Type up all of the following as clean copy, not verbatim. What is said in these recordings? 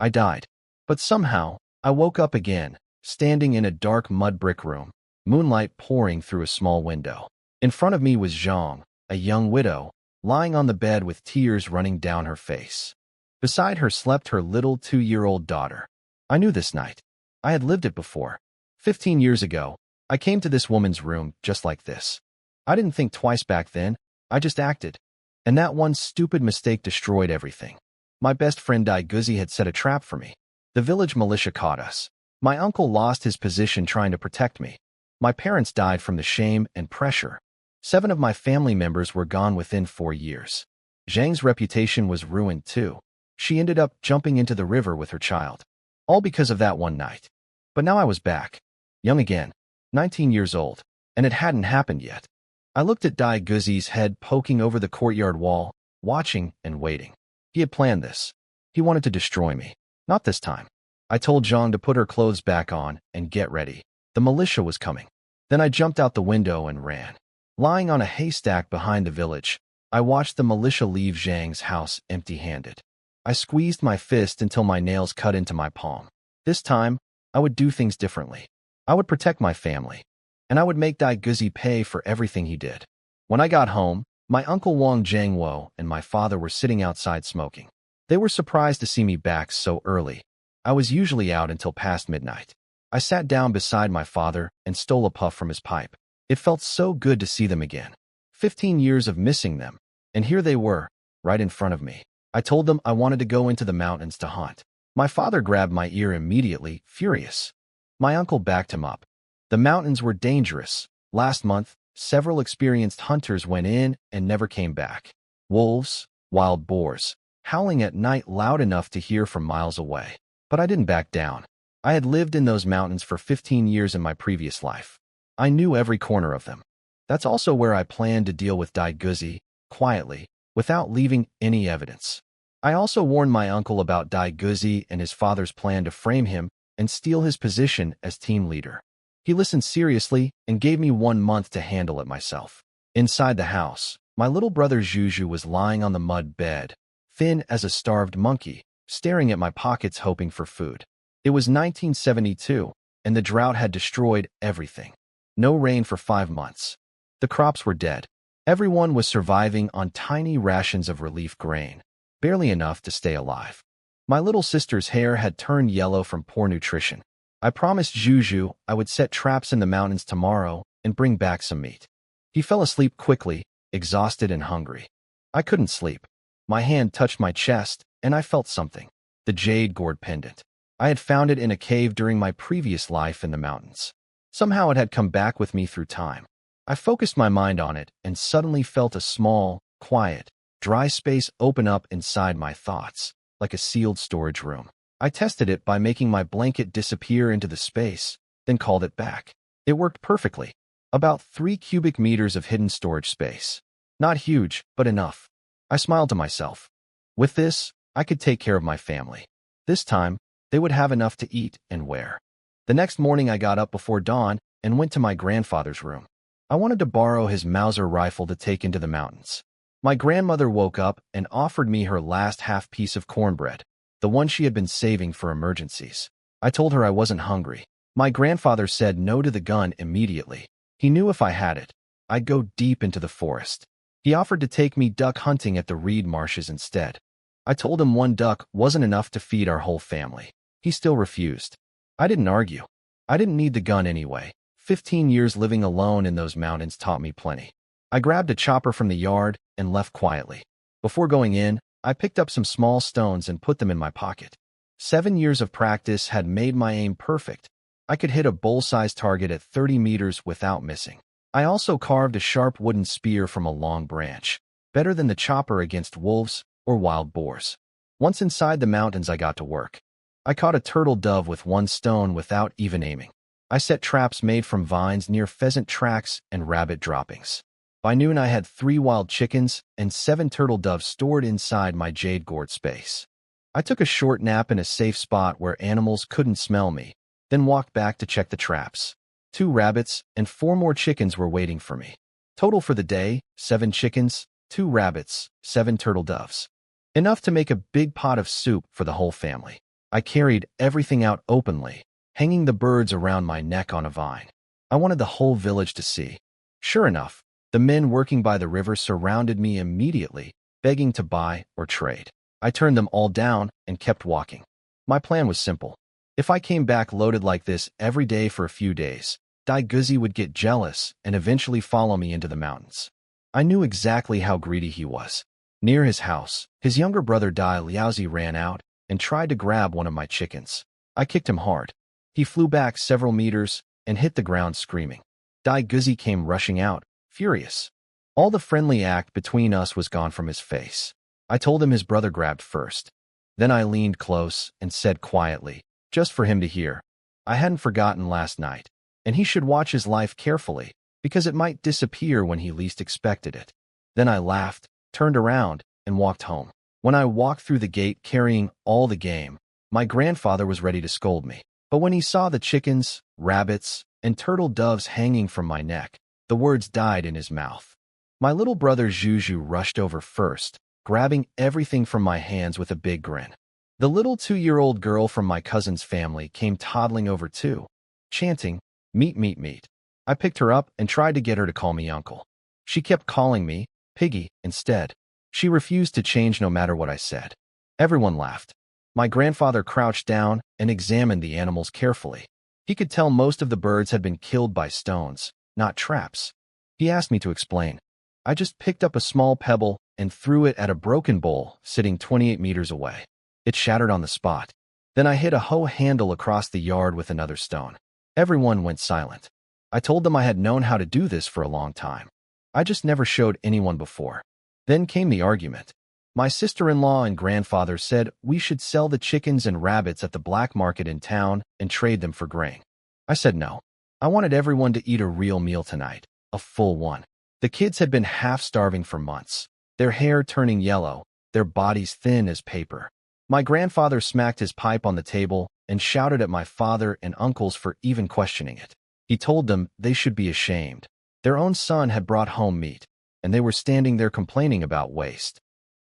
I died. But somehow, I woke up again, standing in a dark mud brick room, moonlight pouring through a small window. In front of me was Zhang, a young widow, lying on the bed with tears running down her face. Beside her slept her little 2-year-old daughter. I knew this night. I had lived it before. 15 years ago, I came to this woman's room just like this. I didn't think twice back then, I just acted. And that one stupid mistake destroyed everything. My best friend Dai Guzi had set a trap for me. The village militia caught us. My uncle lost his position trying to protect me. My parents died from the shame and pressure. 7 of my family members were gone within 4 years. Zhang's reputation was ruined too. She ended up jumping into the river with her child. All because of that one night. But now I was back. Young again. 19 years old. And it hadn't happened yet. I looked at Dai Guzi's head poking over the courtyard wall, watching and waiting. He had planned this. He wanted to destroy me. Not this time. I told Zhang to put her clothes back on and get ready. The militia was coming. Then I jumped out the window and ran. Lying on a haystack behind the village, I watched the militia leave Zhang's house empty-handed. I squeezed my fist until my nails cut into my palm. This time, I would do things differently. I would protect my family. And I would make Dai Guzi pay for everything he did. When I got home, my uncle Wang Tiezhu and my father were sitting outside smoking. They were surprised to see me back so early. I was usually out until past midnight. I sat down beside my father and stole a puff from his pipe. It felt so good to see them again. 15 years of missing them. And here they were, right in front of me. I told them I wanted to go into the mountains to hunt. My father grabbed my ear immediately, furious. My uncle backed him up. The mountains were dangerous. Last month, several experienced hunters went in and never came back. Wolves, wild boars, howling at night loud enough to hear from miles away. But I didn't back down. I had lived in those mountains for 15 years in my previous life. I knew every corner of them. That's also where I planned to deal with Dai Guzi, quietly, without leaving any evidence. I also warned my uncle about Dai Guzi and his father's plan to frame him and steal his position as team leader. He listened seriously and gave me 1 month to handle it myself. Inside the house, my little brother Zhuzhu was lying on the mud bed, thin as a starved monkey, staring at my pockets hoping for food. It was 1972, and the drought had destroyed everything. No rain for 5 months. The crops were dead. Everyone was surviving on tiny rations of relief grain, barely enough to stay alive. My little sister's hair had turned yellow from poor nutrition. I promised Zhuzhu I would set traps in the mountains tomorrow and bring back some meat. He fell asleep quickly, exhausted and hungry. I couldn't sleep. My hand touched my chest, and I felt something. The jade gourd pendant. I had found it in a cave during my previous life in the mountains. Somehow it had come back with me through time. I focused my mind on it and suddenly felt a small, quiet, dry space open up inside my thoughts, like a sealed storage room. I tested it by making my blanket disappear into the space, then called it back. It worked perfectly. About 3 cubic meters of hidden storage space. Not huge, but enough. I smiled to myself. With this, I could take care of my family. This time, they would have enough to eat and wear. The next morning I got up before dawn and went to my grandfather's room. I wanted to borrow his Mauser rifle to take into the mountains. My grandmother woke up and offered me her last half piece of cornbread, the one she had been saving for emergencies. I told her I wasn't hungry. My grandfather said no to the gun immediately. He knew if I had it, I'd go deep into the forest. He offered to take me duck hunting at the reed marshes instead. I told him 1 duck wasn't enough to feed our whole family. He still refused. I didn't argue. I didn't need the gun anyway. 15 years living alone in those mountains taught me plenty. I grabbed a chopper from the yard and left quietly. Before going in, I picked up some small stones and put them in my pocket. 7 years of practice had made my aim perfect. I could hit a bull-sized target at 30 meters without missing. I also carved a sharp wooden spear from a long branch, better than the chopper against wolves or wild boars. Once inside the mountains, I got to work. I caught a turtle dove with 1 stone without even aiming. I set traps made from vines near pheasant tracks and rabbit droppings. By noon, I had 3 wild chickens and 7 turtle doves stored inside my jade gourd space. I took a short nap in a safe spot where animals couldn't smell me, then walked back to check the traps. 2 rabbits and 4 more chickens were waiting for me. Total for the day, 7 chickens, 2 rabbits, 7 turtle doves. Enough to make a big pot of soup for the whole family. I carried everything out openly, hanging the birds around my neck on a vine. I wanted the whole village to see. Sure enough, the men working by the river surrounded me immediately, begging to buy or trade. I turned them all down and kept walking. My plan was simple. If I came back loaded like this every day for a few days, Dai Guzi would get jealous and eventually follow me into the mountains. I knew exactly how greedy he was. Near his house, his younger brother Dai Liaozi ran out and tried to grab one of my chickens. I kicked him hard. He flew back several meters and hit the ground screaming. Dai Guzi came rushing out, furious. All the friendly act between us was gone from his face. I told him his brother grabbed first. Then I leaned close and said quietly, just for him to hear, I hadn't forgotten last night, and he should watch his life carefully, because it might disappear when he least expected it. Then I laughed, turned around, and walked home. When I walked through the gate carrying all the game, my grandfather was ready to scold me. But when he saw the chickens, rabbits, and turtle doves hanging from my neck, the words died in his mouth. My little brother Zhuzhu rushed over first, grabbing everything from my hands with a big grin. The little 2-year-old girl from my cousin's family came toddling over too, chanting, "Meat, meat, meat." I picked her up and tried to get her to call me uncle. She kept calling me Piggy instead. She refused to change no matter what I said. Everyone laughed. My grandfather crouched down and examined the animals carefully. He could tell most of the birds had been killed by stones, not traps. He asked me to explain. I just picked up a small pebble and threw it at a broken bowl sitting 28 meters away. It shattered on the spot. Then I hit a hoe handle across the yard with another stone. Everyone went silent. I told them I had known how to do this for a long time. I just never showed anyone before. Then came the argument. My sister-in-law and grandfather said we should sell the chickens and rabbits at the black market in town and trade them for grain. I said no. I wanted everyone to eat a real meal tonight, a full one. The kids had been half-starving for months, their hair turning yellow, their bodies thin as paper. My grandfather smacked his pipe on the table and shouted at my father and uncles for even questioning it. He told them they should be ashamed. Their own son had brought home meat, and they were standing there complaining about waste.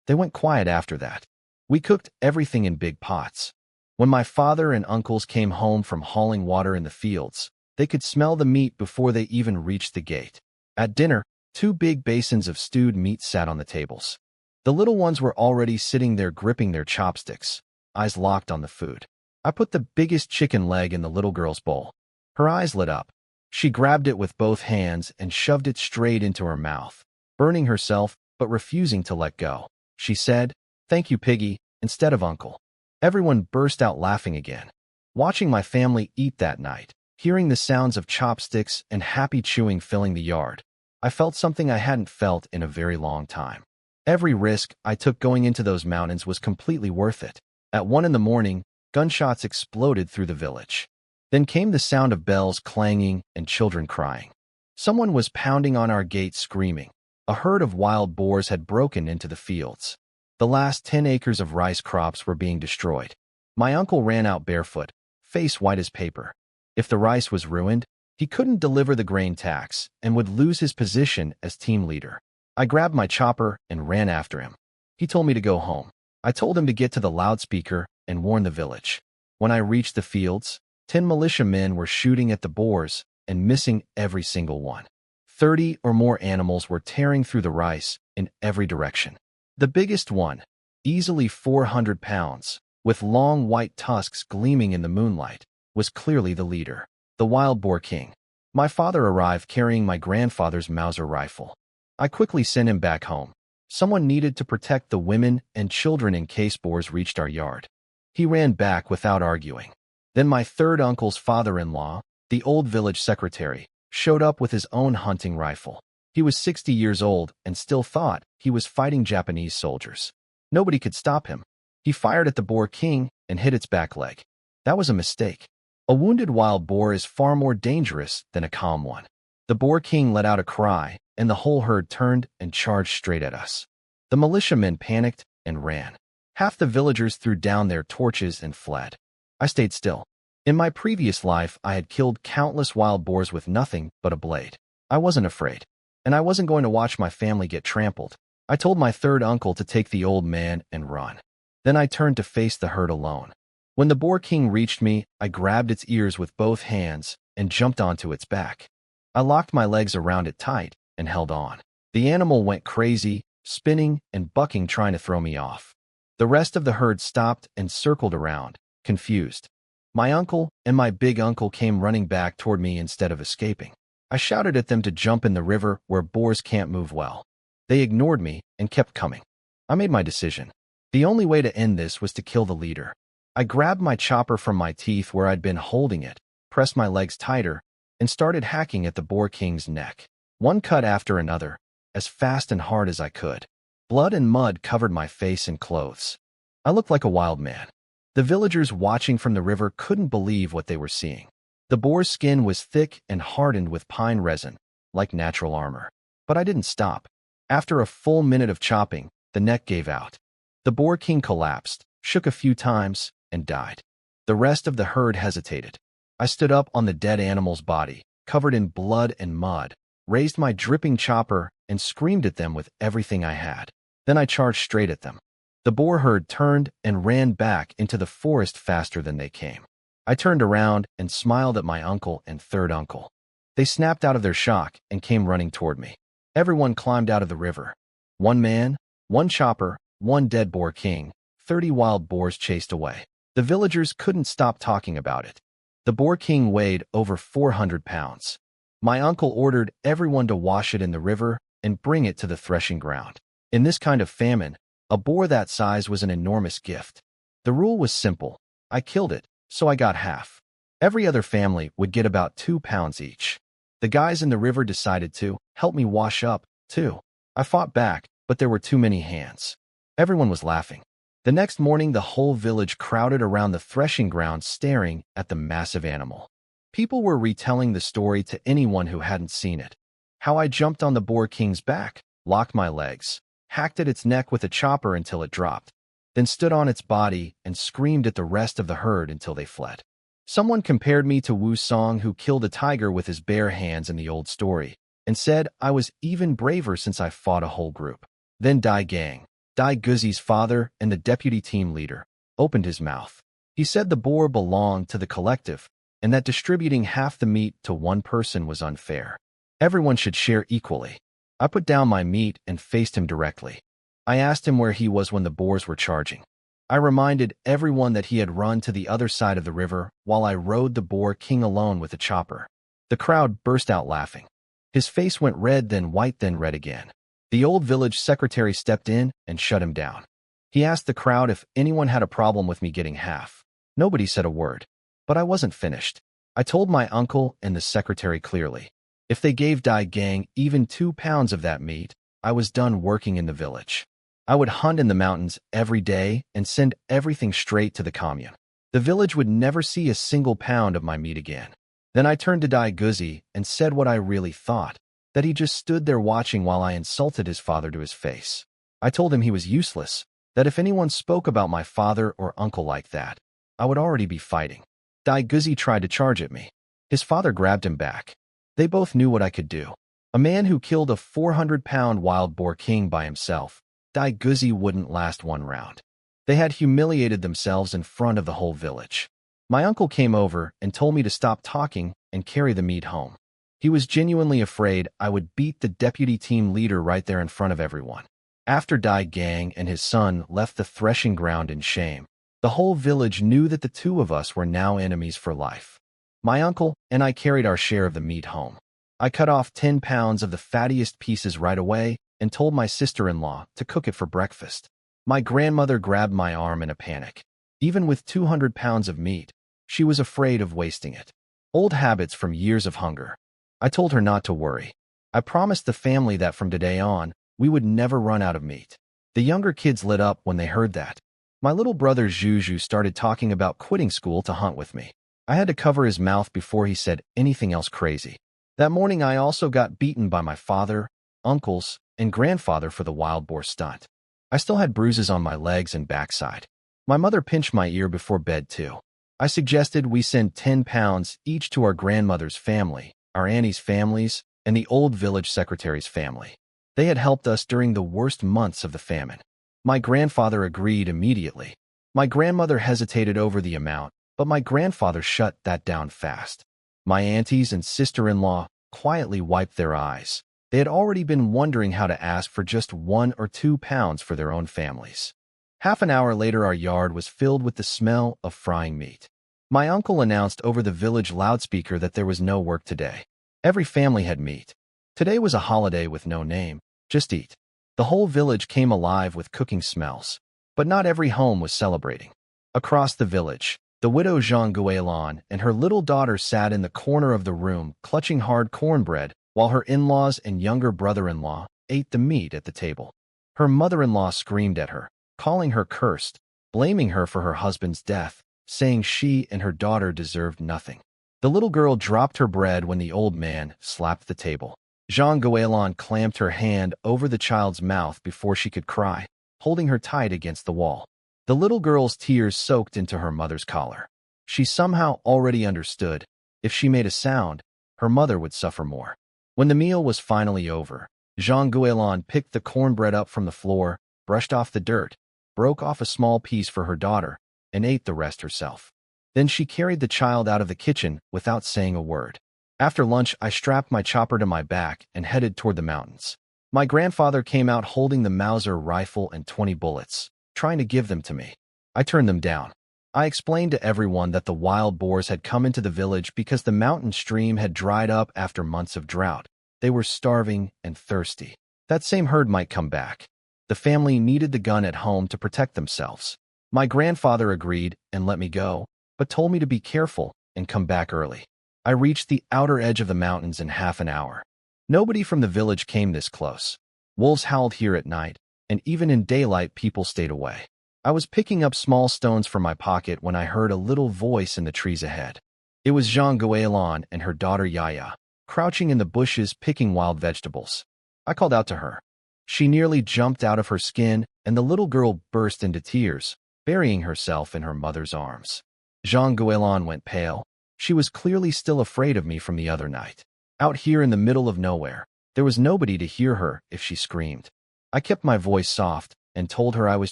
They went quiet after that. We cooked everything in big pots. When my father and uncles came home from hauling water in the fields, they could smell the meat before they even reached the gate. At dinner, 2 big basins of stewed meat sat on the tables. The little ones were already sitting there gripping their chopsticks, eyes locked on the food. I put the biggest chicken leg in the little girl's bowl. Her eyes lit up. She grabbed it with both hands and shoved it straight into her mouth, burning herself but refusing to let go. She said, "Thank you, Piggy," instead of uncle. Everyone burst out laughing again. Watching my family eat that night, hearing the sounds of chopsticks and happy chewing filling the yard, I felt something I hadn't felt in a very long time. Every risk I took going into those mountains was completely worth it. At 1 a.m, gunshots exploded through the village. Then came the sound of bells clanging and children crying. Someone was pounding on our gate screaming. A herd of wild boars had broken into the fields. The last 10 acres of rice crops were being destroyed. My uncle ran out barefoot, face white as paper. If the rice was ruined, he couldn't deliver the grain tax and would lose his position as team leader. I grabbed my chopper and ran after him. He told me to go home. I told him to get to the loudspeaker and warn the village. When I reached the fields, 10 militiamen were shooting at the boars and missing every single one. 30 or more animals were tearing through the rice in every direction. The biggest one, easily 400 pounds, with long white tusks gleaming in the moonlight, was clearly the leader, the wild boar king. My father arrived carrying my grandfather's Mauser rifle. I quickly sent him back home. Someone needed to protect the women and children in case boars reached our yard. He ran back without arguing. Then my third uncle's father-in-law, the old village secretary, showed up with his own hunting rifle. He was 60 years old and still thought he was fighting Japanese soldiers. Nobody could stop him. He fired at the boar king and hit its back leg. That was a mistake. A wounded wild boar is far more dangerous than a calm one. The boar king let out a cry, and the whole herd turned and charged straight at us. The militiamen panicked and ran. Half the villagers threw down their torches and fled. I stayed still. In my previous life, I had killed countless wild boars with nothing but a blade. I wasn't afraid, and I wasn't going to watch my family get trampled. I told my third uncle to take the old man and run. Then I turned to face the herd alone. When the boar king reached me, I grabbed its ears with both hands and jumped onto its back. I locked my legs around it tight and held on. The animal went crazy, spinning and bucking, trying to throw me off. The rest of the herd stopped and circled around, confused. My uncle and my big uncle came running back toward me instead of escaping. I shouted at them to jump in the river where boars can't move well. They ignored me and kept coming. I made my decision. The only way to end this was to kill the leader. I grabbed my chopper from my teeth where I'd been holding it, pressed my legs tighter, and started hacking at the boar king's neck. One cut after another, as fast and hard as I could. Blood and mud covered my face and clothes. I looked like a wild man. The villagers watching from the river couldn't believe what they were seeing. The boar's skin was thick and hardened with pine resin, like natural armor. But I didn't stop. After a full minute of chopping, the neck gave out. The boar king collapsed, shook a few times, and died. The rest of the herd hesitated. I stood up on the dead animal's body, covered in blood and mud, raised my dripping chopper, and screamed at them with everything I had. Then I charged straight at them. The boar herd turned and ran back into the forest faster than they came. I turned around and smiled at my uncle and third uncle. They snapped out of their shock and came running toward me. Everyone climbed out of the river. One man, one chopper, one dead boar king, 30 wild boars chased away. The villagers couldn't stop talking about it. The boar king weighed over 400 pounds. My uncle ordered everyone to wash it in the river and bring it to the threshing ground. In this kind of famine, a boar that size was an enormous gift. The rule was simple. I killed it, so I got half. Every other family would get about 2 pounds each. The guys in the river decided to help me wash up, too. I fought back, but there were too many hands. Everyone was laughing. The next morning, the whole village crowded around the threshing ground staring at the massive animal. People were retelling the story to anyone who hadn't seen it. How I jumped on the boar king's back, locked my legs, hacked at its neck with a chopper until it dropped, then stood on its body and screamed at the rest of the herd until they fled. Someone compared me to Wu Song, who killed a tiger with his bare hands in the old story, and said I was even braver since I fought a whole group. Then Dai Gang, Dai Guzi's father and the deputy team leader, opened his mouth. He said the boar belonged to the collective and that distributing half the meat to one person was unfair. Everyone should share equally. I put down my meat and faced him directly. I asked him where he was when the boars were charging. I reminded everyone that he had run to the other side of the river while I rode the boar king alone with a chopper. The crowd burst out laughing. His face went red, then white, then red again. The old village secretary stepped in and shut him down. He asked the crowd if anyone had a problem with me getting half. Nobody said a word. But I wasn't finished. I told my uncle and the secretary clearly. If they gave Dai Gang even 2 pounds of that meat, I was done working in the village. I would hunt in the mountains every day and send everything straight to the commune. The village would never see a single pound of my meat again. Then I turned to Dai Guzi and said what I really thought, that he just stood there watching while I insulted his father to his face. I told him he was useless, that if anyone spoke about my father or uncle like that, I would already be fighting. Dai Guzi tried to charge at me. His father grabbed him back. They both knew what I could do. A man who killed a 400-pound wild boar king by himself, Dai Guzi wouldn't last one round. They had humiliated themselves in front of the whole village. My uncle came over and told me to stop talking and carry the meat home. He was genuinely afraid I would beat the deputy team leader right there in front of everyone. After Dai Gang and his son left the threshing ground in shame, the whole village knew that the two of us were now enemies for life. My uncle and I carried our share of the meat home. I cut off 10 pounds of the fattiest pieces right away and told my sister-in-law to cook it for breakfast. My grandmother grabbed my arm in a panic. Even with 200 pounds of meat, she was afraid of wasting it. Old habits from years of hunger. I told her not to worry. I promised the family that from today on, we would never run out of meat. The younger kids lit up when they heard that. My little brother Zhu started talking about quitting school to hunt with me. I had to cover his mouth before he said anything else crazy. That morning I also got beaten by my father, uncles, and grandfather for the wild boar stunt. I still had bruises on my legs and backside. My mother pinched my ear before bed too. I suggested we send 10 pounds each to our grandmother's family, our auntie's families, and the old village secretary's family. They had helped us during the worst months of the famine. My grandfather agreed immediately. My grandmother hesitated over the amount, but my grandfather shut that down fast. My aunties and sister-in-law quietly wiped their eyes. They had already been wondering how to ask for just 1 or 2 pounds for their own families. Half an hour later, our yard was filled with the smell of frying meat. My uncle announced over the village loudspeaker that there was no work today. Every family had meat. Today was a holiday with no name, just eat. The whole village came alive with cooking smells. But not every home was celebrating. Across the village, the widow Jean Guélan and her little daughter sat in the corner of the room clutching hard cornbread while her in-laws and younger brother-in-law ate the meat at the table. Her mother-in-law screamed at her, calling her cursed, blaming her for her husband's death, saying she and her daughter deserved nothing. The little girl dropped her bread when the old man slapped the table. Jean Guélan clamped her hand over the child's mouth before she could cry, holding her tight against the wall. The little girl's tears soaked into her mother's collar. She somehow already understood. If she made a sound, her mother would suffer more. When the meal was finally over, Jean Guélan picked the cornbread up from the floor, brushed off the dirt, broke off a small piece for her daughter, and ate the rest herself. Then she carried the child out of the kitchen without saying a word. After lunch, I strapped my chopper to my back and headed toward the mountains. My grandfather came out holding the Mauser rifle and 20 bullets, trying to give them to me. I turned them down. I explained to everyone that the wild boars had come into the village because the mountain stream had dried up after months of drought. They were starving and thirsty. That same herd might come back. The family needed the gun at home to protect themselves. My grandfather agreed and let me go, but told me to be careful and come back early. I reached the outer edge of the mountains in half an hour. Nobody from the village came this close. Wolves howled here at night, and even in daylight people stayed away. I was picking up small stones from my pocket when I heard a little voice in the trees ahead. It was Jean Guélan and her daughter Yaya, crouching in the bushes picking wild vegetables. I called out to her. She nearly jumped out of her skin, and the little girl burst into tears, burying herself in her mother's arms. Jean Guélan went pale. She was clearly still afraid of me from the other night. Out here in the middle of nowhere, there was nobody to hear her if she screamed. I kept my voice soft and told her I was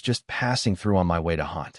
just passing through on my way to hunt.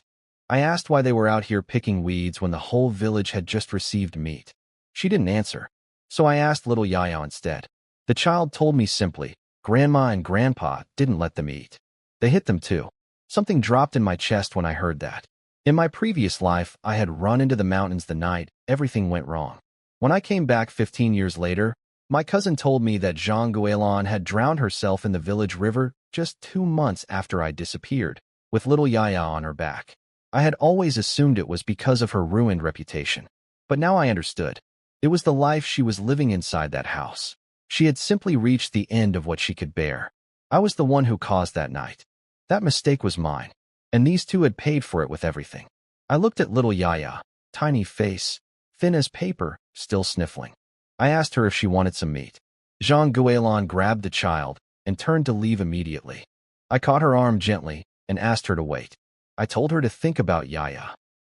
I asked why they were out here picking weeds when the whole village had just received meat. She didn't answer, so I asked little Yaya instead. The child told me simply, Grandma and Grandpa didn't let them eat. They hit them too. Something dropped in my chest when I heard that. In my previous life, I had run into the mountains the night everything went wrong. When I came back 15 years later, my cousin told me that Jean Guélan had drowned herself in the village river just 2 months after I disappeared, with little Yaya on her back. I had always assumed it was because of her ruined reputation. But now I understood. It was the life she was living inside that house. She had simply reached the end of what she could bear. I was the one who caused that night. That mistake was mine, and these two had paid for it with everything. I looked at little Yaya, tiny face, thin as paper, still sniffling. I asked her if she wanted some meat. Jean Guélan grabbed the child and turned to leave immediately. I caught her arm gently and asked her to wait. I told her to think about Yaya.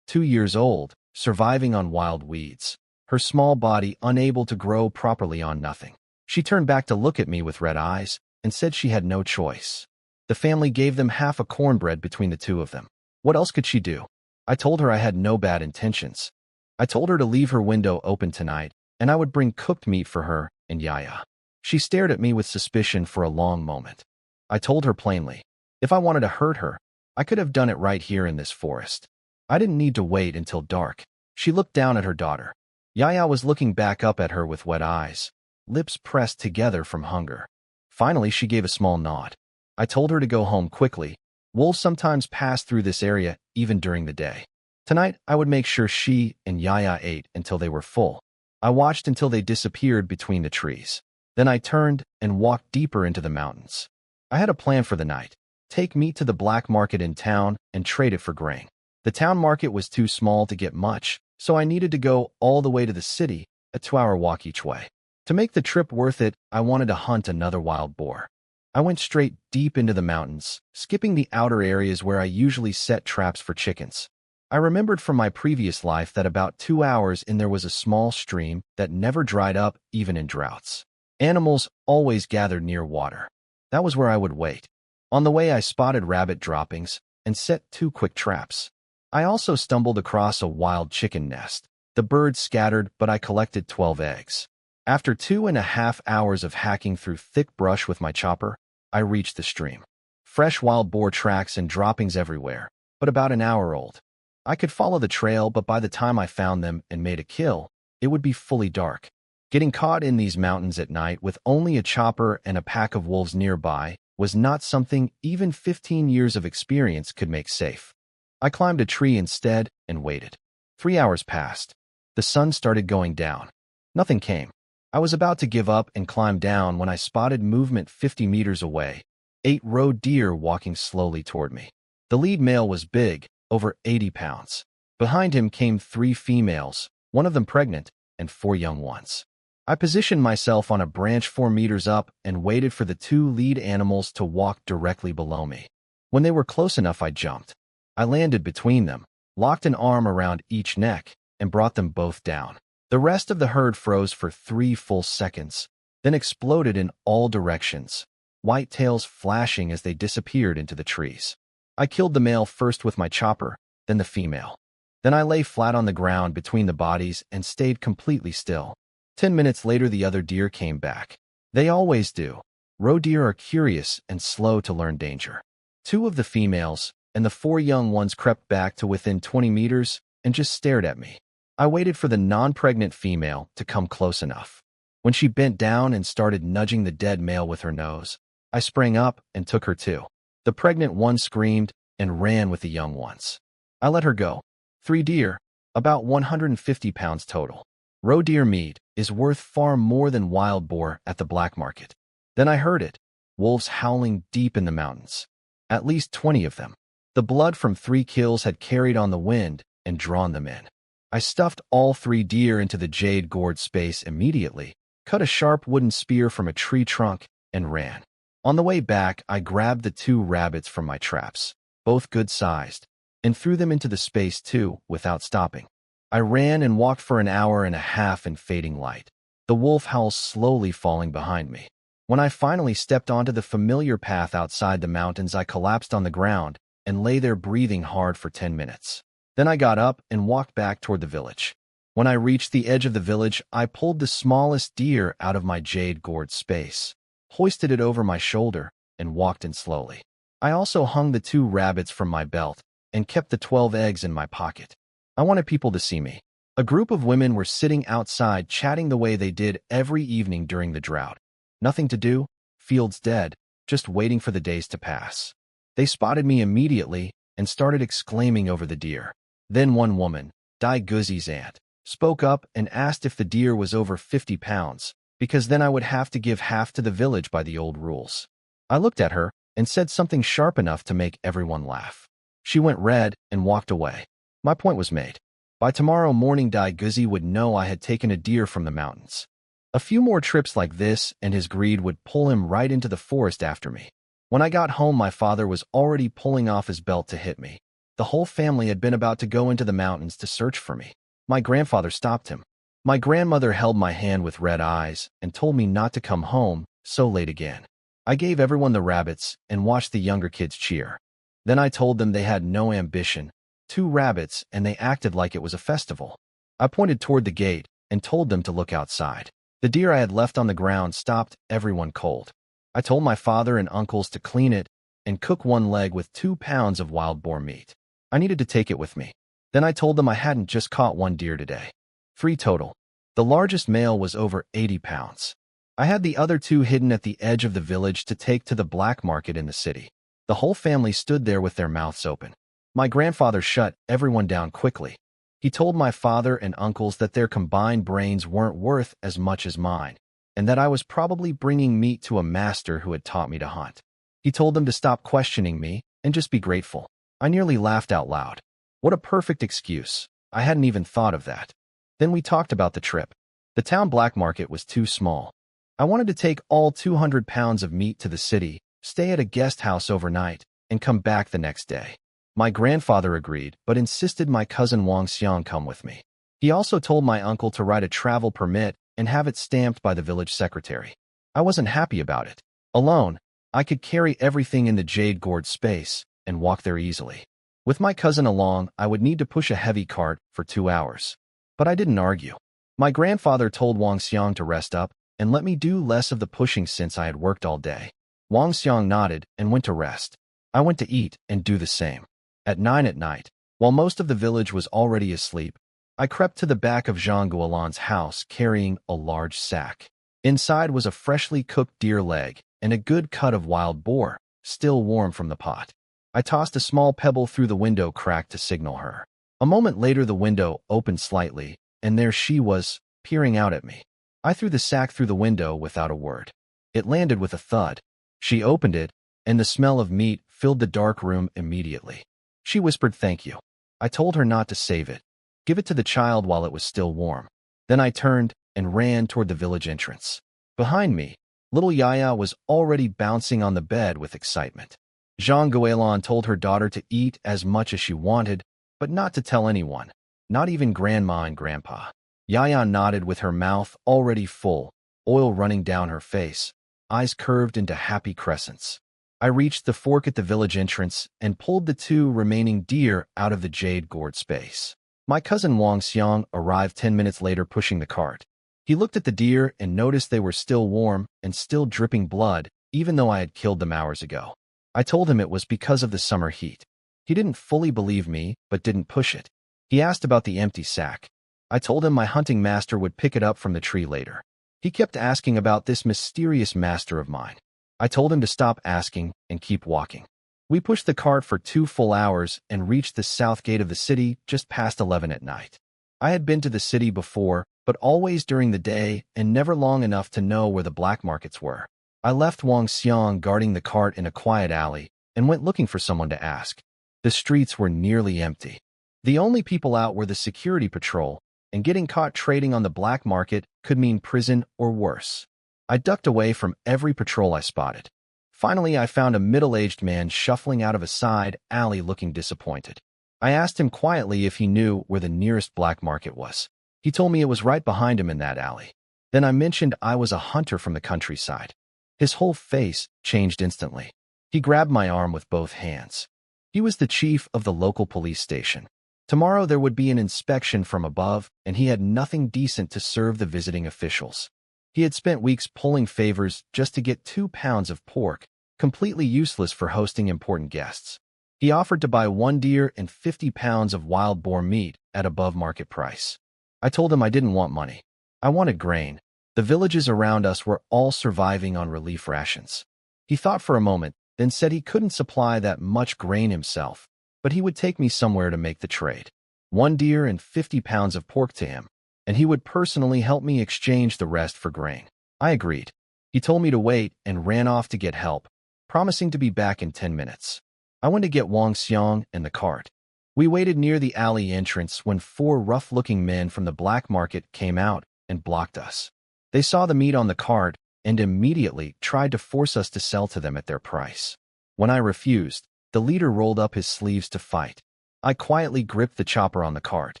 2 years old, surviving on wild weeds, her small body unable to grow properly on nothing. She turned back to look at me with red eyes and said she had no choice. The family gave them half a cornbread between the two of them. What else could she do? I told her I had no bad intentions. I told her to leave her window open tonight, and I would bring cooked meat for her and Yaya. She stared at me with suspicion for a long moment. I told her plainly, if I wanted to hurt her, I could have done it right here in this forest. I didn't need to wait until dark. She looked down at her daughter. Yaya was looking back up at her with wet eyes, lips pressed together from hunger. Finally, she gave a small nod. I told her to go home quickly. Wolves sometimes pass through this area even during the day. Tonight, I would make sure she and Yaya ate until they were full. I watched until they disappeared between the trees. Then I turned and walked deeper into the mountains. I had a plan for the night. Take meat to the black market in town and trade it for grain. The town market was too small to get much, so I needed to go all the way to the city, a 2-hour walk each way. To make the trip worth it, I wanted to hunt another wild boar. I went straight deep into the mountains, skipping the outer areas where I usually set traps for chickens. I remembered from my previous life that about 2 hours in there was a small stream that never dried up even in droughts. Animals always gathered near water. That was where I would wait. On the way, I spotted rabbit droppings and set 2 quick traps. I also stumbled across a wild chicken nest. The birds scattered, but I collected 12 eggs. After 2.5 hours of hacking through thick brush with my chopper, I reached the stream. Fresh wild boar tracks and droppings everywhere, but about an hour old. I could follow the trail, but by the time I found them and made a kill, it would be fully dark. Getting caught in these mountains at night with only a chopper and a pack of wolves nearby was not something even 15 years of experience could make safe. I climbed a tree instead and waited. 3 hours passed. The sun started going down. Nothing came. I was about to give up and climb down when I spotted movement 50 meters away. 8 roe deer walking slowly toward me. The lead male was big, over 80 pounds. Behind him came 3 females, one of them pregnant, and 4 young ones. I positioned myself on a branch 4 meters up and waited for the 2 lead animals to walk directly below me. When they were close enough, I jumped. I landed between them, locked an arm around each neck, and brought them both down. The rest of the herd froze for 3 full seconds, then exploded in all directions, white tails flashing as they disappeared into the trees. I killed the male first with my chopper, then the female. Then I lay flat on the ground between the bodies and stayed completely still. 10 minutes later, the other deer came back. They always do. Roe deer are curious and slow to learn danger. 2 of the females and the 4 young ones crept back to within 20 meters and just stared at me. I waited for the non-pregnant female to come close enough. When she bent down and started nudging the dead male with her nose, I sprang up and took her too. The pregnant one screamed and ran with the young ones. I let her go. 3 deer, about 150 pounds total. Roe deer meat is worth far more than wild boar at the black market. Then I heard it, wolves howling deep in the mountains. At least 20 of them. The blood from 3 kills had carried on the wind and drawn them in. I stuffed all 3 deer into the jade gourd space immediately, cut a sharp wooden spear from a tree trunk, and ran. On the way back, I grabbed the 2 rabbits from my traps, both good-sized, and threw them into the space too, without stopping. I ran and walked for an hour and a half in fading light, the wolf howls slowly falling behind me. When I finally stepped onto the familiar path outside the mountains, I collapsed on the ground and lay there breathing hard for 10 minutes. Then I got up and walked back toward the village. When I reached the edge of the village, I pulled the smallest deer out of my jade gourd space, hoisted it over my shoulder, and walked in slowly. I also hung the 2 rabbits from my belt and kept the 12 eggs in my pocket. I wanted people to see me. A group of women were sitting outside chatting the way they did every evening during the drought. Nothing to do, fields dead, just waiting for the days to pass. They spotted me immediately and started exclaiming over the deer. Then one woman, Dai Guzi's aunt, spoke up and asked if the deer was over 50 pounds, because then I would have to give half to the village by the old rules. I looked at her and said something sharp enough to make everyone laugh. She went red and walked away. My point was made. By tomorrow morning, Dai Guzi would know I had taken a deer from the mountains. A few more trips like this and his greed would pull him right into the forest after me. When I got home, my father was already pulling off his belt to hit me. The whole family had been about to go into the mountains to search for me. My grandfather stopped him. My grandmother held my hand with red eyes and told me not to come home so late again. I gave everyone the rabbits and watched the younger kids cheer. Then I told them they had no ambition, 2 rabbits, and they acted like it was a festival. I pointed toward the gate and told them to look outside. The deer I had left on the ground stopped everyone cold. I told my father and uncles to clean it and cook 1 leg with 2 pounds of wild boar meat. I needed to take it with me. Then I told them I hadn't just caught 1 deer today. 3 total. The largest male was over 80 pounds. I had the other 2 hidden at the edge of the village to take to the black market in the city. The whole family stood there with their mouths open. My grandfather shut everyone down quickly. He told my father and uncles that their combined brains weren't worth as much as mine, and that I was probably bringing meat to a master who had taught me to hunt. He told them to stop questioning me and just be grateful. I nearly laughed out loud. What a perfect excuse. I hadn't even thought of that. Then we talked about the trip. The town black market was too small. I wanted to take all 200 pounds of meat to the city, stay at a guest house overnight, and come back the next day. My grandfather agreed, but insisted my cousin Wang Xiang come with me. He also told my uncle to write a travel permit and have it stamped by the village secretary. I wasn't happy about it. Alone, I could carry everything in the jade gourd space and walk there easily. With my cousin along, I would need to push a heavy cart for 2 hours. But I didn't argue. My grandfather told Wang Xiang to rest up and let me do less of the pushing since I had worked all day. Wang Xiang nodded and went to rest. I went to eat and do the same. At 9 at night, while most of the village was already asleep, I crept to the back of Zhang Guolan's house carrying a large sack. Inside was a freshly cooked deer leg and a good cut of wild boar, still warm from the pot. I tossed a small pebble through the window crack to signal her. A moment later the window opened slightly, and there she was, peering out at me. I threw the sack through the window without a word. It landed with a thud. She opened it, and the smell of meat filled the dark room immediately. She whispered thank you. I told her not to save it. Give it to the child while it was still warm. Then I turned and ran toward the village entrance. Behind me, little Yaya was already bouncing on the bed with excitement. Zhang Guolan told her daughter to eat as much as she wanted, but not to tell anyone, not even Grandma and Grandpa. Yaya nodded with her mouth already full, oil running down her face, eyes curved into happy crescents. I reached the fork at the village entrance and pulled the 2 remaining deer out of the jade gourd space. My cousin Wang Xiang arrived 10 minutes later pushing the cart. He looked at the deer and noticed they were still warm and still dripping blood, even though I had killed them hours ago. I told him it was because of the summer heat. He didn't fully believe me, but didn't push it. He asked about the empty sack. I told him my hunting master would pick it up from the tree later. He kept asking about this mysterious master of mine. I told him to stop asking and keep walking. We pushed the cart for 2 full hours and reached the south gate of the city just past 11 at night. I had been to the city before, but always during the day and never long enough to know where the black markets were. I left Wang Xiang guarding the cart in a quiet alley and went looking for someone to ask. The streets were nearly empty. The only people out were the security patrol, and getting caught trading on the black market could mean prison or worse. I ducked away from every patrol I spotted. Finally, I found a middle-aged man shuffling out of a side alley looking disappointed. I asked him quietly if he knew where the nearest black market was. He told me it was right behind him in that alley. Then I mentioned I was a hunter from the countryside. His whole face changed instantly. He grabbed my arm with both hands. He was the chief of the local police station. Tomorrow there would be an inspection from above, and he had nothing decent to serve the visiting officials. He had spent weeks pulling favors just to get 2 pounds of pork, completely useless for hosting important guests. He offered to buy 1 deer and 50 pounds of wild boar meat at above market price. I told him I didn't want money. I wanted grain. The villages around us were all surviving on relief rations. He thought for a moment, then said he couldn't supply that much grain himself, but he would take me somewhere to make the trade. 1 deer and 50 pounds of pork to him, and he would personally help me exchange the rest for grain. I agreed. He told me to wait and ran off to get help, promising to be back in 10 minutes. I went to get Wang Xiang and the cart. We waited near the alley entrance when 4 rough-looking men from the black market came out and blocked us. They saw the meat on the cart and immediately tried to force us to sell to them at their price. When I refused, the leader rolled up his sleeves to fight. I quietly gripped the chopper on the cart.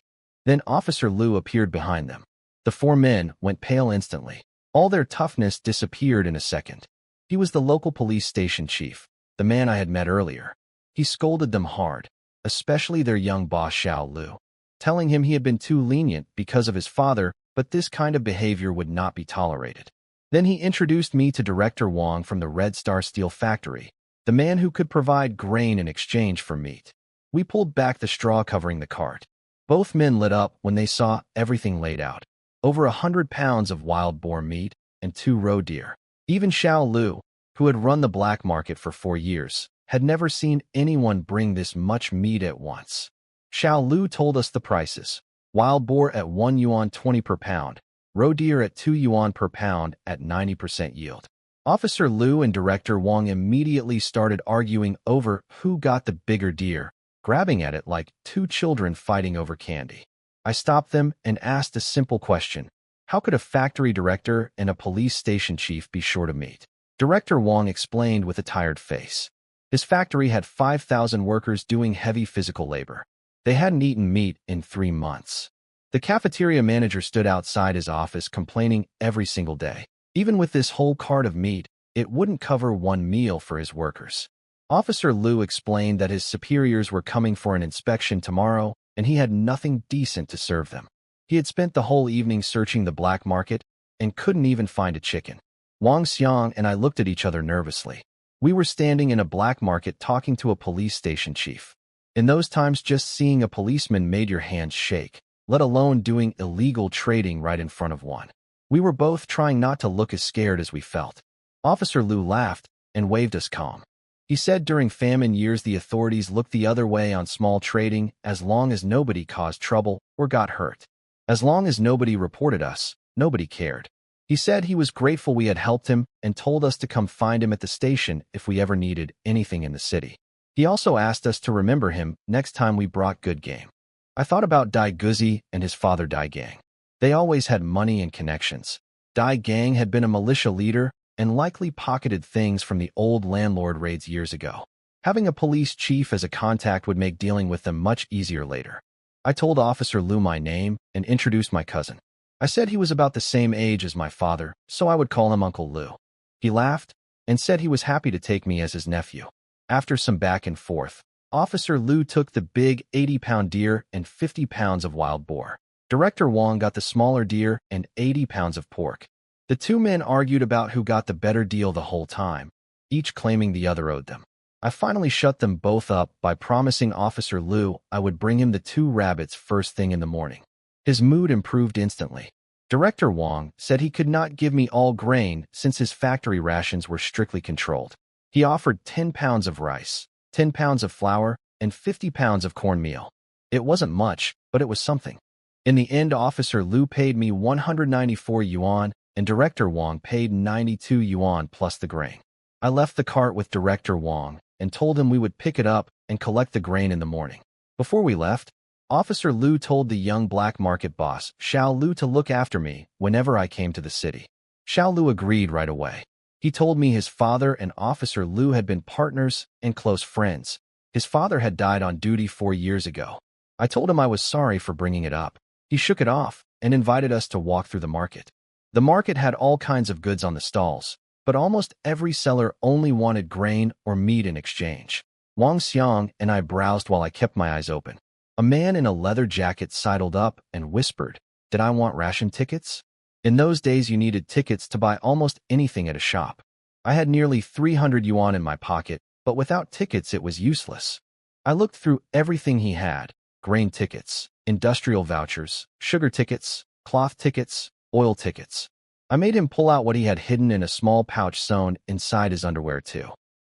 Then Officer Liu appeared behind them. The 4 men went pale instantly. All their toughness disappeared in a second. He was the local police station chief, the man I had met earlier. He scolded them hard, especially their young boss Xiao Lu, telling him he had been too lenient because of his father, but this kind of behavior would not be tolerated. Then he introduced me to Director Wang from the Red Star Steel Factory, the man who could provide grain in exchange for meat. We pulled back the straw covering the cart. Both men lit up when they saw everything laid out. Over 100 pounds of wild boar meat and 2 roe deer. Even Xiao Lu, who had run the black market for 4 years, had never seen anyone bring this much meat at once. Xiao Lu told us the prices. Wild boar at 1 yuan 20 per pound, roe deer at 2 yuan per pound at 90% yield. Officer Liu and Director Wang immediately started arguing over who got the bigger deer, grabbing at it like 2 children fighting over candy. I stopped them and asked a simple question. How could a factory director and a police station chief be short of meat? Director Wang explained with a tired face. His factory had 5,000 workers doing heavy physical labor. They hadn't eaten meat in 3 months. The cafeteria manager stood outside his office complaining every single day. Even with this whole cart of meat, it wouldn't cover 1 meal for his workers. Officer Liu explained that his superiors were coming for an inspection tomorrow, and he had nothing decent to serve them. He had spent the whole evening searching the black market and couldn't even find a chicken. Wang Xiang and I looked at each other nervously. We were standing in a black market talking to a police station chief. In those times, just seeing a policeman made your hands shake, let alone doing illegal trading right in front of one. We were both trying not to look as scared as we felt. Officer Liu laughed and waved us calm. He said during famine years the authorities looked the other way on small trading as long as nobody caused trouble or got hurt. As long as nobody reported us, nobody cared. He said he was grateful we had helped him and told us to come find him at the station if we ever needed anything in the city. He also asked us to remember him next time we brought good game. I thought about Dai Guzi and his father Dai Gang. They always had money and connections. Dai Gang had been a militia leader and likely pocketed things from the old landlord raids years ago. Having a police chief as a contact would make dealing with them much easier later. I told Officer Liu my name and introduced my cousin. I said he was about the same age as my father, so I would call him Uncle Liu. He laughed and said he was happy to take me as his nephew. After some back and forth, Officer Liu took the big 80-pound deer and 50 pounds of wild boar. Director Wang got the smaller deer and 80 pounds of pork. The two men argued about who got the better deal the whole time, each claiming the other owed them. I finally shut them both up by promising Officer Liu I would bring him the 2 rabbits first thing in the morning. His mood improved instantly. Director Wang said he could not give me all grain since his factory rations were strictly controlled. He offered 10 pounds of rice, 10 pounds of flour, and 50 pounds of cornmeal. It wasn't much, but it was something. In the end, Officer Liu paid me 194 yuan, and Director Wang paid 92 yuan plus the grain. I left the cart with Director Wang and told him we would pick it up and collect the grain in the morning. Before we left, Officer Liu told the young black market boss, Xiao Lu, to look after me whenever I came to the city. Xiao Lu agreed right away. He told me his father and Officer Liu had been partners and close friends. His father had died on duty 4 years ago. I told him I was sorry for bringing it up. He shook it off and invited us to walk through the market. The market had all kinds of goods on the stalls, but almost every seller only wanted grain or meat in exchange. Wang Xiang and I browsed while I kept my eyes open. A man in a leather jacket sidled up and whispered, "Did I want ration tickets?" In those days you needed tickets to buy almost anything at a shop. I had nearly 300 yuan in my pocket, but without tickets it was useless. I looked through everything he had: grain tickets, industrial vouchers, sugar tickets, cloth tickets, oil tickets. I made him pull out what he had hidden in a small pouch sewn inside his underwear too.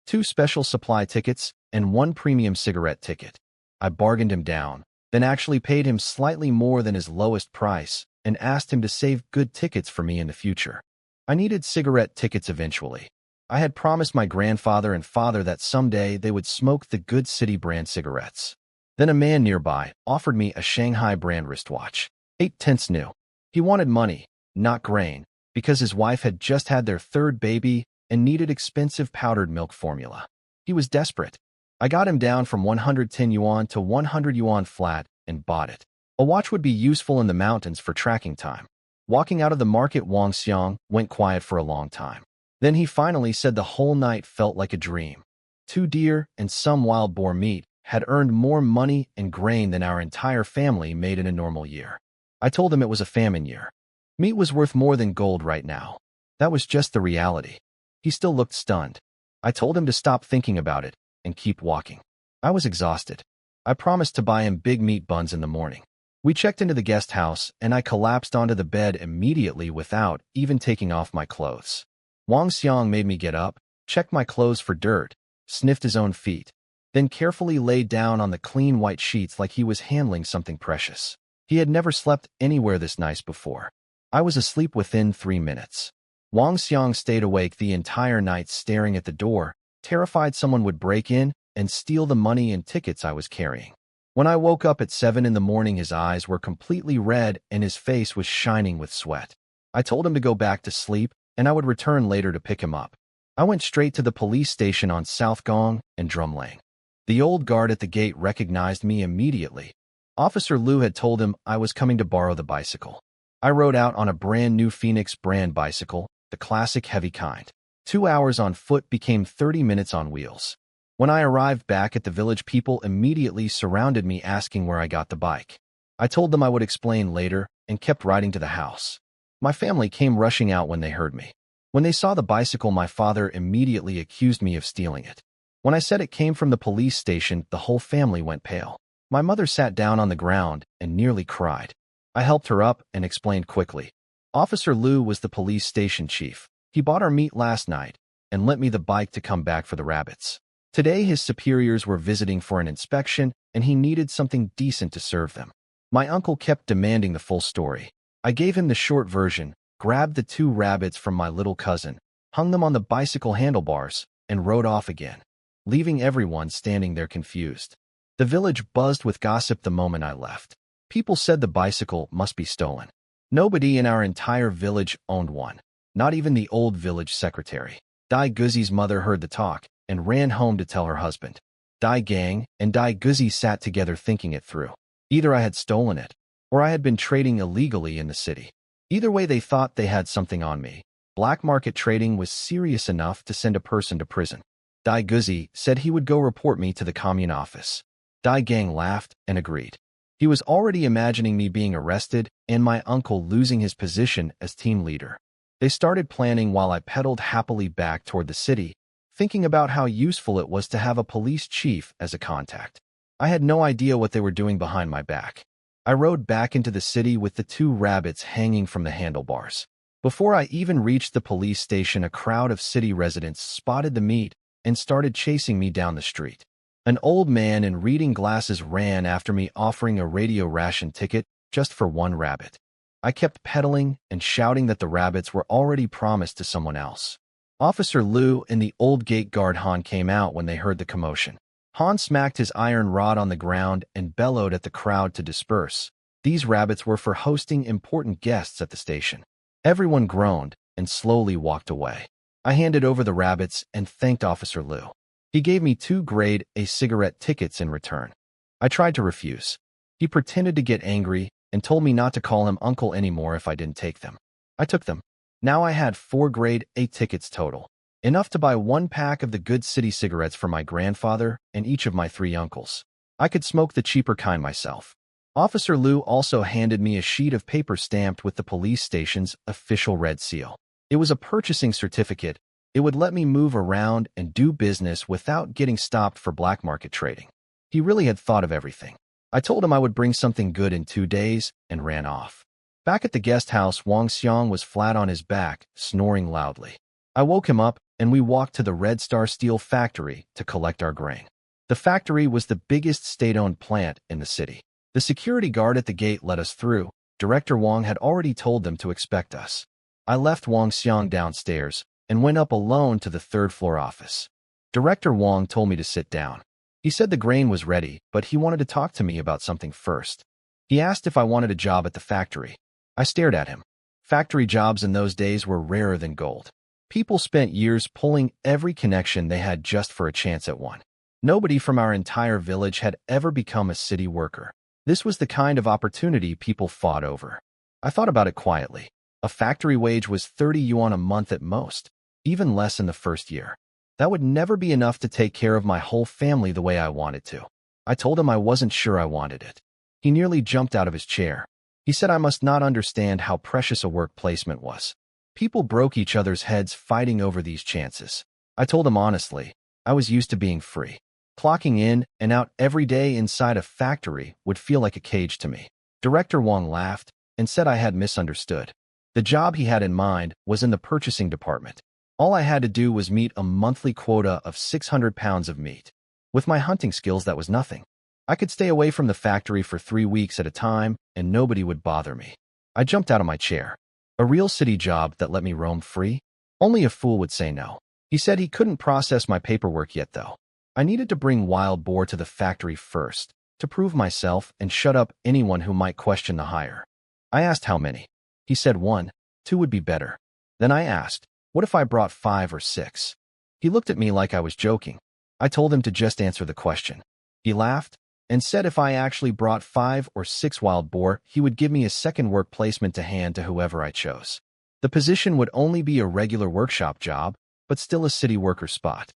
2 special supply tickets and 1 premium cigarette ticket. I bargained him down, then actually paid him slightly more than his lowest price and asked him to save good tickets for me in the future. I needed cigarette tickets eventually. I had promised my grandfather and father that someday they would smoke the good city brand cigarettes. Then a man nearby offered me a Shanghai brand wristwatch, 8/10 new. He wanted money, not grain, because his wife had just had their 3rd baby and needed expensive powdered milk formula. He was desperate. I got him down from 110 yuan to 100 yuan flat and bought it. A watch would be useful in the mountains for tracking time. Walking out of the market, Wang Xiang went quiet for a long time. Then he finally said the whole night felt like a dream. 2 deer and some wild boar meat had earned more money and grain than our entire family made in a normal year. I told him it was a famine year. Meat was worth more than gold right now. That was just the reality. He still looked stunned. I told him to stop thinking about it and keep walking. I was exhausted. I promised to buy him big meat buns in the morning. We checked into the guest house and I collapsed onto the bed immediately without even taking off my clothes. Wang Xiang made me get up, checked my clothes for dirt, sniffed his own feet, then carefully laid down on the clean white sheets like he was handling something precious. He had never slept anywhere this nice before. I was asleep within 3 minutes. Wang Xiang stayed awake the entire night staring at the door, terrified someone would break in and steal the money and tickets I was carrying. When I woke up at 7 in the morning, his eyes were completely red and his face was shining with sweat. I told him to go back to sleep and I would return later to pick him up. I went straight to the police station on South Gong and Drumlang. The old guard at the gate recognized me immediately. Officer Liu had told him I was coming to borrow the bicycle. I rode out on a brand new Phoenix brand bicycle, the classic heavy kind. 2 hours on foot became 30 minutes on wheels. When I arrived back at the village, people immediately surrounded me asking where I got the bike. I told them I would explain later and kept riding to the house. My family came rushing out when they heard me. When they saw the bicycle, my father immediately accused me of stealing it. When I said it came from the police station, the whole family went pale. My mother sat down on the ground and nearly cried. I helped her up and explained quickly. Officer Liu was the police station chief. He bought our meat last night and lent me the bike to come back for the rabbits. Today his superiors were visiting for an inspection and he needed something decent to serve them. My uncle kept demanding the full story. I gave him the short version, grabbed the 2 rabbits from my little cousin, hung them on the bicycle handlebars, and rode off again, leaving everyone standing there confused. The village buzzed with gossip the moment I left. People said the bicycle must be stolen. Nobody in our entire village owned one, not even the old village secretary. Dai Guzi's mother heard the talk and ran home to tell her husband. Dai Gang and Dai Guzi sat together thinking it through. Either I had stolen it, or I had been trading illegally in the city. Either way, they thought they had something on me. Black market trading was serious enough to send a person to prison. Dai Guzi said he would go report me to the commune office. Dai Gang laughed and agreed. He was already imagining me being arrested and my uncle losing his position as team leader. They started planning while I pedaled happily back toward the city, thinking about how useful it was to have a police chief as a contact. I had no idea what they were doing behind my back. I rode back into the city with the 2 rabbits hanging from the handlebars. Before I even reached the police station, a crowd of city residents spotted the meat and started chasing me down the street. An old man in reading glasses ran after me, offering a radio ration ticket just for 1 rabbit. I kept pedaling and shouting that the rabbits were already promised to someone else. Officer Liu and the old gate guard Han came out when they heard the commotion. Han smacked his iron rod on the ground and bellowed at the crowd to disperse. These rabbits were for hosting important guests at the station. Everyone groaned and slowly walked away. I handed over the rabbits and thanked Officer Liu. He gave me 2 grade A cigarette tickets in return. I tried to refuse. He pretended to get angry and told me not to call him uncle anymore if I didn't take them. I took them. Now I had 4 grade A tickets total, enough to buy 1 pack of the good city cigarettes for my grandfather and each of my 3 uncles. I could smoke the cheaper kind myself. Officer Liu also handed me a sheet of paper stamped with the police station's official red seal. It was a purchasing certificate. It would let me move around and do business without getting stopped for black market trading. He really had thought of everything. I told him I would bring something good in 2 days and ran off. Back at the guest house, Wang Xiang was flat on his back, snoring loudly. I woke him up and we walked to the Red Star Steel factory to collect our grain. The factory was the biggest state-owned plant in the city. The security guard at the gate let us through. Director Wang had already told them to expect us. I left Wang Xiang downstairs and went up alone to the 3rd floor office. Director Wang told me to sit down. He said the grain was ready, but he wanted to talk to me about something first. He asked if I wanted a job at the factory. I stared at him. Factory jobs in those days were rarer than gold. People spent years pulling every connection they had just for a chance at one. Nobody from our entire village had ever become a city worker. This was the kind of opportunity people fought over. I thought about it quietly. A factory wage was 30 yuan a month at most, even less in the first year. That would never be enough to take care of my whole family the way I wanted to. I told him I wasn't sure I wanted it. He nearly jumped out of his chair. He said I must not understand how precious a work placement was. People broke each other's heads fighting over these chances. I told him honestly, I was used to being free. Clocking in and out every day inside a factory would feel like a cage to me. Director Wang laughed and said I had misunderstood. The job he had in mind was in the purchasing department. All I had to do was meet a monthly quota of 600 pounds of meat. With my hunting skills, that was nothing. I could stay away from the factory for 3 weeks at a time and nobody would bother me. I jumped out of my chair. A real city job that let me roam free? Only a fool would say no. He said he couldn't process my paperwork yet, though. I needed to bring wild boar to the factory first, to prove myself and shut up anyone who might question the hire. I asked how many. He said 1, 2 would be better. Then I asked, what if I brought 5 or 6? He looked at me like I was joking. I told him to just answer the question. He laughed and said if I actually brought 5 or 6 wild boar, he would give me a second work placement to hand to whoever I chose. The position would only be a regular workshop job, but still a city worker spot.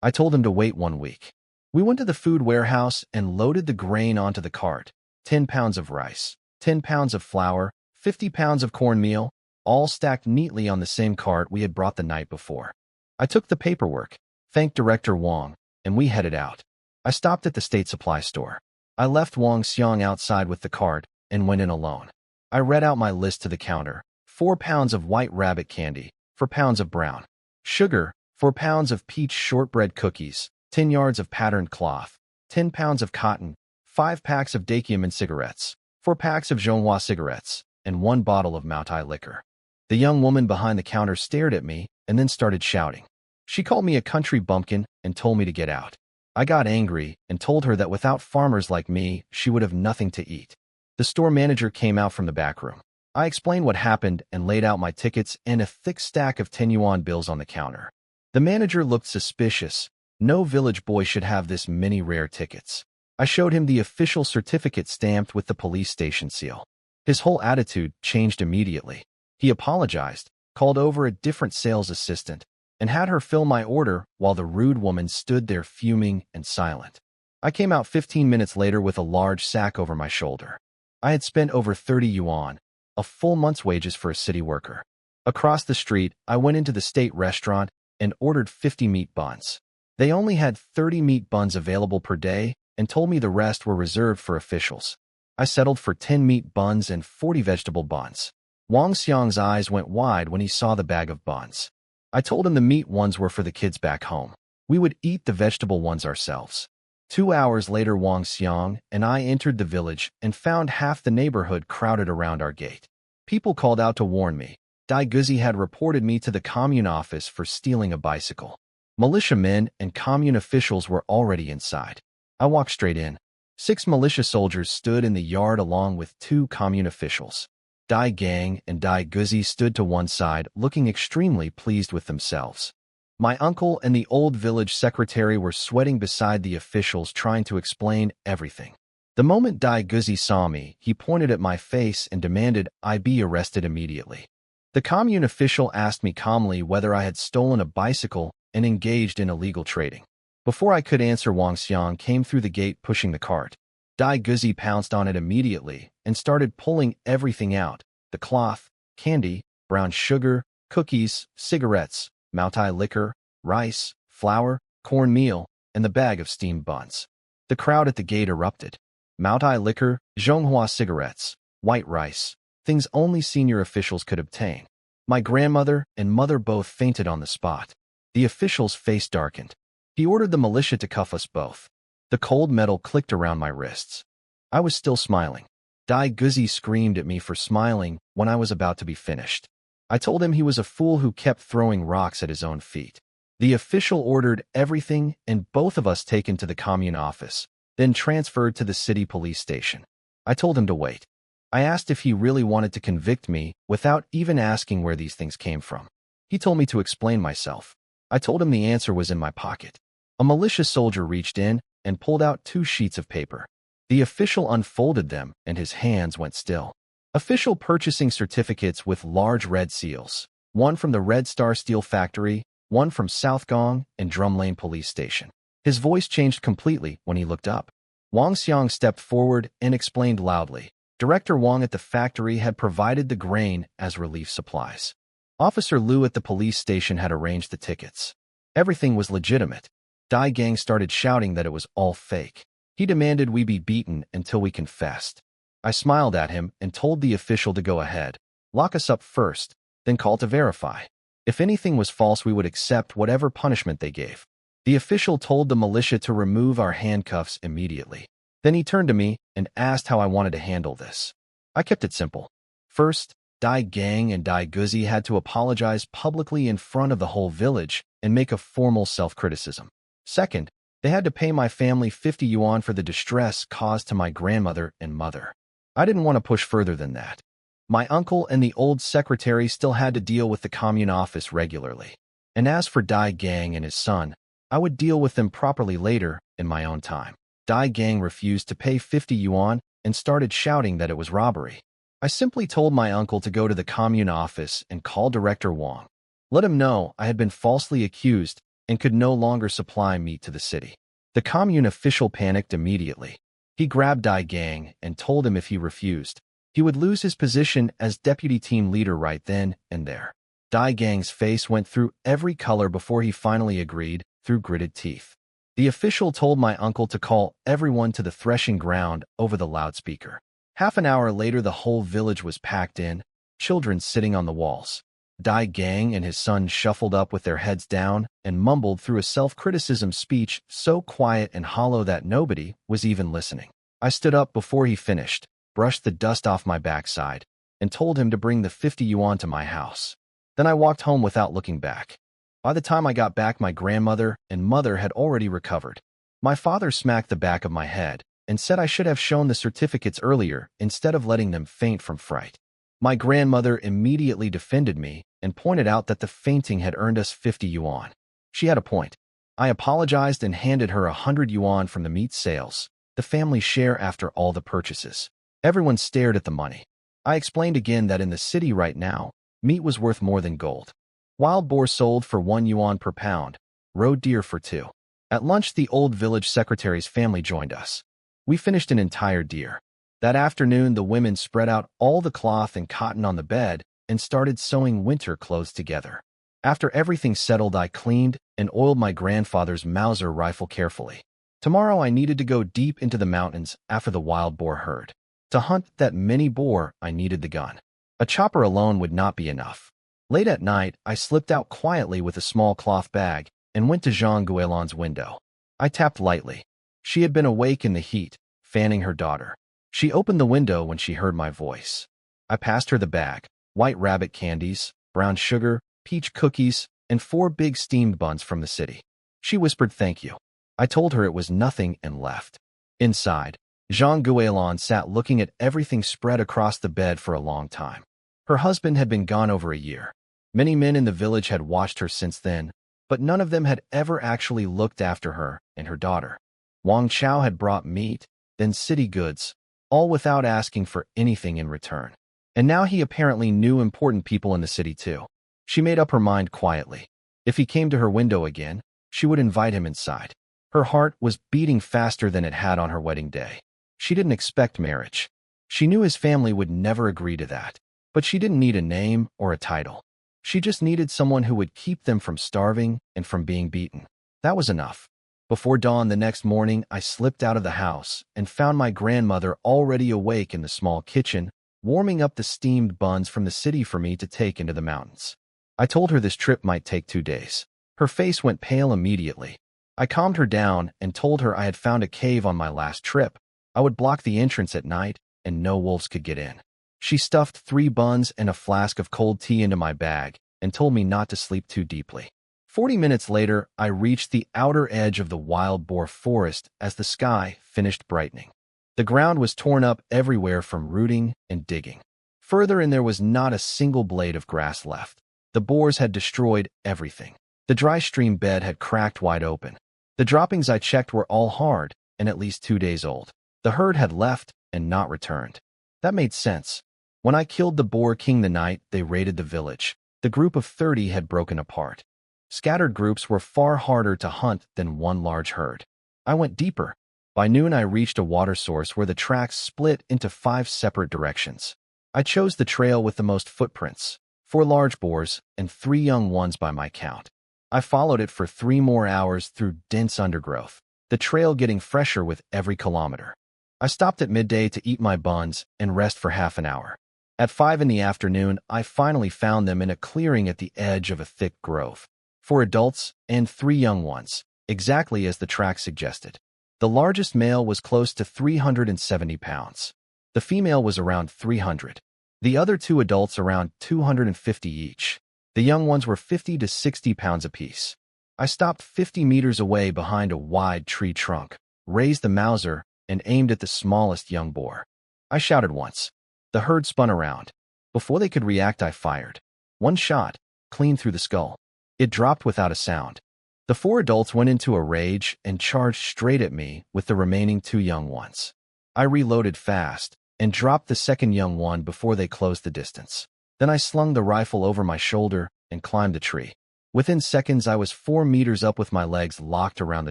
I told him to wait 1 week. We went to the food warehouse and loaded the grain onto the cart. 10 pounds of rice, 10 pounds of flour, 50 pounds of cornmeal, all stacked neatly on the same cart we had brought the night before. I took the paperwork, thanked Director Wang, and we headed out. I stopped at the state supply store. I left Wang Xiang outside with the cart and went in alone. I read out my list to the counter. 4 pounds of white rabbit candy, 4 pounds of brown sugar, 4 pounds of peach shortbread cookies, 10 yards of patterned cloth, 10 pounds of cotton, 5 packs of Dakiaman cigarettes, 4 packs of Zhonghua cigarettes, and 1 bottle of Maotai liquor. The young woman behind the counter stared at me and then started shouting. She called me a country bumpkin and told me to get out. I got angry and told her that without farmers like me, she would have nothing to eat. The store manager came out from the back room. I explained what happened and laid out my tickets and a thick stack of 10 yuan bills on the counter. The manager looked suspicious. No village boy should have this many rare tickets. I showed him the official certificate stamped with the police station seal. His whole attitude changed immediately. He apologized, called over a different sales assistant, and had her fill my order while the rude woman stood there fuming and silent. I came out 15 minutes later with a large sack over my shoulder. I had spent over 30 yuan, a full month's wages for a city worker. Across the street, I went into the state restaurant and ordered 50 meat buns. They only had 30 meat buns available per day and told me the rest were reserved for officials. I settled for 10 meat buns and 40 vegetable buns. Wang Xiang's eyes went wide when he saw the bag of buns. I told him the meat ones were for the kids back home. We would eat the vegetable ones ourselves. 2 hours later, Wang Xiang and I entered the village and found half the neighborhood crowded around our gate. People called out to warn me. Dai Guzi had reported me to the commune office for stealing a bicycle. Militiamen and commune officials were already inside. I walked straight in. 6 militia soldiers stood in the yard along with 2 commune officials. Dai Gang and Dai Guzi stood to one side, looking extremely pleased with themselves. My uncle and the old village secretary were sweating beside the officials trying to explain everything. The moment Dai Guzi saw me, he pointed at my face and demanded I be arrested immediately. The commune official asked me calmly whether I had stolen a bicycle and engaged in illegal trading. Before I could answer, Wang Xiang came through the gate pushing the cart. Dai Guzi pounced on it immediately and started pulling everything out: the cloth, candy, brown sugar, cookies, cigarettes, Maotai liquor, rice, flour, cornmeal, and the bag of steamed buns. The crowd at the gate erupted. Maotai liquor, Zhonghua cigarettes, white rice, things only senior officials could obtain. My grandmother and mother both fainted on the spot. The official's face darkened. He ordered the militia to cuff us both. The cold metal clicked around my wrists. I was still smiling. Dai Guzi screamed at me for smiling when I was about to be finished. I told him he was a fool who kept throwing rocks at his own feet. The official ordered everything and both of us taken to the commune office, then transferred to the city police station. I told him to wait. I asked if he really wanted to convict me without even asking where these things came from. He told me to explain myself. I told him the answer was in my pocket. A militia soldier reached in and pulled out 2 sheets of paper. The official unfolded them and his hands went still. Official purchasing certificates with large red seals. One from the Red Star Steel Factory, one from South Gong and Drum Lane Police Station. His voice changed completely when he looked up. Wang Xiang stepped forward and explained loudly. Director Wang at the factory had provided the grain as relief supplies. Officer Liu at the police station had arranged the tickets. Everything was legitimate. Dai Gang started shouting that it was all fake. He demanded we be beaten until we confessed. I smiled at him and told the official to go ahead, lock us up first, then call to verify. If anything was false, we would accept whatever punishment they gave. The official told the militia to remove our handcuffs immediately. Then he turned to me and asked how I wanted to handle this. I kept it simple. First, Dai Gang and Dai Guzi had to apologize publicly in front of the whole village and make a formal self-criticism. Second, they had to pay my family 50 yuan for the distress caused to my grandmother and mother. I didn't want to push further than that. My uncle and the old secretary still had to deal with the commune office regularly. And as for Dai Gang and his son, I would deal with them properly later in my own time. Dai Gang refused to pay 50 yuan and started shouting that it was robbery. I simply told my uncle to go to the commune office and call Director Wang. Let him know I had been falsely accused and could no longer supply meat to the city. The commune official panicked immediately. He grabbed Dai Gang and told him if he refused, he would lose his position as deputy team leader right then and there. Dai Gang's face went through every color before he finally agreed, through gritted teeth. The official told my uncle to call everyone to the threshing ground over the loudspeaker. Half an hour later, the whole village was packed in, children sitting on the walls. Dai Gang and his son shuffled up with their heads down and mumbled through a self-criticism speech so quiet and hollow that nobody was even listening. I stood up before he finished, brushed the dust off my backside, and told him to bring the 50 yuan to my house. Then I walked home without looking back. By the time I got back, my grandmother and mother had already recovered. My father smacked the back of my head and said I should have shown the certificates earlier instead of letting them faint from fright. My grandmother immediately defended me and pointed out that the fainting had earned us 50 yuan. She had a point. I apologized and handed her 100 yuan from the meat sales, the family share after all the purchases. Everyone stared at the money. I explained again that in the city right now, meat was worth more than gold. Wild boar sold for 1 yuan per pound, roe deer for 2. At lunch, the old village secretary's family joined us. We finished an entire deer. That afternoon, the women spread out all the cloth and cotton on the bed and started sewing winter clothes together. After everything settled, I cleaned and oiled my grandfather's Mauser rifle carefully. Tomorrow, I needed to go deep into the mountains after the wild boar herd. To hunt that many boar, I needed the gun. A chopper alone would not be enough. Late at night, I slipped out quietly with a small cloth bag and went to Zhang Guilan's window. I tapped lightly. She had been awake in the heat, fanning her daughter. She opened the window when she heard my voice. I passed her the bag, white rabbit candies, brown sugar, peach cookies, and 4 big steamed buns from the city. She whispered thank you. I told her it was nothing and left. Inside, Zhang Guilan sat looking at everything spread across the bed for a long time. Her husband had been gone over a year. Many men in the village had watched her since then, but none of them had ever actually looked after her and her daughter. Wang Tiezhu had brought meat, then city goods, all without asking for anything in return. And now he apparently knew important people in the city too. She made up her mind quietly. If he came to her window again, she would invite him inside. Her heart was beating faster than it had on her wedding day. She didn't expect marriage. She knew his family would never agree to that. But she didn't need a name or a title. She just needed someone who would keep them from starving and from being beaten. That was enough. Before dawn the next morning, I slipped out of the house and found my grandmother already awake in the small kitchen, warming up the steamed buns from the city for me to take into the mountains. I told her this trip might take 2 days. Her face went pale immediately. I calmed her down and told her I had found a cave on my last trip. I would block the entrance at night and no wolves could get in. She stuffed 3 buns and a flask of cold tea into my bag and told me not to sleep too deeply. 40 minutes later, I reached the outer edge of the wild boar forest as the sky finished brightening. The ground was torn up everywhere from rooting and digging. Further in, there was not a single blade of grass left. The boars had destroyed everything. The dry stream bed had cracked wide open. The droppings I checked were all hard and at least 2 days old. The herd had left and not returned. That made sense. When I killed the Boar King the night they raided the village, the group of 30 had broken apart. Scattered groups were far harder to hunt than one large herd. I went deeper. By noon, I reached a water source where the tracks split into 5 separate directions. I chose the trail with the most footprints, 4 large boars and 3 young ones by my count. I followed it for 3 more hours through dense undergrowth, the trail getting fresher with every kilometer. I stopped at midday to eat my buns and rest for half an hour. At 5 in the afternoon, I finally found them in a clearing at the edge of a thick grove. 4 adults and 3 young ones, exactly as the track suggested. The largest male was close to 370 pounds. The female was around 300. The other 2 adults around 250 each. The young ones were 50 to 60 pounds apiece. I stopped 50 meters away behind a wide tree trunk, raised the Mauser, and aimed at the smallest young boar. I shouted once. The herd spun around. Before they could react, I fired. 1 shot, clean through the skull. It dropped without a sound. The 4 adults went into a rage and charged straight at me with the remaining 2 young ones. I reloaded fast and dropped the second young one before they closed the distance. Then I slung the rifle over my shoulder and climbed the tree. Within seconds, I was 4 meters up with my legs locked around the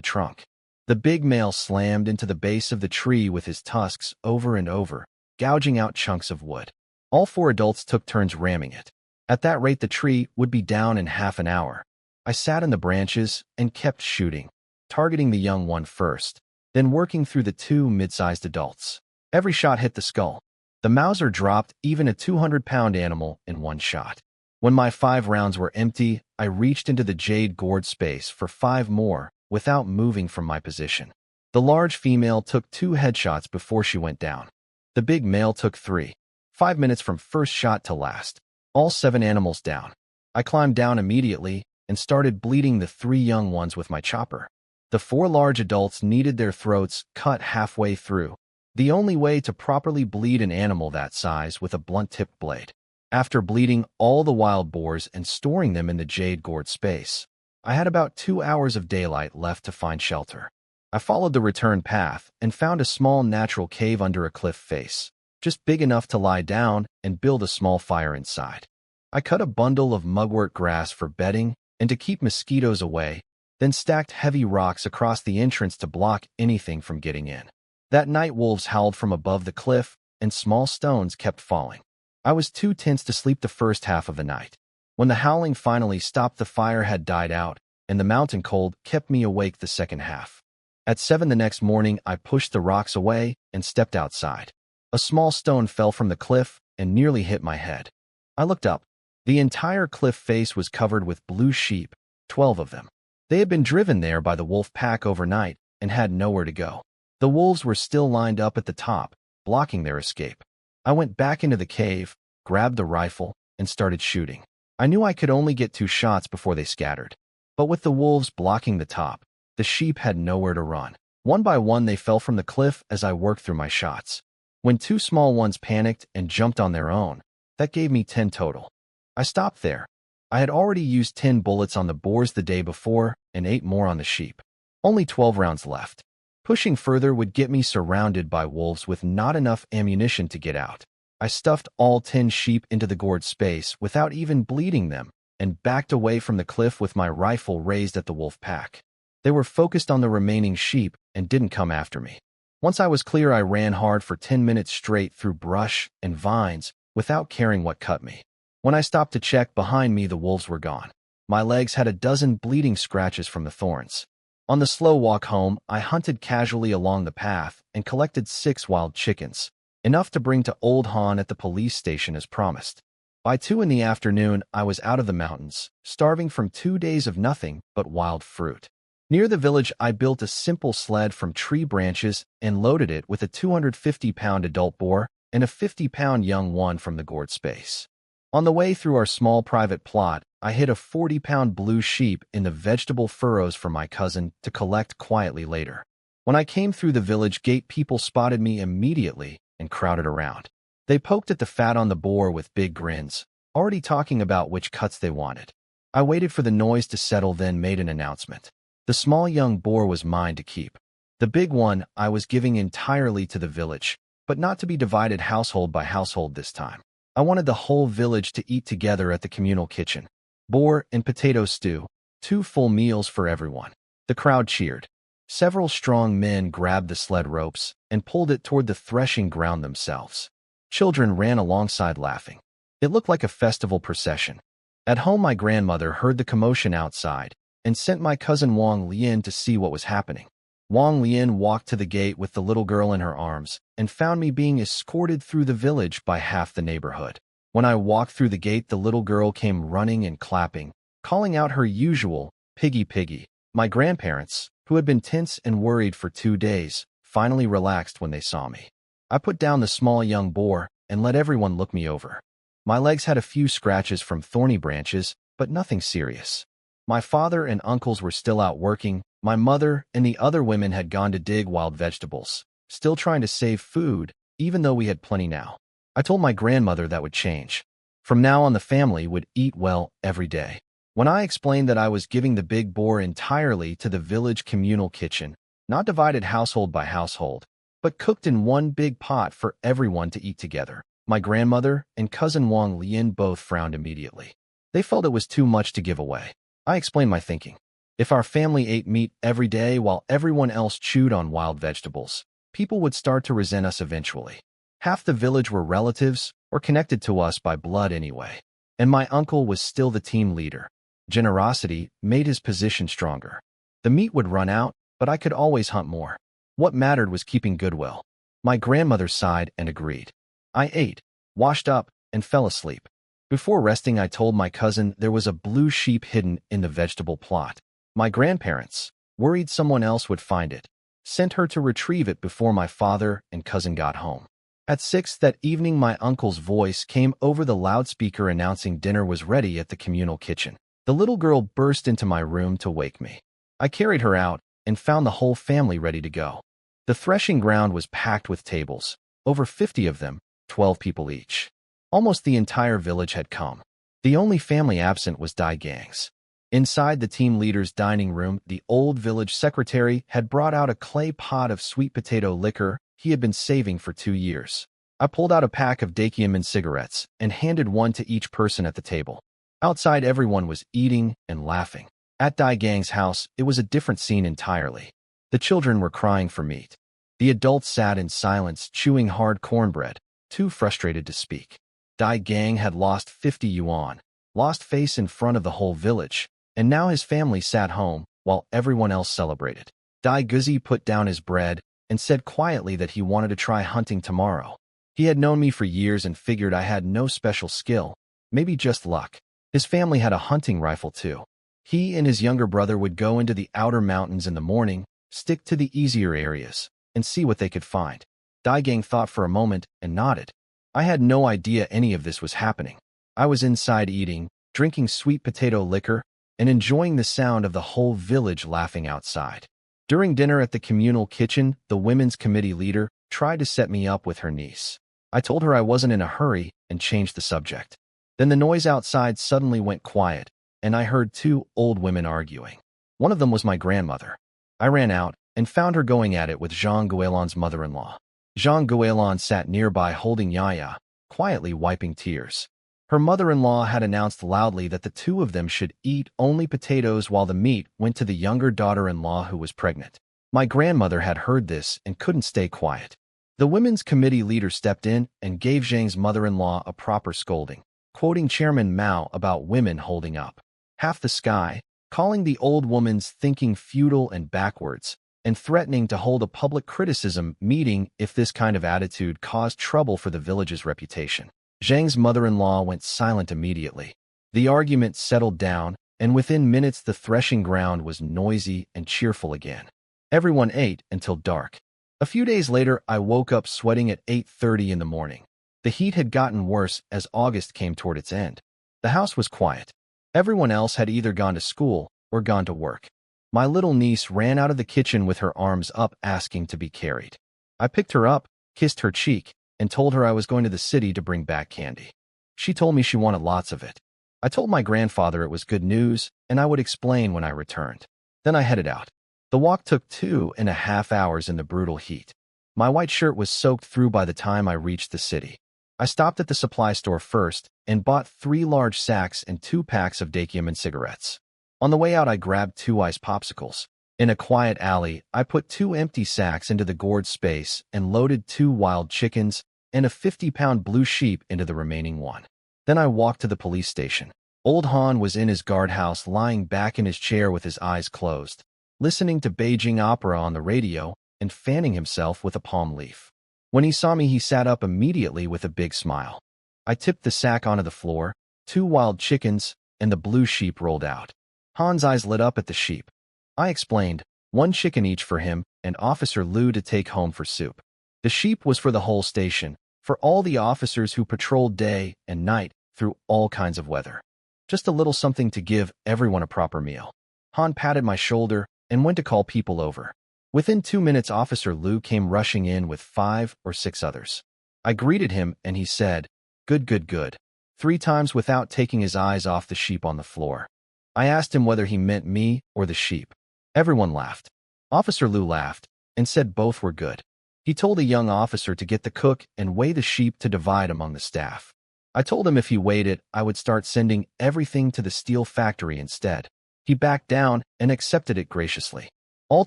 trunk. The big male slammed into the base of the tree with his tusks over and over, gouging out chunks of wood. All 4 adults took turns ramming it. At that rate, the tree would be down in half an hour. I sat in the branches and kept shooting, targeting the young one first, then working through the 2 mid-sized adults. Every shot hit the skull. The Mauser dropped even a 200-pound animal in one shot. When my 5 rounds were empty, I reached into the jade gourd space for 5 more without moving from my position. The large female took 2 headshots before she went down. The big male took 3. 5 minutes from first shot to last. All 7 animals down. I climbed down immediately and started bleeding the 3 young ones with my chopper. The 4 large adults needed their throats cut halfway through, the only way to properly bleed an animal that size with a blunt-tipped blade. After bleeding all the wild boars and storing them in the jade gourd space, I had about 2 hours of daylight left to find shelter. I followed the return path and found a small natural cave under a cliff face, just big enough to lie down and build a small fire inside. I cut a bundle of mugwort grass for bedding and to keep mosquitoes away, then stacked heavy rocks across the entrance to block anything from getting in. That night, wolves howled from above the cliff, and small stones kept falling. I was too tense to sleep the first half of the night. When the howling finally stopped, the fire had died out, and the mountain cold kept me awake the second half. At 7 the next morning, I pushed the rocks away and stepped outside. A small stone fell from the cliff and nearly hit my head. I looked up. The entire cliff face was covered with blue sheep, 12 of them. They had been driven there by the wolf pack overnight and had nowhere to go. The wolves were still lined up at the top, blocking their escape. I went back into the cave, grabbed the rifle, and started shooting. I knew I could only get 2 shots before they scattered. But with the wolves blocking the top, the sheep had nowhere to run. One by one, they fell from the cliff as I worked through my shots. When 2 small ones panicked and jumped on their own, that gave me 10 total. I stopped there. I had already used 10 bullets on the boars the day before and 8 more on the sheep. Only 12 rounds left. Pushing further would get me surrounded by wolves with not enough ammunition to get out. I stuffed all 10 sheep into the gourd space without even bleeding them and backed away from the cliff with my rifle raised at the wolf pack. They were focused on the remaining sheep and didn't come after me. Once I was clear, I ran hard for 10 minutes straight through brush and vines without caring what cut me. When I stopped to check behind me, the wolves were gone. My legs had a dozen bleeding scratches from the thorns. On the slow walk home, I hunted casually along the path and collected 6 wild chickens, enough to bring to Old Han at the police station as promised. By 2 in the afternoon, I was out of the mountains, starving from 2 days of nothing but wild fruit. Near the village, I built a simple sled from tree branches and loaded it with a 250-pound adult boar and a 50-pound young one from the gourd space. On the way through our small private plot, I hid a 40-pound blue sheep in the vegetable furrows for my cousin to collect quietly later. When I came through the village gate, people spotted me immediately and crowded around. They poked at the fat on the boar with big grins, already talking about which cuts they wanted. I waited for the noise to settle, then made an announcement. The small young boar was mine to keep. The big one I was giving entirely to the village, but not to be divided household by household this time. I wanted the whole village to eat together at the communal kitchen. Boar and potato stew, 2 full meals for everyone. The crowd cheered. Several strong men grabbed the sled ropes and pulled it toward the threshing ground themselves. Children ran alongside laughing. It looked like a festival procession. At home, my grandmother heard the commotion outside and sent my cousin Wang Lian to see what was happening. Wang Lian walked to the gate with the little girl in her arms and found me being escorted through the village by half the neighborhood. When I walked through the gate, the little girl came running and clapping, calling out her usual, "Piggy, piggy." My grandparents, who had been tense and worried for 2 days, finally relaxed when they saw me. I put down the small young boar and let everyone look me over. My legs had a few scratches from thorny branches, but nothing serious. My father and uncles were still out working. My mother and the other women had gone to dig wild vegetables, still trying to save food, even though we had plenty now. I told my grandmother that would change. From now on, the family would eat well every day. When I explained that I was giving the big boar entirely to the village communal kitchen, not divided household by household, but cooked in one big pot for everyone to eat together, my grandmother and cousin Wang Lian both frowned immediately. They felt it was too much to give away. I explained my thinking. If our family ate meat every day while everyone else chewed on wild vegetables, people would start to resent us eventually. Half the village were relatives or connected to us by blood anyway. And my uncle was still the team leader. Generosity made his position stronger. The meat would run out, but I could always hunt more. What mattered was keeping goodwill. My grandmother sighed and agreed. I ate, washed up, and fell asleep. Before resting, I told my cousin there was a blue sheep hidden in the vegetable plot. My grandparents, worried someone else would find it, sent her to retrieve it before my father and cousin got home. At 6 that evening, my uncle's voice came over the loudspeaker announcing dinner was ready at the communal kitchen. The little girl burst into my room to wake me. I carried her out and found the whole family ready to go. The threshing ground was packed with tables, over 50 of them, 12 people each. Almost the entire village had come. The only family absent was Dai Gang's. Inside the team leader's dining room, the old village secretary had brought out a clay pot of sweet potato liquor he had been saving for 2 years. I pulled out a pack of Dakiaman cigarettes and handed one to each person at the table. Outside, everyone was eating and laughing. At Dai Gang's house, it was a different scene entirely. The children were crying for meat. The adults sat in silence, chewing hard cornbread, too frustrated to speak. Dai Gang had lost 50 yuan, lost face in front of the whole village, and now his family sat home while everyone else celebrated. Dai Guzi put down his bread and said quietly that he wanted to try hunting tomorrow. He had known me for years and figured I had no special skill, maybe just luck. His family had a hunting rifle too. He and his younger brother would go into the outer mountains in the morning, stick to the easier areas, and see what they could find. Dai Gang thought for a moment and nodded. I had no idea any of this was happening. I was inside eating, drinking sweet potato liquor, and enjoying the sound of the whole village laughing outside. During dinner at the communal kitchen, the women's committee leader tried to set me up with her niece. I told her I wasn't in a hurry and changed the subject. Then the noise outside suddenly went quiet, and I heard 2 old women arguing. One of them was my grandmother. I ran out and found her going at it with Zhang Guilan's mother-in-law. Zhang Guilan sat nearby holding Yaya, quietly wiping tears. Her mother-in-law had announced loudly that the 2 of them should eat only potatoes while the meat went to the younger daughter-in-law who was pregnant. My grandmother had heard this and couldn't stay quiet. The women's committee leader stepped in and gave Zhang's mother-in-law a proper scolding, quoting Chairman Mao about women holding up half the sky, calling the old woman's thinking futile and backwards, and threatening to hold a public criticism meeting if this kind of attitude caused trouble for the village's reputation. Zhang's mother-in-law went silent immediately. The argument settled down, and within minutes the threshing ground was noisy and cheerful again. Everyone ate until dark. A few days later, I woke up sweating at 8:30 in the morning. The heat had gotten worse as August came toward its end. The house was quiet. Everyone else had either gone to school or gone to work. My little niece ran out of the kitchen with her arms up asking to be carried. I picked her up, kissed her cheek, and told her I was going to the city to bring back candy. She told me she wanted lots of it. I told my grandfather it was good news, and I would explain when I returned. Then I headed out. The walk took 2.5 hours in the brutal heat. My white shirt was soaked through by the time I reached the city. I stopped at the supply store first and bought 3 large sacks and 2 packs of Dakiaman cigarettes. On the way out, I grabbed 2 ice popsicles. In a quiet alley, I put 2 empty sacks into the gourd space and loaded 2 wild chickens and a 50-pound blue sheep into the remaining one. Then I walked to the police station. Old Han was in his guardhouse lying back in his chair with his eyes closed, listening to Beijing opera on the radio and fanning himself with a palm leaf. When he saw me, he sat up immediately with a big smile. I tipped the sack onto the floor, 2 wild chickens, and the blue sheep rolled out. Han's eyes lit up at the sheep. I explained, 1 chicken each for him and Officer Liu to take home for soup. The sheep was for the whole station, for all the officers who patrolled day and night through all kinds of weather. Just a little something to give everyone a proper meal. Han patted my shoulder and went to call people over. Within 2 minutes, Officer Liu came rushing in with 5 or 6 others. I greeted him and he said, "Good, good, good," 3 times without taking his eyes off the sheep on the floor. I asked him whether he meant me or the sheep. Everyone laughed. Officer Liu laughed and said both were good. He told a young officer to get the cook and weigh the sheep to divide among the staff. I told him if he weighed it, I would start sending everything to the steel factory instead. He backed down and accepted it graciously. All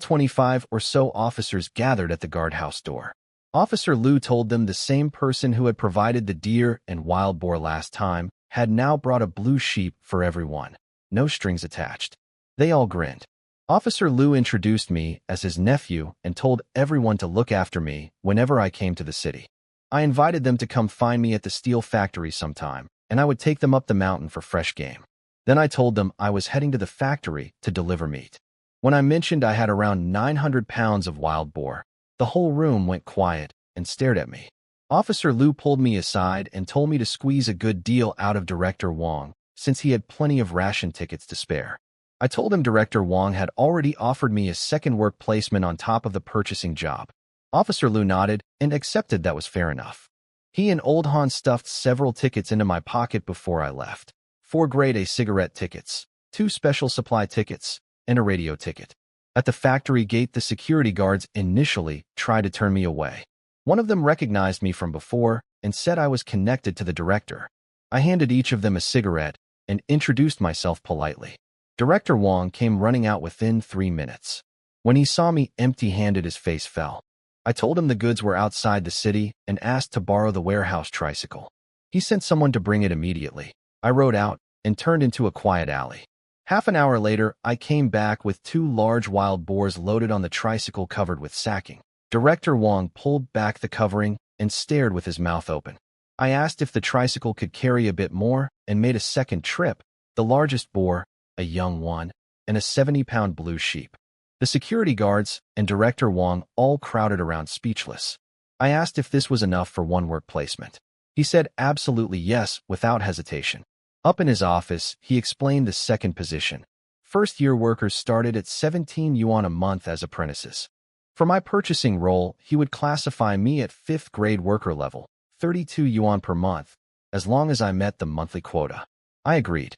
25 or so officers gathered at the guardhouse door. Officer Liu told them the same person who had provided the deer and wild boar last time had now brought a blue sheep for everyone. No strings attached. They all grinned. Officer Liu introduced me as his nephew and told everyone to look after me whenever I came to the city. I invited them to come find me at the steel factory sometime, and I would take them up the mountain for fresh game. Then I told them I was heading to the factory to deliver meat. When I mentioned I had around 900 pounds of wild boar, the whole room went quiet and stared at me. Officer Liu pulled me aside and told me to squeeze a good deal out of Director Wang, since he had plenty of ration tickets to spare. I told him Director Wang had already offered me a second work placement on top of the purchasing job. Officer Liu nodded and accepted that was fair enough. He and Old Han stuffed several tickets into my pocket before I left. 4 grade A cigarette tickets, 2 special supply tickets, and a radio ticket. At the factory gate, the security guards initially tried to turn me away. One of them recognized me from before and said I was connected to the director. I handed each of them a cigarette and introduced myself politely. Director Wang came running out within 3 minutes. When he saw me empty-handed, his face fell. I told him the goods were outside the city and asked to borrow the warehouse tricycle. He sent someone to bring it immediately. I rode out and turned into a quiet alley. Half an hour later, I came back with 2 large wild boars loaded on the tricycle covered with sacking. Director Wang pulled back the covering and stared with his mouth open. I asked if the tricycle could carry a bit more and made a second trip, the largest boar, a young one, and a 70-pound blue sheep. The security guards and Director Wang all crowded around speechless. I asked if this was enough for one work placement. He said absolutely yes without hesitation. Up in his office, he explained the second position. First-year workers started at 17 yuan a month as apprentices. For my purchasing role, he would classify me at 5th grade worker level, 32 yuan per month, as long as I met the monthly quota. I agreed.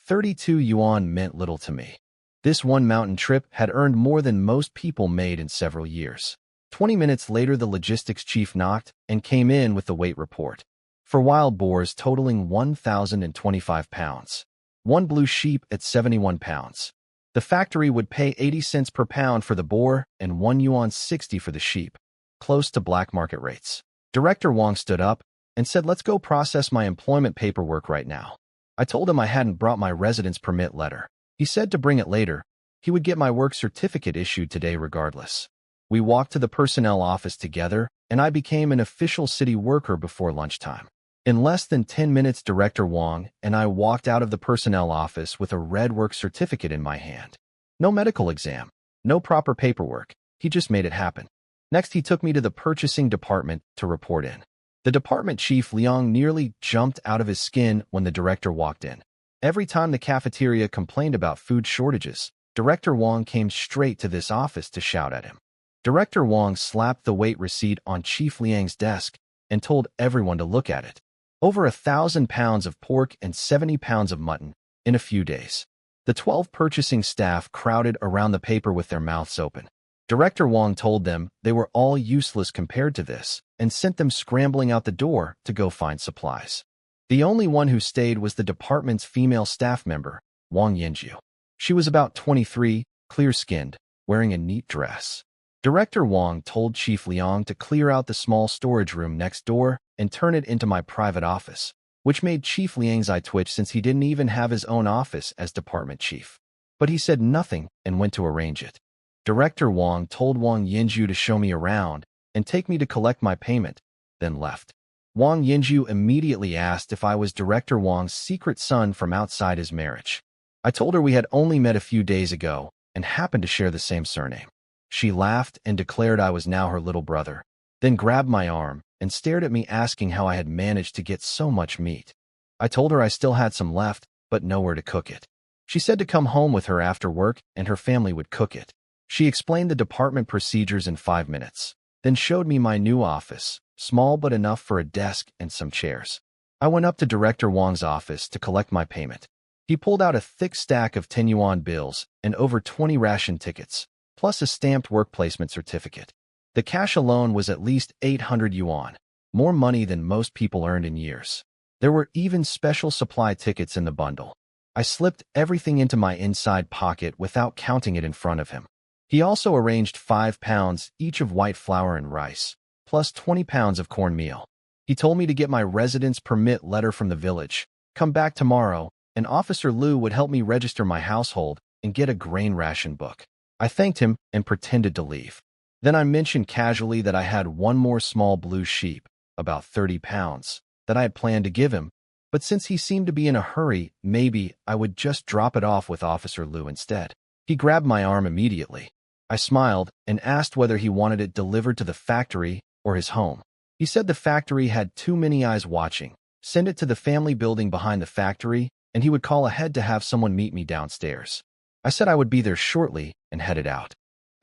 32 yuan meant little to me. This one mountain trip had earned more than most people made in several years. 20 minutes later, the logistics chief knocked and came in with the weight report. For wild boars totaling 1,025 pounds. 1 blue sheep at 71 pounds. The factory would pay 80 cents per pound for the boar and 1 yuan 60 for the sheep, close to black market rates. Director Wang stood up and said, "Let's go process my employment paperwork right now." I told him I hadn't brought my residence permit letter. He said to bring it later. He would get my work certificate issued today regardless. We walked to the personnel office together, and I became an official city worker before lunchtime. In less than 10 minutes, Director Wang and I walked out of the personnel office with a red work certificate in my hand. No medical exam, no proper paperwork. He just made it happen. Next, he took me to the purchasing department to report in. The department chief, Liang, nearly jumped out of his skin when the director walked in. Every time the cafeteria complained about food shortages, Director Wang came straight to this office to shout at him. Director Wang slapped the weight receipt on Chief Liang's desk and told everyone to look at it. Over 1,000 pounds of pork and 70 pounds of mutton in a few days. The 12 purchasing staff crowded around the paper with their mouths open. Director Wang told them they were all useless compared to this and sent them scrambling out the door to go find supplies. The only one who stayed was the department's female staff member, Wang Tiezhu. She was about 23, clear-skinned, wearing a neat dress. Director Wang told Chief Liang to clear out the small storage room next door and turn it into my private office, which made Chief Liang's eye twitch since he didn't even have his own office as department chief. But he said nothing and went to arrange it. Director Wang told Wang Tiezhu to show me around and take me to collect my payment, then left. Wang Tiezhu immediately asked if I was Director Wang's secret son from outside his marriage. I told her we had only met a few days ago and happened to share the same surname. She laughed and declared I was now her little brother, then grabbed my arm and stared at me asking how I had managed to get so much meat. I told her I still had some left, but nowhere to cook it. She said to come home with her after work and her family would cook it. She explained the department procedures in 5 minutes, then showed me my new office, small but enough for a desk and some chairs. I went up to Director Wang's office to collect my payment. He pulled out a thick stack of 10 yuan bills and over 20 ration tickets, plus a stamped work placement certificate. The cash alone was at least 800 yuan, more money than most people earned in years. There were even special supply tickets in the bundle. I slipped everything into my inside pocket without counting it in front of him. He also arranged 5 pounds each of white flour and rice, plus 20 pounds of cornmeal. He told me to get my residence permit letter from the village, come back tomorrow, and Officer Liu would help me register my household and get a grain ration book. I thanked him and pretended to leave. Then I mentioned casually that I had one more small blue sheep, about 30 pounds, that I had planned to give him, but since he seemed to be in a hurry, maybe I would just drop it off with Officer Liu instead. He grabbed my arm immediately. I smiled and asked whether he wanted it delivered to the factory or his home. He said the factory had too many eyes watching. Send it to the family building behind the factory, and he would call ahead to have someone meet me downstairs. I said I would be there shortly and headed out.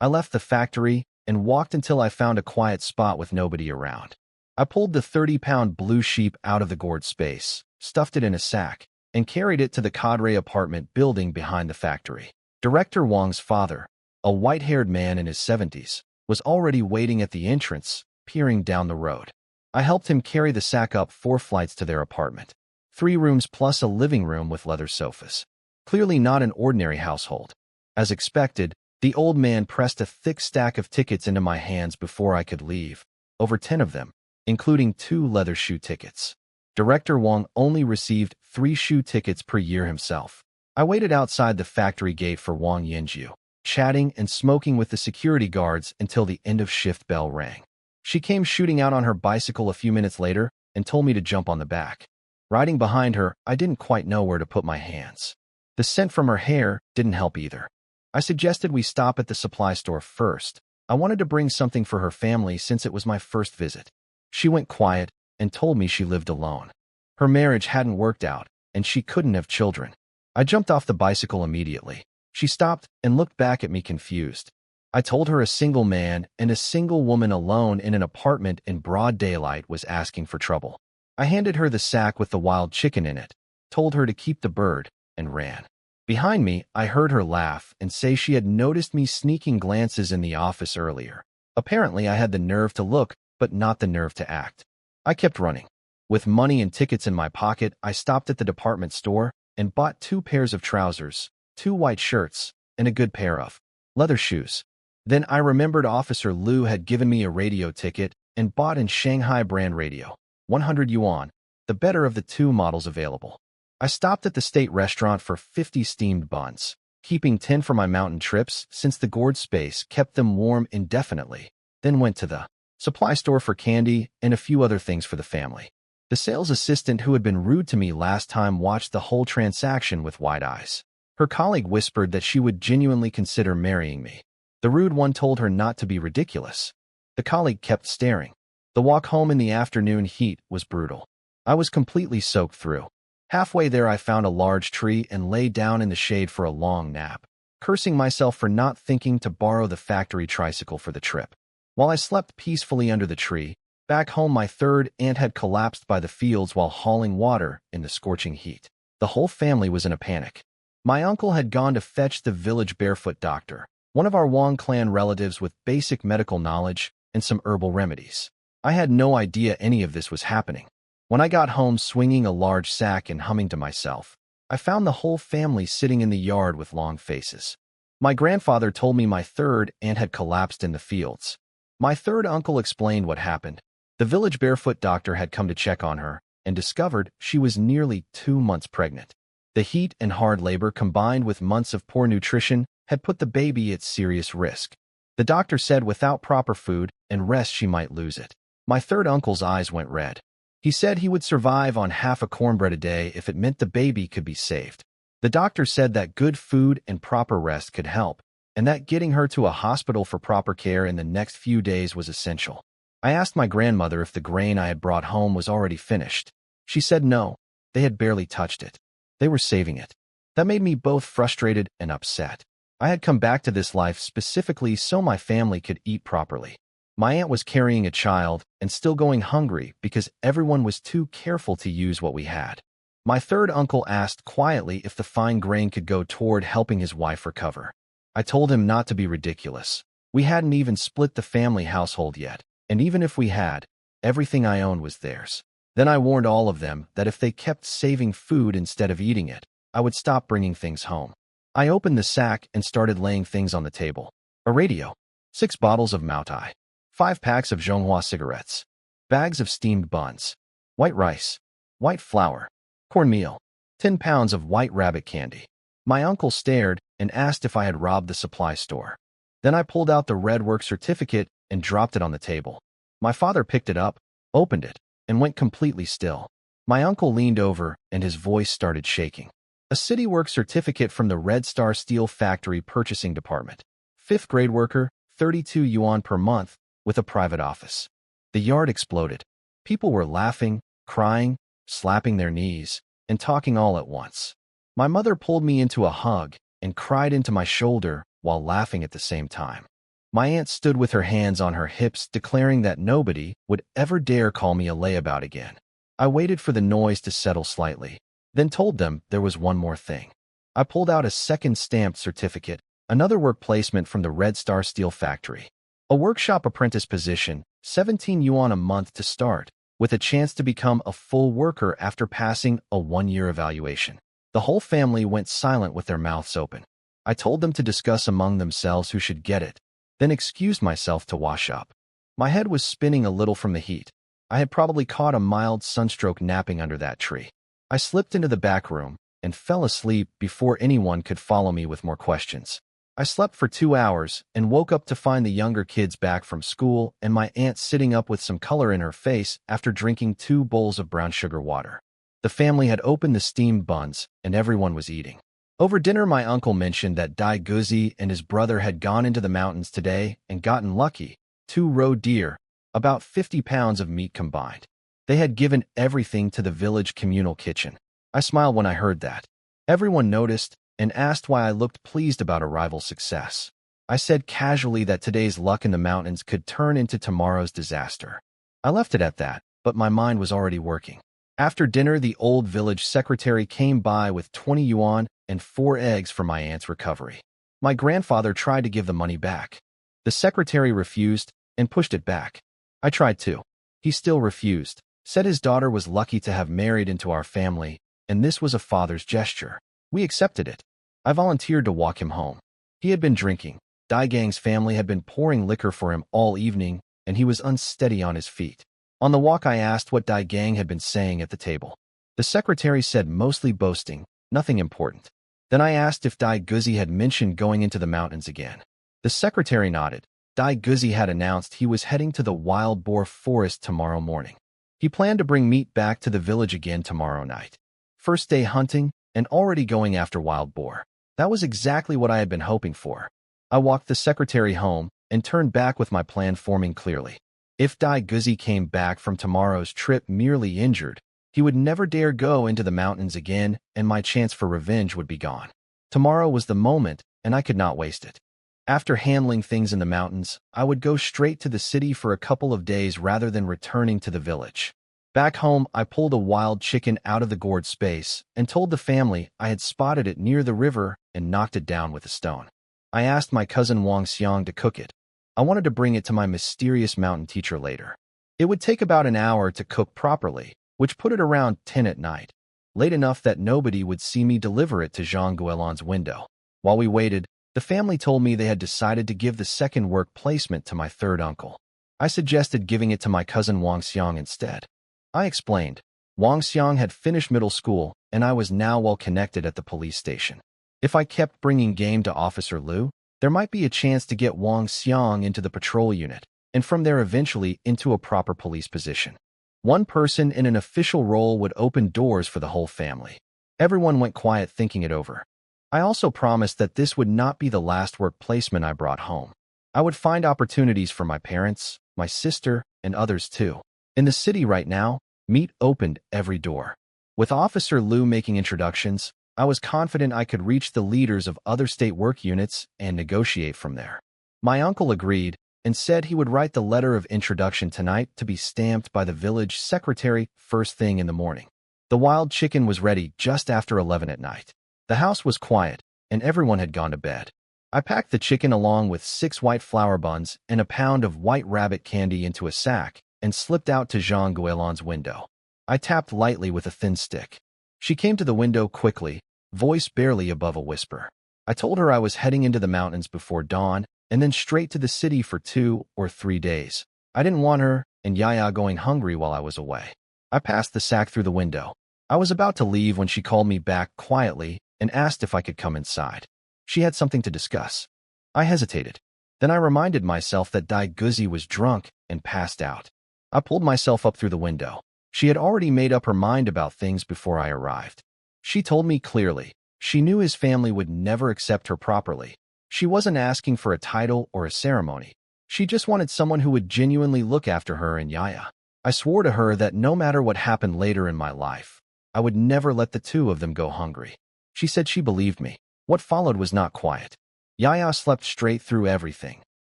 I left the factory and walked until I found a quiet spot with nobody around. I pulled the 30-pound blue sheep out of the gourd space, stuffed it in a sack, and carried it to the cadre apartment building behind the factory. Director Wang's father, a white-haired man in his 70s, was already waiting at the entrance, peering down the road. I helped him carry the sack up 4 flights to their apartment. 3 rooms plus a living room with leather sofas. Clearly not an ordinary household. As expected, the old man pressed a thick stack of tickets into my hands before I could leave, over 10 of them, including 2 leather shoe tickets. Director Wang only received 3 shoe tickets per year himself. I waited outside the factory gate for Wang Tiezhu, chatting and smoking with the security guards until the end of shift bell rang. She came shooting out on her bicycle a few minutes later and told me to jump on the back. Riding behind her, I didn't quite know where to put my hands. The scent from her hair didn't help either. I suggested we stop at the supply store first. I wanted to bring something for her family since it was my first visit. She went quiet and told me she lived alone. Her marriage hadn't worked out, and she couldn't have children. I jumped off the bicycle immediately. She stopped and looked back at me confused. I told her a single man and a single woman alone in an apartment in broad daylight was asking for trouble. I handed her the sack with the wild chicken in it, told her to keep the bird, and ran. Behind me, I heard her laugh and say she had noticed me sneaking glances in the office earlier. Apparently, I had the nerve to look, but not the nerve to act. I kept running. With money and tickets in my pocket, I stopped at the department store and bought 2 pairs of trousers, 2 white shirts, and a good pair of leather shoes. Then I remembered Officer Liu had given me a radio ticket and bought in Shanghai brand radio, 100 yuan, the better of the 2 models available. I stopped at the state restaurant for 50 steamed buns, keeping 10 for my mountain trips since the gourd space kept them warm indefinitely, then went to the supply store for candy and a few other things for the family. The sales assistant who had been rude to me last time watched the whole transaction with wide eyes. Her colleague whispered that she would genuinely consider marrying me. The rude one told her not to be ridiculous. The colleague kept staring. The walk home in the afternoon heat was brutal. I was completely soaked through. Halfway there I found a large tree and lay down in the shade for a long nap, cursing myself for not thinking to borrow the factory tricycle for the trip. While I slept peacefully under the tree, back home my third aunt had collapsed by the fields while hauling water in the scorching heat. The whole family was in a panic. My uncle had gone to fetch the village barefoot doctor, one of our Wang clan relatives with basic medical knowledge and some herbal remedies. I had no idea any of this was happening. When I got home swinging a large sack and humming to myself, I found the whole family sitting in the yard with long faces. My grandfather told me my third aunt had collapsed in the fields. My third uncle explained what happened. The village barefoot doctor had come to check on her and discovered she was nearly 2 months pregnant. The heat and hard labor combined with months of poor nutrition had put the baby at serious risk. The doctor said without proper food and rest she might lose it. My third uncle's eyes went red. He said he would survive on half a cornbread a day if it meant the baby could be saved. The doctor said that good food and proper rest could help, and that getting her to a hospital for proper care in the next few days was essential. I asked my grandmother if the grain I had brought home was already finished. She said no, they had barely touched it. They were saving it. That made me both frustrated and upset. I had come back to this life specifically so my family could eat properly. My aunt was carrying a child and still going hungry because everyone was too careful to use what we had. My third uncle asked quietly if the fine grain could go toward helping his wife recover. I told him not to be ridiculous. We hadn't even split the family household yet, and even if we had, everything I owned was theirs. Then I warned all of them that if they kept saving food instead of eating it, I would stop bringing things home. I opened the sack and started laying things on the table. A radio, 6 bottles of Moutai, 5 packs of Zhonghua cigarettes, bags of steamed buns, white rice, white flour, cornmeal, 10 pounds of white rabbit candy. My uncle stared and asked if I had robbed the supply store. Then I pulled out the red work certificate and dropped it on the table. My father picked it up, opened it, and went completely still. My uncle leaned over and his voice started shaking. A city work certificate from the Red Star Steel Factory Purchasing Department. 5th grade worker, 32 yuan per month, with a private office. The yard exploded. People were laughing, crying, slapping their knees, and talking all at once. My mother pulled me into a hug and cried into my shoulder while laughing at the same time. My aunt stood with her hands on her hips, declaring that nobody would ever dare call me a layabout again. I waited for the noise to settle slightly, then told them there was one more thing. I pulled out a second stamped certificate, another work placement from the Red Star Steel Factory. A workshop apprentice position, 17 yuan a month to start, with a chance to become a full worker after passing a 1-year evaluation. The whole family went silent with their mouths open. I told them to discuss among themselves who should get it, then excused myself to wash up. My head was spinning a little from the heat. I had probably caught a mild sunstroke napping under that tree. I slipped into the back room and fell asleep before anyone could follow me with more questions. I slept for 2 hours and woke up to find the younger kids back from school and my aunt sitting up with some color in her face after drinking 2 bowls of brown sugar water. The family had opened the steamed buns and everyone was eating. Over dinner, my uncle mentioned that Dai Guzi and his brother had gone into the mountains today and gotten lucky. 2 roe deer, about 50 pounds of meat combined. They had given everything to the village communal kitchen. I smiled when I heard that. Everyone noticed and asked why I looked pleased about a rival's success. I said casually that today's luck in the mountains could turn into tomorrow's disaster. I left it at that, but my mind was already working. After dinner, the old village secretary came by with 20 yuan and 4 eggs for my aunt's recovery. My grandfather tried to give the money back. The secretary refused and pushed it back. I tried too. He still refused, said his daughter was lucky to have married into our family, and this was a father's gesture. We accepted it. I volunteered to walk him home. He had been drinking. Dai Gang's family had been pouring liquor for him all evening, and he was unsteady on his feet. On the walk, I asked what Dai Gang had been saying at the table. The secretary said mostly boasting, nothing important. Then I asked if Dai Guzi had mentioned going into the mountains again. The secretary nodded. Dai Guzi had announced he was heading to the wild boar forest tomorrow morning. He planned to bring meat back to the village again tomorrow night. First day hunting and already going after wild boar. That was exactly what I had been hoping for. I walked the secretary home and turned back with my plan forming clearly. If Dai Guzi came back from tomorrow's trip merely injured, he would never dare go into the mountains again, and my chance for revenge would be gone. Tomorrow was the moment, and I could not waste it. After handling things in the mountains, I would go straight to the city for a couple of days rather than returning to the village. Back home, I pulled a wild chicken out of the gourd space and told the family I had spotted it near the river and knocked it down with a stone. I asked my cousin Wang Xiang to cook it. I wanted to bring it to my mysterious mountain teacher later. It would take about an hour to cook properly, which put it around 10 at night, late enough that nobody would see me deliver it to Zhang Guolan's window. While we waited, the family told me they had decided to give the second work placement to my third uncle. I suggested giving it to my cousin Wang Xiang instead. I explained. Wang Xiang had finished middle school, and I was now well connected at the police station. If I kept bringing game to Officer Liu, there might be a chance to get Wang Xiang into the patrol unit, and from there eventually into a proper police position. One person in an official role would open doors for the whole family. Everyone went quiet thinking it over. I also promised that this would not be the last work placement I brought home. I would find opportunities for my parents, my sister, and others too. In the city right now, meat opened every door. With Officer Liu making introductions, I was confident I could reach the leaders of other state work units and negotiate from there. My uncle agreed and said he would write the letter of introduction tonight to be stamped by the village secretary first thing in the morning. The wild chicken was ready just after 11 at night. The house was quiet, and everyone had gone to bed. I packed the chicken along with 6 white flour buns and a pound of white rabbit candy into a sack and slipped out to Zhang Guolan's window. I tapped lightly with a thin stick. She came to the window quickly, voice barely above a whisper. I told her I was heading into the mountains before dawn and then straight to the city for 2 or 3 days. I didn't want her and Yaya going hungry while I was away. I passed the sack through the window. I was about to leave when she called me back quietly and asked if I could come inside. She had something to discuss. I hesitated. Then I reminded myself that Dai Guzi was drunk and passed out. I pulled myself up through the window. She had already made up her mind about things before I arrived. She told me clearly. She knew his family would never accept her properly. She wasn't asking for a title or a ceremony. She just wanted someone who would genuinely look after her and Yaya. I swore to her that no matter what happened later in my life, I would never let the two of them go hungry. She said she believed me. What followed was not quiet. Yaya slept straight through everything.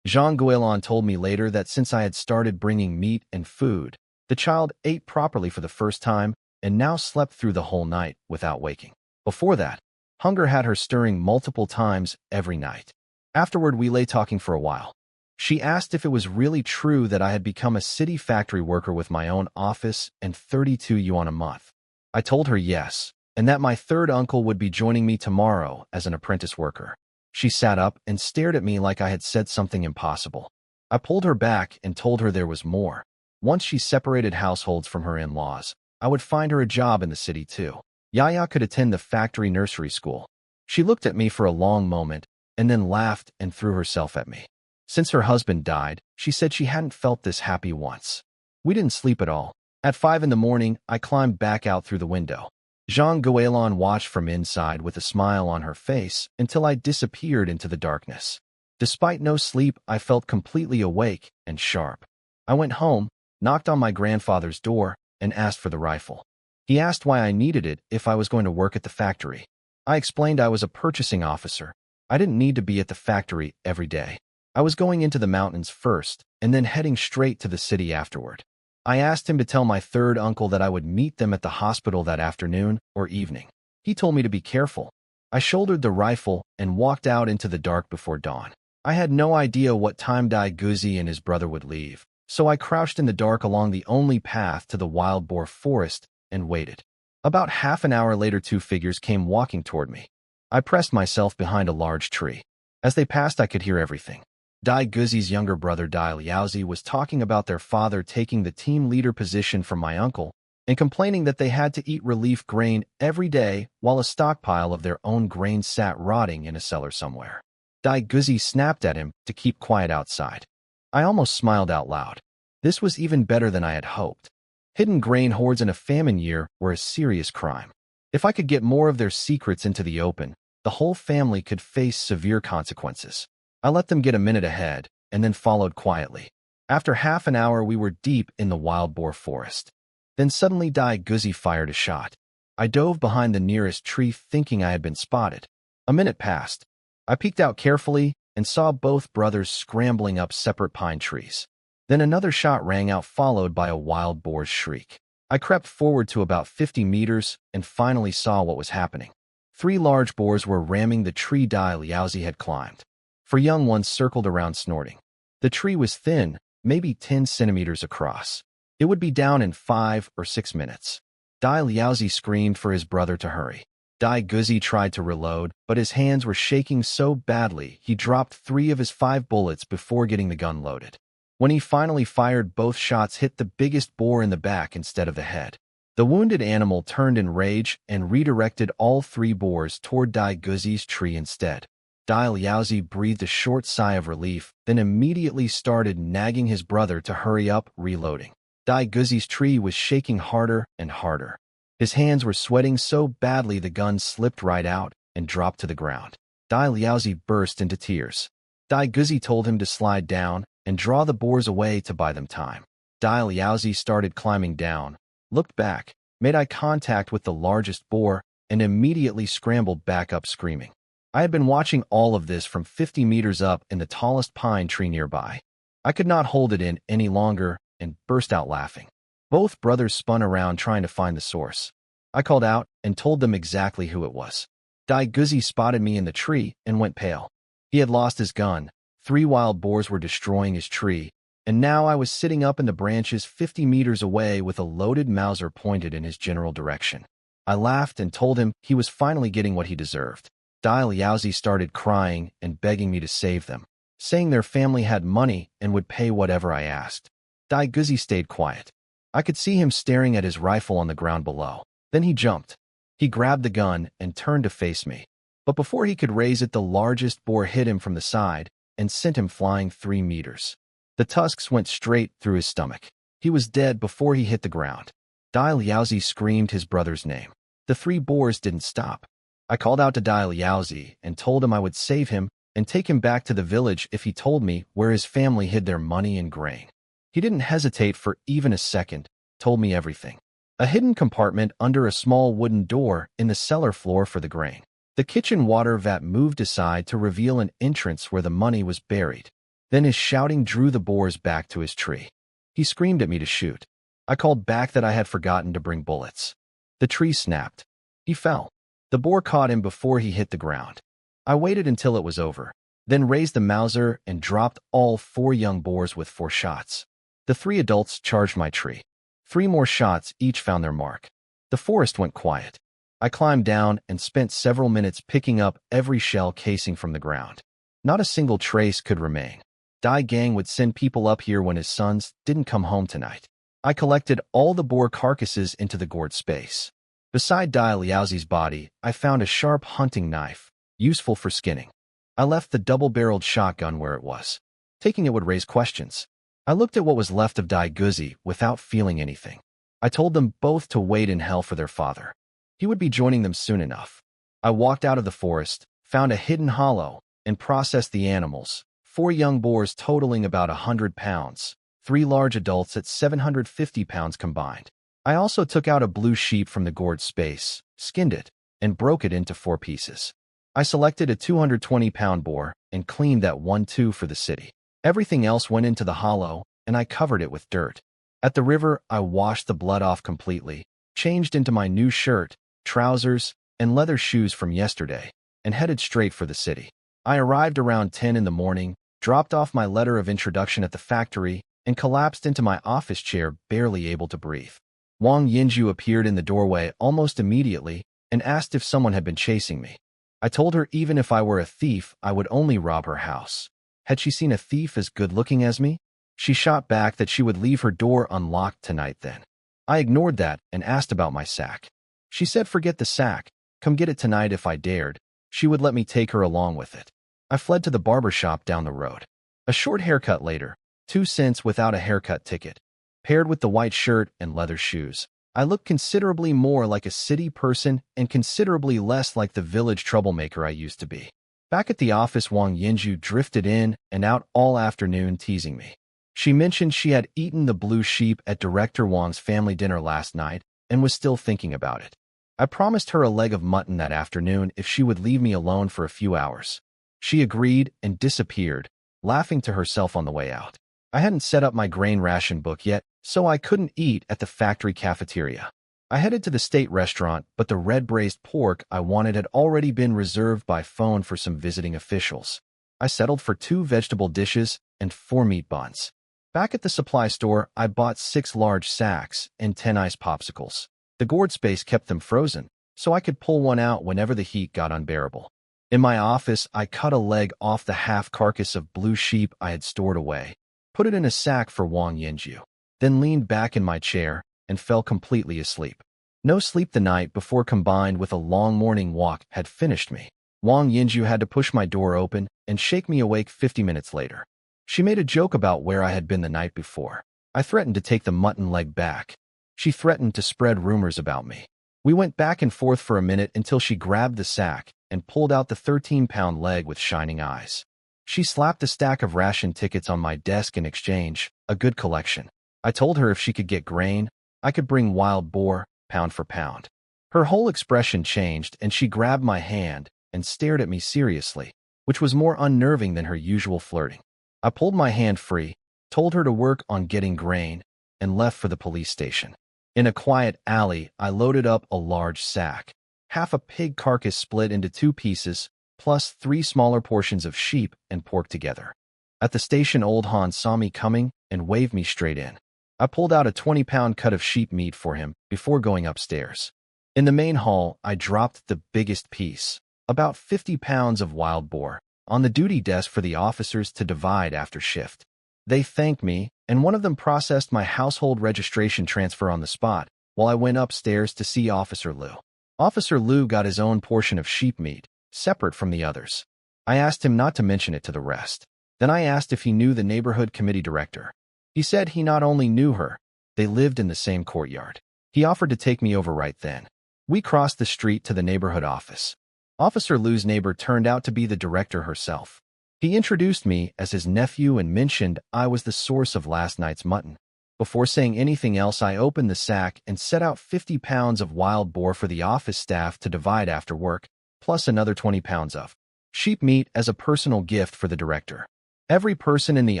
Jean Guilin told me later that since I had started bringing meat and food, the child ate properly for the first time and now slept through the whole night without waking. Before that, hunger had her stirring multiple times every night. Afterward, we lay talking for a while. She asked if it was really true that I had become a city factory worker with my own office and 32 yuan a month. I told her yes, and that my third uncle would be joining me tomorrow as an apprentice worker. She sat up and stared at me like I had said something impossible. I pulled her back and told her there was more. Once she separated households from her in-laws, I would find her a job in the city too. Yaya could attend the factory nursery school. She looked at me for a long moment and then laughed and threw herself at me. Since her husband died, she said she hadn't felt this happy once. We didn't sleep at all. At 5 in the morning, I climbed back out through the window. Jean Guilin watched from inside with a smile on her face until I disappeared into the darkness. Despite no sleep, I felt completely awake and sharp. I went home, knocked on my grandfather's door, and asked for the rifle. He asked why I needed it if I was going to work at the factory. I explained I was a purchasing officer. I didn't need to be at the factory every day. I was going into the mountains first and then heading straight to the city afterward. I asked him to tell my third uncle that I would meet them at the hospital that afternoon or evening. He told me to be careful. I shouldered the rifle and walked out into the dark before dawn. I had no idea what time Dai Guzi and his brother would leave, so I crouched in the dark along the only path to the wild boar forest and waited. About half an hour later, 2 figures came walking toward me. I pressed myself behind a large tree. As they passed, I could hear everything. Dai Guzi's younger brother Dai Liaozi was talking about their father taking the team leader position from my uncle and complaining that they had to eat relief grain every day while a stockpile of their own grain sat rotting in a cellar somewhere. Dai Guzi snapped at him to keep quiet outside. I almost smiled out loud. This was even better than I had hoped. Hidden grain hoards in a famine year were a serious crime. If I could get more of their secrets into the open, the whole family could face severe consequences. I let them get a minute ahead and then followed quietly. After half an hour, we were deep in the wild boar forest. Then suddenly Dai Guzi fired a shot. I dove behind the nearest tree thinking I had been spotted. A minute passed. I peeked out carefully and saw both brothers scrambling up separate pine trees. Then another shot rang out, followed by a wild boar's shriek. I crept forward to about 50 meters and finally saw what was happening. 3 large boars were ramming the tree Dai Liaozi had climbed. 4 young ones circled around snorting. The tree was thin, maybe 10 centimeters across. It would be down in 5 or 6 minutes. Dai Liaozi screamed for his brother to hurry. Dai Guzi tried to reload, but his hands were shaking so badly he dropped 3 of his 5 bullets before getting the gun loaded. When he finally fired, both shots hit the biggest boar in the back instead of the head. The wounded animal turned in rage and redirected all 3 boars toward Dai Guzi's tree instead. Dai Liaozi breathed a short sigh of relief, then immediately started nagging his brother to hurry up, reloading. Dai Guzi's tree was shaking harder and harder. His hands were sweating so badly the gun slipped right out and dropped to the ground. Dai Liaozi burst into tears. Dai Guzi told him to slide down and draw the boars away to buy them time. Dai Liaozi started climbing down, looked back, made eye contact with the largest boar, and immediately scrambled back up screaming. I had been watching all of this from 50 meters up in the tallest pine tree nearby. I could not hold it in any longer and burst out laughing. Both brothers spun around trying to find the source. I called out and told them exactly who it was. Dai Guzi spotted me in the tree and went pale. He had lost his gun, 3 wild boars were destroying his tree, and now I was sitting up in the branches 50 meters away with a loaded Mauser pointed in his general direction. I laughed and told him he was finally getting what he deserved. Dai Liaozi started crying and begging me to save them, saying their family had money and would pay whatever I asked. Dai Guzi stayed quiet. I could see him staring at his rifle on the ground below. Then he jumped. He grabbed the gun and turned to face me. But before he could raise it, the largest boar hit him from the side and sent him flying 3 meters. The tusks went straight through his stomach. He was dead before he hit the ground. Dai Liaozi screamed his brother's name. The 3 boars didn't stop. I called out to Dai Liaozi and told him I would save him and take him back to the village if he told me where his family hid their money and grain. He didn't hesitate for even a second, told me everything. A hidden compartment under a small wooden door in the cellar floor for the grain. The kitchen water vat moved aside to reveal an entrance where the money was buried. Then his shouting drew the boars back to his tree. He screamed at me to shoot. I called back that I had forgotten to bring bullets. The tree snapped. He fell. The boar caught him before he hit the ground. I waited until it was over, then raised the Mauser and dropped all 4 young boars with 4 shots. The 3 adults charged my tree. 3 more shots each found their mark. The forest went quiet. I climbed down and spent several minutes picking up every shell casing from the ground. Not a single trace could remain. Dai Gang would send people up here when his sons didn't come home tonight. I collected all the boar carcasses into the gourd space. Beside Dai Liaozi's body, I found a sharp hunting knife, useful for skinning. I left the double-barreled shotgun where it was. Taking it would raise questions. I looked at what was left of Dai Guzi without feeling anything. I told them both to wait in hell for their father. He would be joining them soon enough. I walked out of the forest, found a hidden hollow, and processed the animals, 4 young boars totaling about 100 pounds, 3 large adults at 750 pounds combined. I also took out a blue sheep from the gourd space, skinned it, and broke it into 4 pieces. I selected a 220-pound boar and cleaned that one too for the city. Everything else went into the hollow, and I covered it with dirt. At the river, I washed the blood off completely, changed into my new shirt, trousers, and leather shoes from yesterday, and headed straight for the city. I arrived around 10 in the morning, dropped off my letter of introduction at the factory, and collapsed into my office chair, barely able to breathe. Wang Tiezhu appeared in the doorway almost immediately and asked if someone had been chasing me. I told her even if I were a thief, I would only rob her house. Had she seen a thief as good-looking as me? She shot back that she would leave her door unlocked tonight then. I ignored that and asked about my sack. She said forget the sack, come get it tonight if I dared. She would let me take her along with it. I fled to the barber shop down the road. A short haircut later, 2 cents without a haircut ticket. Paired with the white shirt and leather shoes, I looked considerably more like a city person and considerably less like the village troublemaker I used to be. Back at the office, Wang Tiezhu drifted in and out all afternoon teasing me. She mentioned she had eaten the blue sheep at Director Wang's family dinner last night and was still thinking about it. I promised her a leg of mutton that afternoon if she would leave me alone for a few hours. She agreed and disappeared, laughing to herself on the way out. I hadn't set up my grain ration book yet, so I couldn't eat at the factory cafeteria. I headed to the state restaurant, but the red braised pork I wanted had already been reserved by phone for some visiting officials. I settled for 2 vegetable dishes and 4 meat buns. Back at the supply store, I bought 6 large sacks and 10 ice popsicles. The gourd space kept them frozen, so I could pull one out whenever the heat got unbearable. In my office, I cut a leg off the half carcass of blue sheep I had stored away, put it in a sack for Wang Tiezhu, then leaned back in my chair and fell completely asleep. No sleep the night before combined with a long morning walk had finished me. Wang Tiezhu had to push my door open and shake me awake 50 minutes later. She made a joke about where I had been the night before. I threatened to take the mutton leg back. She threatened to spread rumors about me. We went back and forth for a minute until she grabbed the sack and pulled out the 13-pound leg with shining eyes. She slapped a stack of ration tickets on my desk in exchange, a good collection. I told her if she could get grain, I could bring wild boar, pound for pound. Her whole expression changed and she grabbed my hand and stared at me seriously, which was more unnerving than her usual flirting. I pulled my hand free, told her to work on getting grain, and left for the police station. In a quiet alley, I loaded up a large sack, half a pig carcass split into 2 pieces, plus 3 smaller portions of sheep and pork together. At the station, Old Hans saw me coming and waved me straight in. I pulled out a 20-pound cut of sheep meat for him before going upstairs. In the main hall, I dropped the biggest piece, about 50 pounds of wild boar, on the duty desk for the officers to divide after shift. They thanked me, and one of them processed my household registration transfer on the spot, while I went upstairs to see Officer Liu. Officer Liu got his own portion of sheep meat, separate from the others. I asked him not to mention it to the rest. Then I asked if he knew the neighborhood committee director. He said he not only knew her, they lived in the same courtyard. He offered to take me over right then. We crossed the street to the neighborhood office. Officer Liu's neighbor turned out to be the director herself. He introduced me as his nephew and mentioned I was the source of last night's mutton. Before saying anything else, I opened the sack and set out 50 pounds of wild boar for the office staff to divide after work, plus another 20 pounds of sheep meat as a personal gift for the director. Every person in the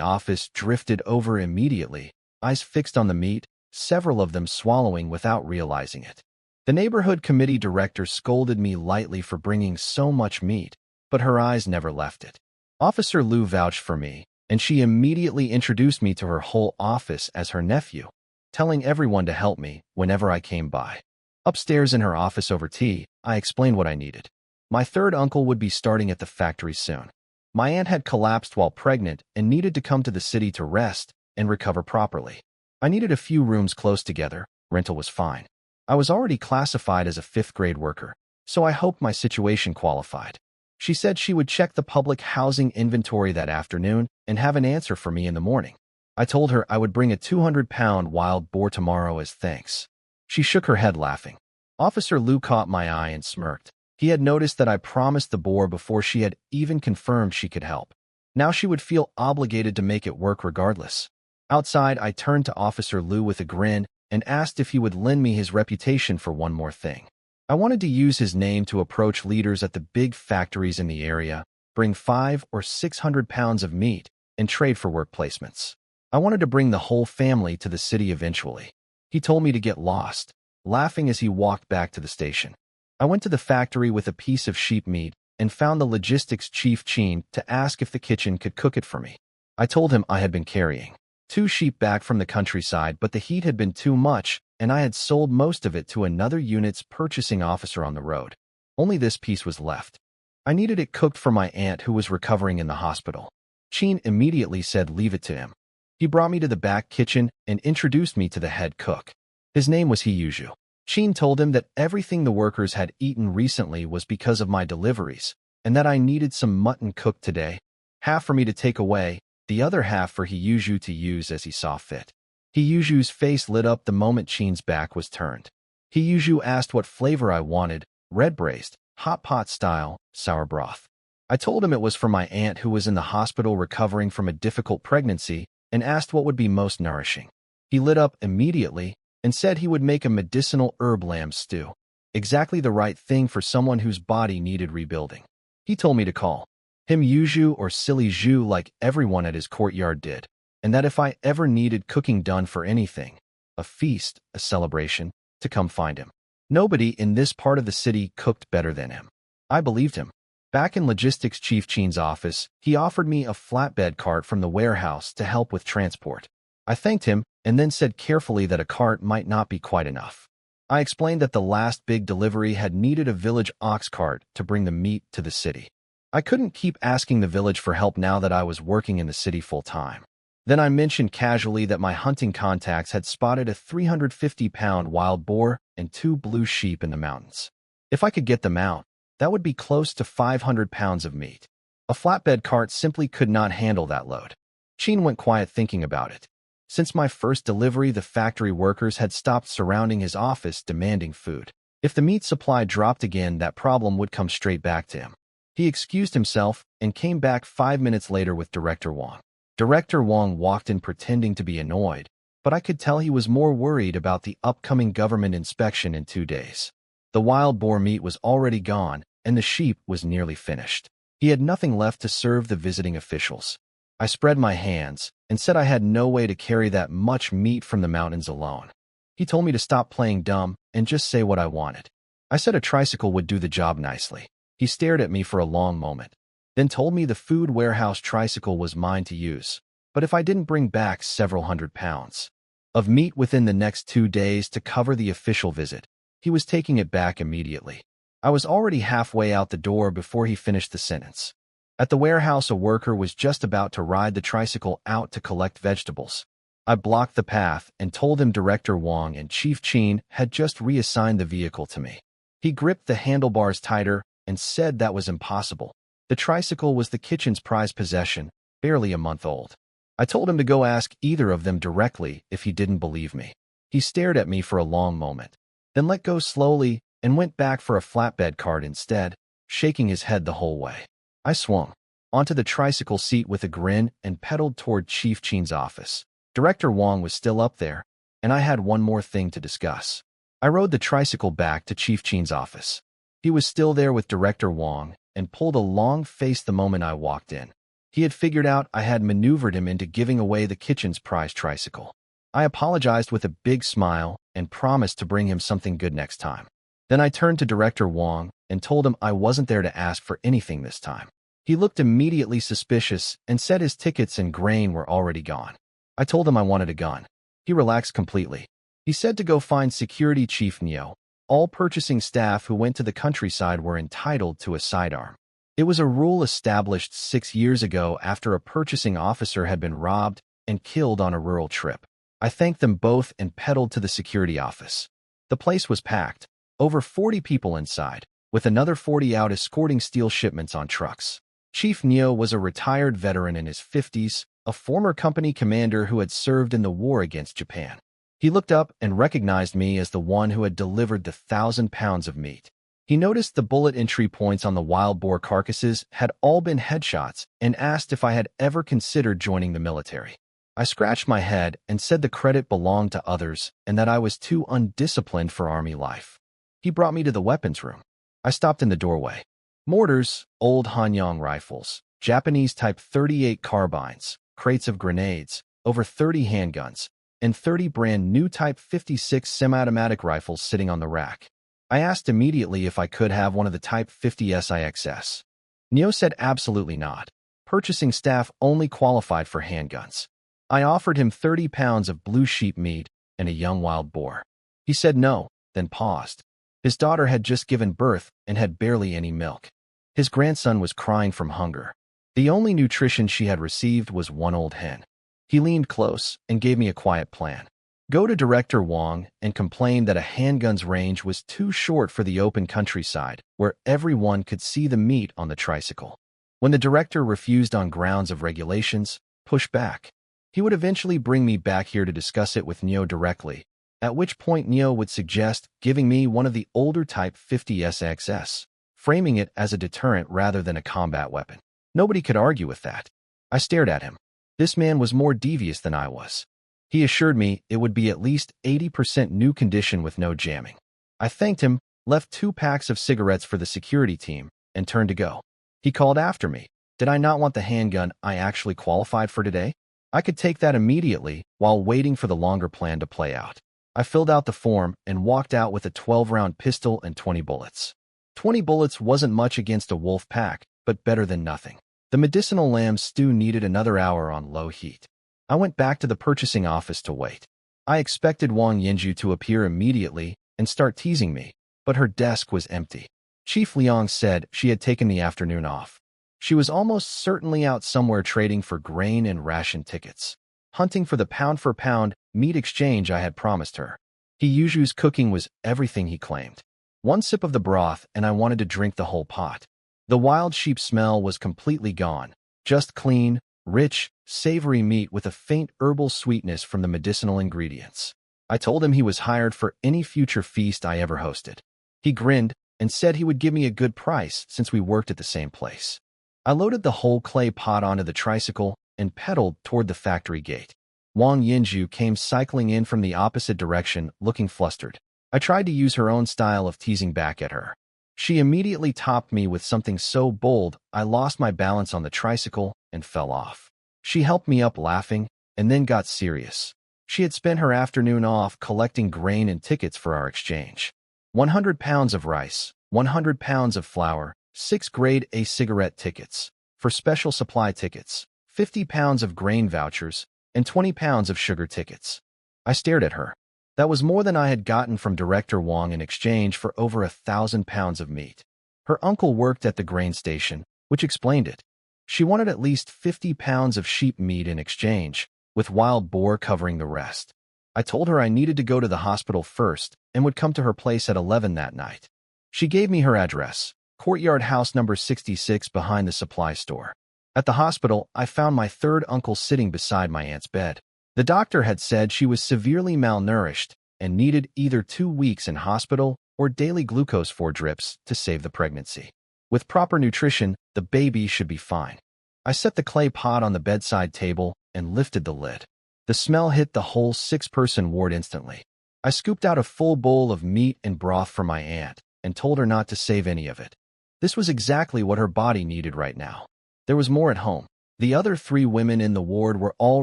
office drifted over immediately, eyes fixed on the meat, several of them swallowing without realizing it. The neighborhood committee director scolded me lightly for bringing so much meat, but her eyes never left it. Officer Liu vouched for me, and she immediately introduced me to her whole office as her nephew, telling everyone to help me whenever I came by. Upstairs in her office over tea, I explained what I needed. My third uncle would be starting at the factory soon. My aunt had collapsed while pregnant and needed to come to the city to rest and recover properly. I needed a few rooms close together, rental was fine. I was already classified as a fifth-grade worker, so I hoped my situation qualified. She said she would check the public housing inventory that afternoon and have an answer for me in the morning. I told her I would bring a 200-pound wild boar tomorrow as thanks. She shook her head laughing. Officer Liu caught my eye and smirked. He had noticed that I promised the boar before she had even confirmed she could help. Now she would feel obligated to make it work regardless. Outside, I turned to Officer Liu with a grin and asked if he would lend me his reputation for one more thing. I wanted to use his name to approach leaders at the big factories in the area, bring 500 or 600 pounds of meat, and trade for work placements. I wanted to bring the whole family to the city eventually. He told me to get lost, laughing as he walked back to the station. I went to the factory with a piece of sheep meat and found the logistics chief Qin to ask if the kitchen could cook it for me. I told him I had been carrying 2 sheep back from the countryside, but the heat had been too much, and I had sold most of it to another unit's purchasing officer on the road. Only this piece was left. I needed it cooked for my aunt who was recovering in the hospital. Qin immediately said leave it to him. He brought me to the back kitchen and introduced me to the head cook. His name was Tiezhu. Qin told him that everything the workers had eaten recently was because of my deliveries, and that I needed some mutton cooked today, half for me to take away, the other half for Tiezhu to use as he saw fit. Tiezhu's face lit up the moment Qin's back was turned. Tiezhu asked what flavor I wanted, red braised, hot pot style, sour broth. I told him it was for my aunt who was in the hospital recovering from a difficult pregnancy and asked what would be most nourishing. He lit up immediately and said he would make a medicinal herb lamb stew, exactly the right thing for someone whose body needed rebuilding. He told me to call him Tiezhu or Silly Zhu like everyone at his courtyard did, and that if I ever needed cooking done for anything, a feast, a celebration, to come find him. Nobody in this part of the city cooked better than him. I believed him. Back in Logistics Chief Qin's office, he offered me a flatbed cart from the warehouse to help with transport. I thanked him and then said carefully that a cart might not be quite enough. I explained that the last big delivery had needed a village ox cart to bring the meat to the city. I couldn't keep asking the village for help now that I was working in the city full-time. Then I mentioned casually that my hunting contacts had spotted a 350-pound wild boar and 2 blue sheep in the mountains. If I could get them out, that would be close to 500 pounds of meat. A flatbed cart simply could not handle that load. Qin went quiet thinking about it. Since my first delivery, the factory workers had stopped surrounding his office demanding food. If the meat supply dropped again, that problem would come straight back to him. He excused himself and came back 5 minutes later with Director Wang. Director Wang walked in pretending to be annoyed, but I could tell he was more worried about the upcoming government inspection in 2 days. The wild boar meat was already gone, and the sheep was nearly finished. He had nothing left to serve the visiting officials. I spread my hands and said I had no way to carry that much meat from the mountains alone. He told me to stop playing dumb and just say what I wanted. I said a tricycle would do the job nicely. He stared at me for a long moment, then told me the food warehouse tricycle was mine to use, but if I didn't bring back several hundred pounds of meat within the next 2 days to cover the official visit, He was taking it back immediately. I was already halfway out the door before he finished the sentence. At the warehouse, a worker was just about to ride the tricycle out to collect vegetables. I blocked the path and told him Director Wang and Chief Qin had just reassigned the vehicle to me. He gripped the handlebars tighter and said that was impossible. The tricycle was the kitchen's prized possession, barely a month old. I told him to go ask either of them directly if he didn't believe me. He stared at me for a long moment, then let go slowly and went back for a flatbed cart instead, shaking his head the whole way. I swung onto the tricycle seat with a grin and pedaled toward Chief Qin's office. Director Wang was still up there, and I had one more thing to discuss. I rode the tricycle back to Chief Qin's office. He was still there with Director Wang and pulled a long face the moment I walked in. He had figured out I had maneuvered him into giving away the kitchen's prized tricycle. I apologized with a big smile and promised to bring him something good next time. Then I turned to Director Wang and told him I wasn't there to ask for anything this time. He looked immediately suspicious and said his tickets and grain were already gone. I told him I wanted a gun. He relaxed completely. He said to go find Security Chief Neo. All purchasing staff who went to the countryside were entitled to a sidearm. It was a rule established 6 years ago after a purchasing officer had been robbed and killed on a rural trip. I thanked them both and pedaled to the security office. The place was packed, over 40 people inside, with another 40 out escorting steel shipments on trucks. Chief Neo was a retired veteran in his 50s, a former company commander who had served in the war against Japan. He looked up and recognized me as the one who had delivered the 1,000 pounds of meat. He noticed the bullet entry points on the wild boar carcasses had all been headshots and asked if I had ever considered joining the military. I scratched my head and said the credit belonged to others and that I was too undisciplined for army life. He brought me to the weapons room. I stopped in the doorway. Mortars, old Hanyang rifles, Japanese Type 38 carbines, crates of grenades, over 30 handguns, and 30 brand new Type 56 semi-automatic rifles sitting on the rack. I asked immediately if I could have one of the Type 50 SIXS. Neo said absolutely not. Purchasing staff only qualified for handguns. I offered him 30 pounds of blue sheep meat and a young wild boar. He said no, then paused. His daughter had just given birth and had barely any milk. His grandson was crying from hunger. The only nutrition she had received was one old hen. He leaned close and gave me a quiet plan. Go to Director Wang and complain that a handgun's range was too short for the open countryside, where everyone could see the meat on the tricycle. When the director refused on grounds of regulations, push back. He would eventually bring me back here to discuss it with Neo directly, at which point Neo would suggest giving me one of the older Type 50 SXS, framing it as a deterrent rather than a combat weapon. Nobody could argue with that. I stared at him. This man was more devious than I was. He assured me it would be at least 80% new condition with no jamming. I thanked him, left 2 packs of cigarettes for the security team, and turned to go. He called after me. Did I not want the handgun I actually qualified for today? I could take that immediately while waiting for the longer plan to play out. I filled out the form and walked out with a 12-round pistol and 20 bullets. 20 bullets wasn't much against a wolf pack, but better than nothing. The medicinal lamb stew needed another hour on low heat. I went back to the purchasing office to wait. I expected Wang Tiezhu to appear immediately and start teasing me, but her desk was empty. Chief Liang said she had taken the afternoon off. She was almost certainly out somewhere trading for grain and ration tickets, hunting for the pound-for-pound meat exchange I had promised her. Tiezhu's cooking was everything he claimed. One sip of the broth and I wanted to drink the whole pot. The wild sheep smell was completely gone, just clean, rich, savory meat with a faint herbal sweetness from the medicinal ingredients. I told him he was hired for any future feast I ever hosted. He grinned and said he would give me a good price since we worked at the same place. I loaded the whole clay pot onto the tricycle and pedaled toward the factory gate. Wang Tiezhu came cycling in from the opposite direction, looking flustered. I tried to use her own style of teasing back at her. She immediately topped me with something so bold I lost my balance on the tricycle and fell off. She helped me up laughing and then got serious. She had spent her afternoon off collecting grain and tickets for our exchange. 100 pounds of rice, 100 pounds of flour, 6 grade A cigarette tickets, for special supply tickets, 50 pounds of grain vouchers, and 20 pounds of sugar tickets. I stared at her. That was more than I had gotten from Director Wang in exchange for over 1,000 pounds of meat. Her uncle worked at the grain station, which explained it. She wanted at least 50 pounds of sheep meat in exchange, with wild boar covering the rest. I told her I needed to go to the hospital first and would come to her place at 11 that night. She gave me her address, Courtyard House number 66 behind the supply store. At the hospital, I found my third uncle sitting beside my aunt's bed. The doctor had said she was severely malnourished and needed either 2 weeks in hospital or daily glucose 4 drips to save the pregnancy. With proper nutrition, the baby should be fine. I set the clay pot on the bedside table and lifted the lid. The smell hit the whole 6-person ward instantly. I scooped out a full bowl of meat and broth for my aunt and told her not to save any of it. This was exactly what her body needed right now. There was more at home. The other 3 women in the ward were all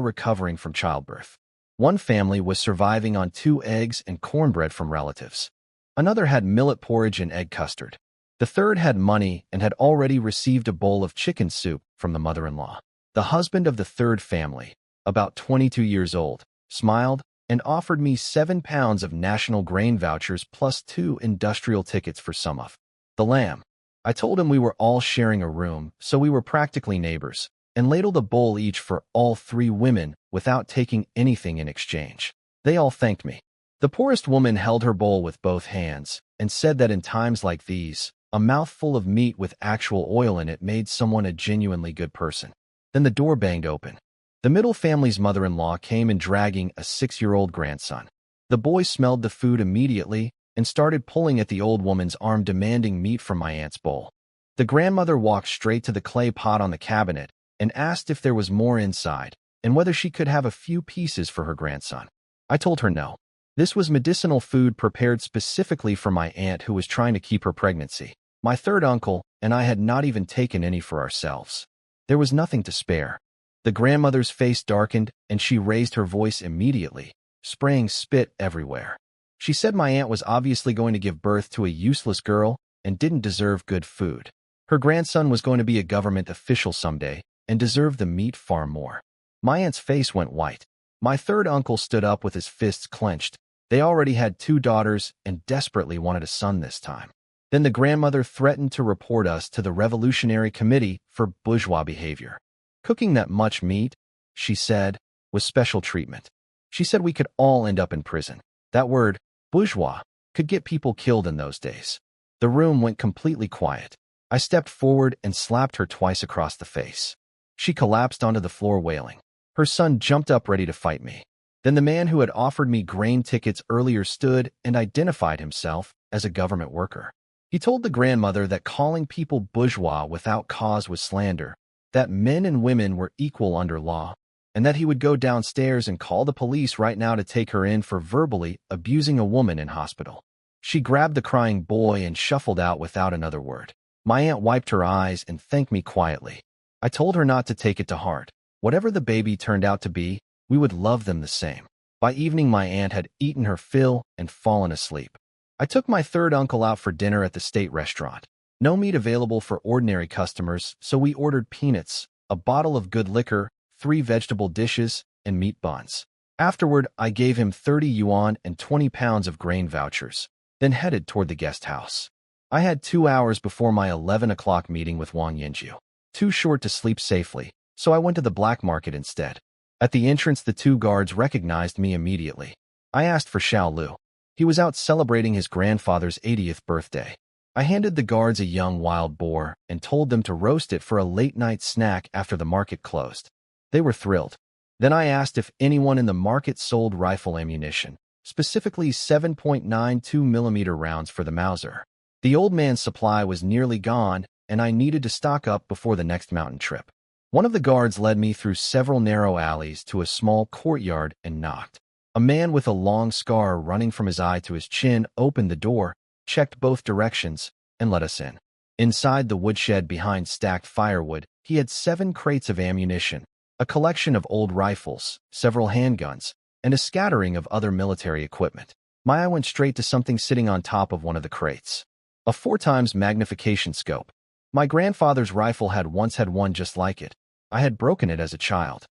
recovering from childbirth. One family was surviving on 2 eggs and cornbread from relatives. Another had millet porridge and egg custard. The third had money and had already received a bowl of chicken soup from the mother-in-law. The husband of the third family, about 22 years old, smiled and offered me 7 pounds of national grain vouchers plus 2 industrial tickets for some of the lamb. I told him we were all sharing a room, so we were practically neighbors, and ladled a bowl each for all 3 women without taking anything in exchange. They all thanked me. The poorest woman held her bowl with both hands and said that in times like these, a mouthful of meat with actual oil in it made someone a genuinely good person. Then the door banged open. The middle family's mother-in-law came in dragging a 6-year-old grandson. The boy smelled the food immediately and started pulling at the old woman's arm demanding meat from my aunt's bowl. The grandmother walked straight to the clay pot on the cabinet and asked if there was more inside and whether she could have a few pieces for her grandson. I told her no. This was medicinal food prepared specifically for my aunt who was trying to keep her pregnancy. My third uncle and I had not even taken any for ourselves. There was nothing to spare. The grandmother's face darkened and she raised her voice immediately, spraying spit everywhere. She said my aunt was obviously going to give birth to a useless girl and didn't deserve good food. Her grandson was going to be a government official someday and deserved the meat far more. My aunt's face went white. My third uncle stood up with his fists clenched. They already had 2 daughters and desperately wanted a son this time. Then the grandmother threatened to report us to the Revolutionary Committee for bourgeois behavior. Cooking that much meat, she said, was special treatment. She said we could all end up in prison. That word, bourgeois, could get people killed in those days. The room went completely quiet. I stepped forward and slapped her twice across the face. She collapsed onto the floor wailing. Her son jumped up ready to fight me. Then the man who had offered me grain tickets earlier stood and identified himself as a government worker. He told the grandmother that calling people bourgeois without cause was slander, that men and women were equal under law, and that he would go downstairs and call the police right now to take her in for verbally abusing a woman in hospital. She grabbed the crying boy and shuffled out without another word. My aunt wiped her eyes and thanked me quietly. I told her not to take it to heart. Whatever the baby turned out to be, we would love them the same. By evening, my aunt had eaten her fill and fallen asleep. I took my third uncle out for dinner at the state restaurant. No meat available for ordinary customers, so we ordered peanuts, a bottle of good liquor, 3 vegetable dishes, and meat buns. Afterward, I gave him 30 yuan and 20 pounds of grain vouchers, then headed toward the guest house. I had 2 hours before my 11 o'clock meeting with Wang Tiezhu. Too short to sleep safely, so I went to the black market instead. At the entrance, the 2 guards recognized me immediately. I asked for Xiao Lu. He was out celebrating his grandfather's 80th birthday. I handed the guards a young wild boar and told them to roast it for a late-night snack after the market closed. They were thrilled. Then I asked if anyone in the market sold rifle ammunition, specifically 7.92mm rounds for the Mauser. The old man's supply was nearly gone, and I needed to stock up before the next mountain trip. One of the guards led me through several narrow alleys to a small courtyard and knocked. A man with a long scar running from his eye to his chin opened the door, checked both directions, and let us in. Inside the woodshed behind stacked firewood, he had 7 crates of ammunition, a collection of old rifles, several handguns, and a scattering of other military equipment. My eye went straight to something sitting on top of one of the crates. A 4x magnification scope. My grandfather's rifle had once had one just like it. I had broken it as a child.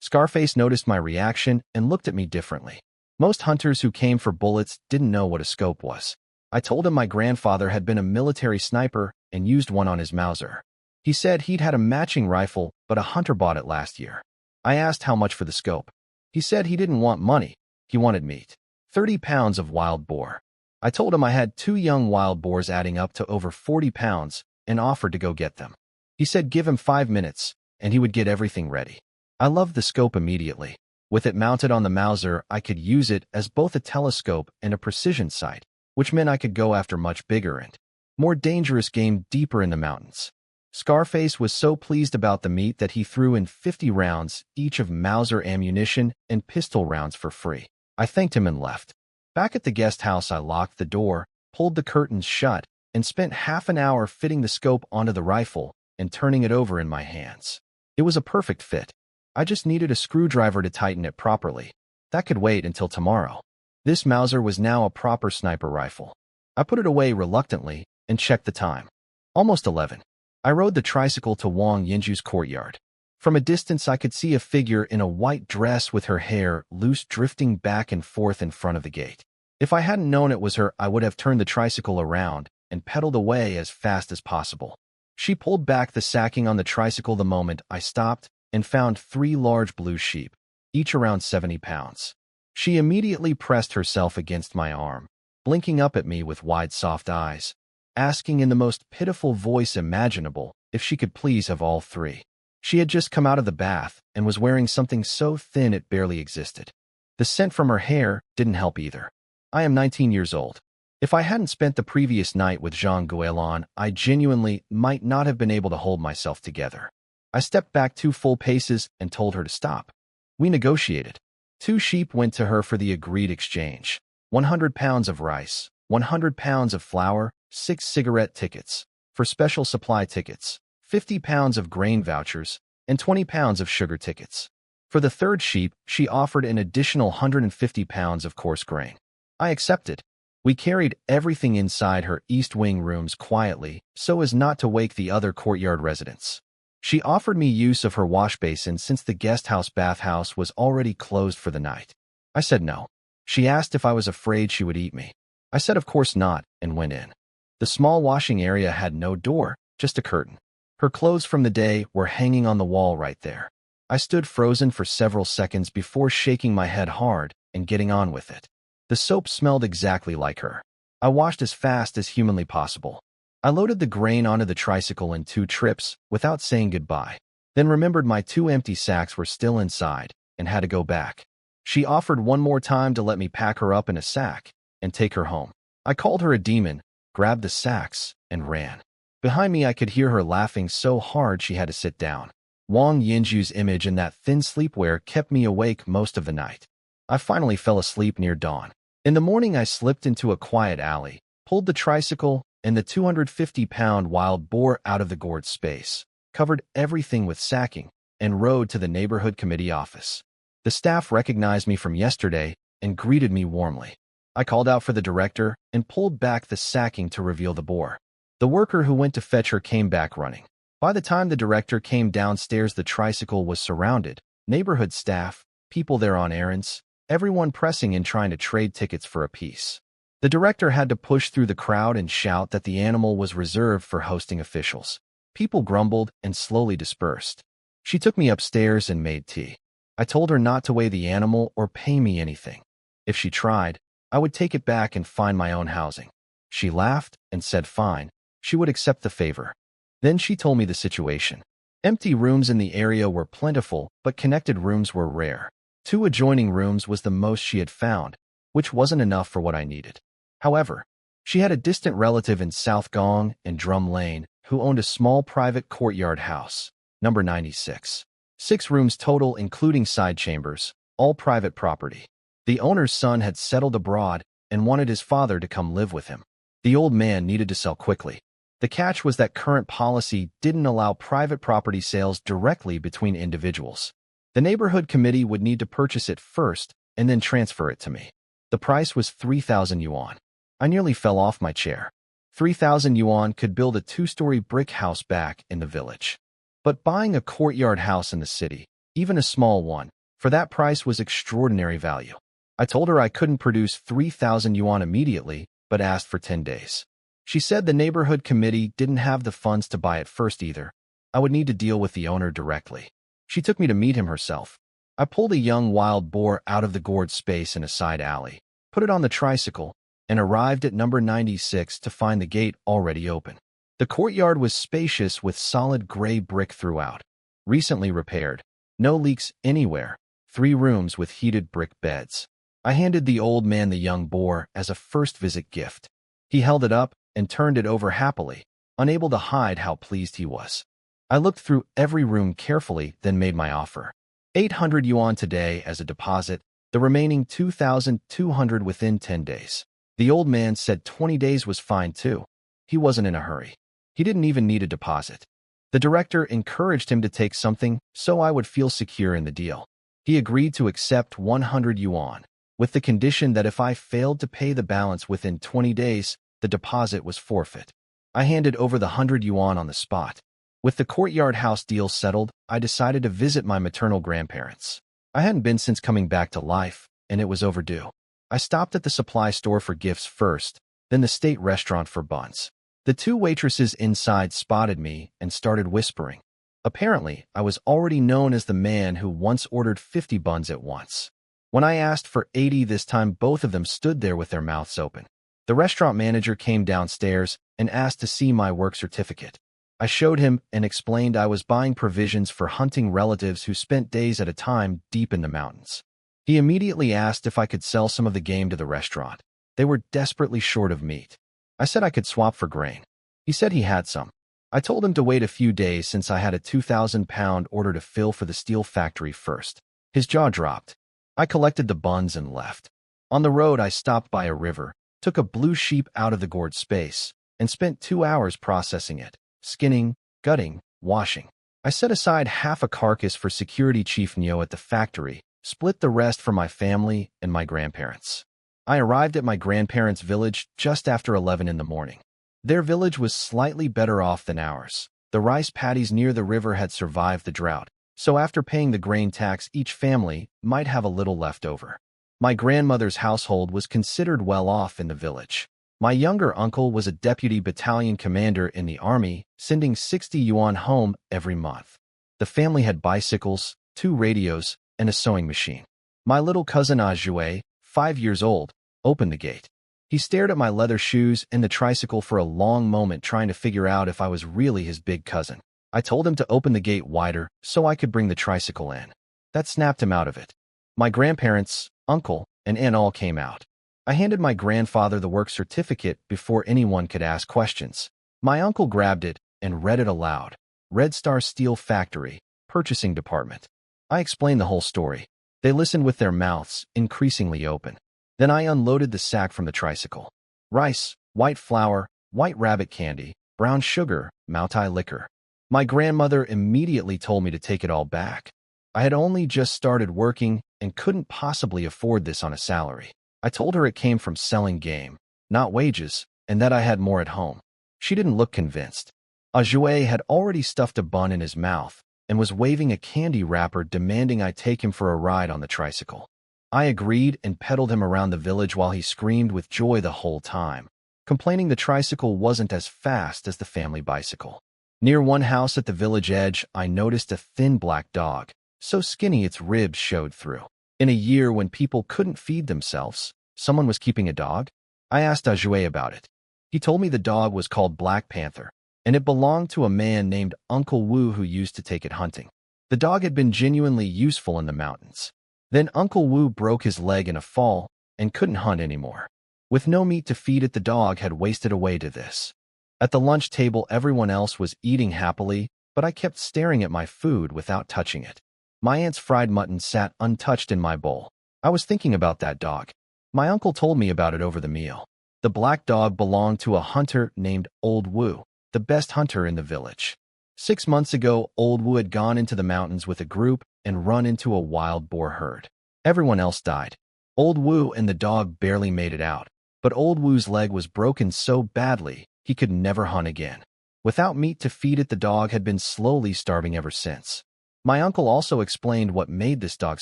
Scarface noticed my reaction and looked at me differently. Most hunters who came for bullets didn't know what a scope was. I told him my grandfather had been a military sniper and used one on his Mauser. He said he'd had a matching rifle, but a hunter bought it last year. I asked how much for the scope. He said he didn't want money, he wanted meat. 30 pounds of wild boar. I told him I had 2 young wild boars adding up to over 40 pounds and offered to go get them. He said give him 5 minutes, and he would get everything ready. I loved the scope immediately. With it mounted on the Mauser, I could use it as both a telescope and a precision sight, which meant I could go after much bigger and more dangerous game deeper in the mountains. Scarface was so pleased about the meat that he threw in 50 rounds each of Mauser ammunition and pistol rounds for free. I thanked him and left. Back at the guest house, I locked the door, pulled the curtains shut, and spent half an hour fitting the scope onto the rifle and turning it over in my hands. It was a perfect fit. I just needed a screwdriver to tighten it properly. That could wait until tomorrow. This Mauser was now a proper sniper rifle. I put it away reluctantly and checked the time. Almost 11. I rode the tricycle to Wang Tiezhu's courtyard. From a distance, I could see a figure in a white dress with her hair loose drifting back and forth in front of the gate. If I hadn't known it was her, I would have turned the tricycle around and pedaled away as fast as possible. She pulled back the sacking on the tricycle the moment I stopped and found 3 large blue sheep, each around 70 pounds. She immediately pressed herself against my arm, blinking up at me with wide soft eyes, asking in the most pitiful voice imaginable if she could please have all 3. She had just come out of the bath and was wearing something so thin it barely existed. The scent from her hair didn't help either. I am 19 years old. If I hadn't spent the previous night with Jean Guélan, I genuinely might not have been able to hold myself together. I stepped back 2 full paces and told her to stop. We negotiated. 2 sheep went to her for the agreed exchange. 100 pounds of rice, 100 pounds of flour, 6 cigarette tickets, for special supply tickets, 50 pounds of grain vouchers, and 20 pounds of sugar tickets. For the 3rd sheep, she offered an additional 150 pounds of coarse grain. I accepted. We carried everything inside her East Wing rooms quietly so as not to wake the other courtyard residents. She offered me use of her wash basin since the guest house bathhouse was already closed for the night. I said no. She asked if I was afraid she would eat me. I said of course not and went in. The small washing area had no door, just a curtain. Her clothes from the day were hanging on the wall right there. I stood frozen for several seconds before shaking my head hard and getting on with it. The soap smelled exactly like her. I washed as fast as humanly possible. I loaded the grain onto the tricycle in 2 trips without saying goodbye, then remembered my 2 empty sacks were still inside and had to go back. She offered one more time to let me pack her up in a sack and take her home. I called her a demon, grabbed the sacks, and ran. Behind me, I could hear her laughing so hard she had to sit down. Wang Tiezhu's image in that thin sleepwear kept me awake most of the night. I finally fell asleep near dawn. In the morning, I slipped into a quiet alley, pulled the tricycle and the 250-pound wild boar out of the gourd space, covered everything with sacking, and rode to the neighborhood committee office. The staff recognized me from yesterday and greeted me warmly. I called out for the director and pulled back the sacking to reveal the boar. The worker who went to fetch her came back running. By the time the director came downstairs, the tricycle was surrounded. Neighborhood staff, people there on errands, everyone pressing in trying to trade tickets for a piece. The director had to push through the crowd and shout that the animal was reserved for hosting officials. People grumbled and slowly dispersed. She took me upstairs and made tea. I told her not to weigh the animal or pay me anything. If she tried, I would take it back and find my own housing. She laughed and said fine, she would accept the favor. Then she told me the situation. Empty rooms in the area were plentiful, but connected rooms were rare. 2 adjoining rooms was the most she had found, which wasn't enough for what I needed. However, she had a distant relative in South Gong and Drum Lane who owned a small private courtyard house, number 96. 6 rooms total, including side chambers, all private property. The owner's son had settled abroad and wanted his father to come live with him. The old man needed to sell quickly. The catch was that current policy didn't allow private property sales directly between individuals. The neighborhood committee would need to purchase it first and then transfer it to me. The price was 3,000 yuan. I nearly fell off my chair. 3,000 yuan could build a 2-story brick house back in the village. But buying a courtyard house in the city, even a small one, for that price was extraordinary value. I told her I couldn't produce 3,000 yuan immediately, but asked for 10 days. She said the neighborhood committee didn't have the funds to buy it first either. I would need to deal with the owner directly. She took me to meet him herself. I pulled a young wild boar out of the gourd space in a side alley, put it on the tricycle, and arrived at number 96 to find the gate already open. The courtyard was spacious with solid gray brick throughout, recently repaired. No leaks anywhere. 3 rooms with heated brick beds. I handed the old man the young boar as a first visit gift. He held it up and turned it over happily, unable to hide how pleased he was. I looked through every room carefully, then made my offer. 800 yuan today as a deposit, the remaining 2,200 within 10 days. The old man said 20 days was fine too. He wasn't in a hurry. He didn't even need a deposit. The director encouraged him to take something so I would feel secure in the deal. He agreed to accept 100 yuan, with the condition that if I failed to pay the balance within 20 days, the deposit was forfeit. I handed over the 100 yuan on the spot. With the courtyard house deal settled, I decided to visit my maternal grandparents. I hadn't been since coming back to life, and it was overdue. I stopped at the supply store for gifts first, then the state restaurant for buns. The 2 waitresses inside spotted me and started whispering. Apparently, I was already known as the man who once ordered 50 buns at once. When I asked for 80 this time, both of them stood there with their mouths open. The restaurant manager came downstairs and asked to see my work certificate. I showed him and explained I was buying provisions for hunting relatives who spent days at a time deep in the mountains. He immediately asked if I could sell some of the game to the restaurant. They were desperately short of meat. I said I could swap for grain. He said he had some. I told him to wait a few days since I had a 2,000-pound order to fill for the steel factory first. His jaw dropped. I collected the buns and left. On the road, I stopped by a river, took a blue sheep out of the gourd space, and spent 2 hours processing it. Skinning, gutting, washing. I set aside half a carcass for security chief Neo at the factory, split the rest for my family and my grandparents. I arrived at my grandparents' village just after 11 in the morning. Their village was slightly better off than ours. The rice paddies near the river had survived the drought, so after paying the grain tax, each family might have a little left over. My grandmother's household was considered well off in the village. My younger uncle was a deputy battalion commander in the army, sending 60 yuan home every month. The family had bicycles, 2 radios, and a sewing machine. My little cousin Ajue, 5 years old, opened the gate. He stared at my leather shoes and the tricycle for a long moment, trying to figure out if I was really his big cousin. I told him to open the gate wider so I could bring the tricycle in. That snapped him out of it. My grandparents, uncle, and aunt all came out. I handed my grandfather the work certificate before anyone could ask questions. My uncle grabbed it and read it aloud. Red Star Steel Factory, Purchasing Department. I explained the whole story. They listened with their mouths increasingly open. Then I unloaded the sack from the tricycle. Rice, white flour, white rabbit candy, brown sugar, Moutai liquor. My grandmother immediately told me to take it all back. I had only just started working and couldn't possibly afford this on a salary. I told her it came from selling game, not wages, and that I had more at home. She didn't look convinced. Ajue had already stuffed a bun in his mouth and was waving a candy wrapper, demanding I take him for a ride on the tricycle. I agreed and pedaled him around the village while he screamed with joy the whole time, complaining the tricycle wasn't as fast as the family bicycle. Near one house at the village edge, I noticed a thin black dog, so skinny its ribs showed through. In a year when people couldn't feed themselves, someone was keeping a dog? I asked Ajue about it. He told me the dog was called Black Panther, and it belonged to a man named Uncle Wu who used to take it hunting. The dog had been genuinely useful in the mountains. Then Uncle Wu broke his leg in a fall and couldn't hunt anymore. With no meat to feed it, the dog had wasted away to this. At the lunch table, everyone else was eating happily, but I kept staring at my food without touching it. My aunt's fried mutton sat untouched in my bowl. I was thinking about that dog. My uncle told me about it over the meal. The black dog belonged to a hunter named Old Wu, the best hunter in the village. 6 months ago, Old Wu had gone into the mountains with a group and run into a wild boar herd. Everyone else died. Old Wu and the dog barely made it out, but Old Wu's leg was broken so badly he could never hunt again. Without meat to feed it, the dog had been slowly starving ever since. My uncle also explained what made this dog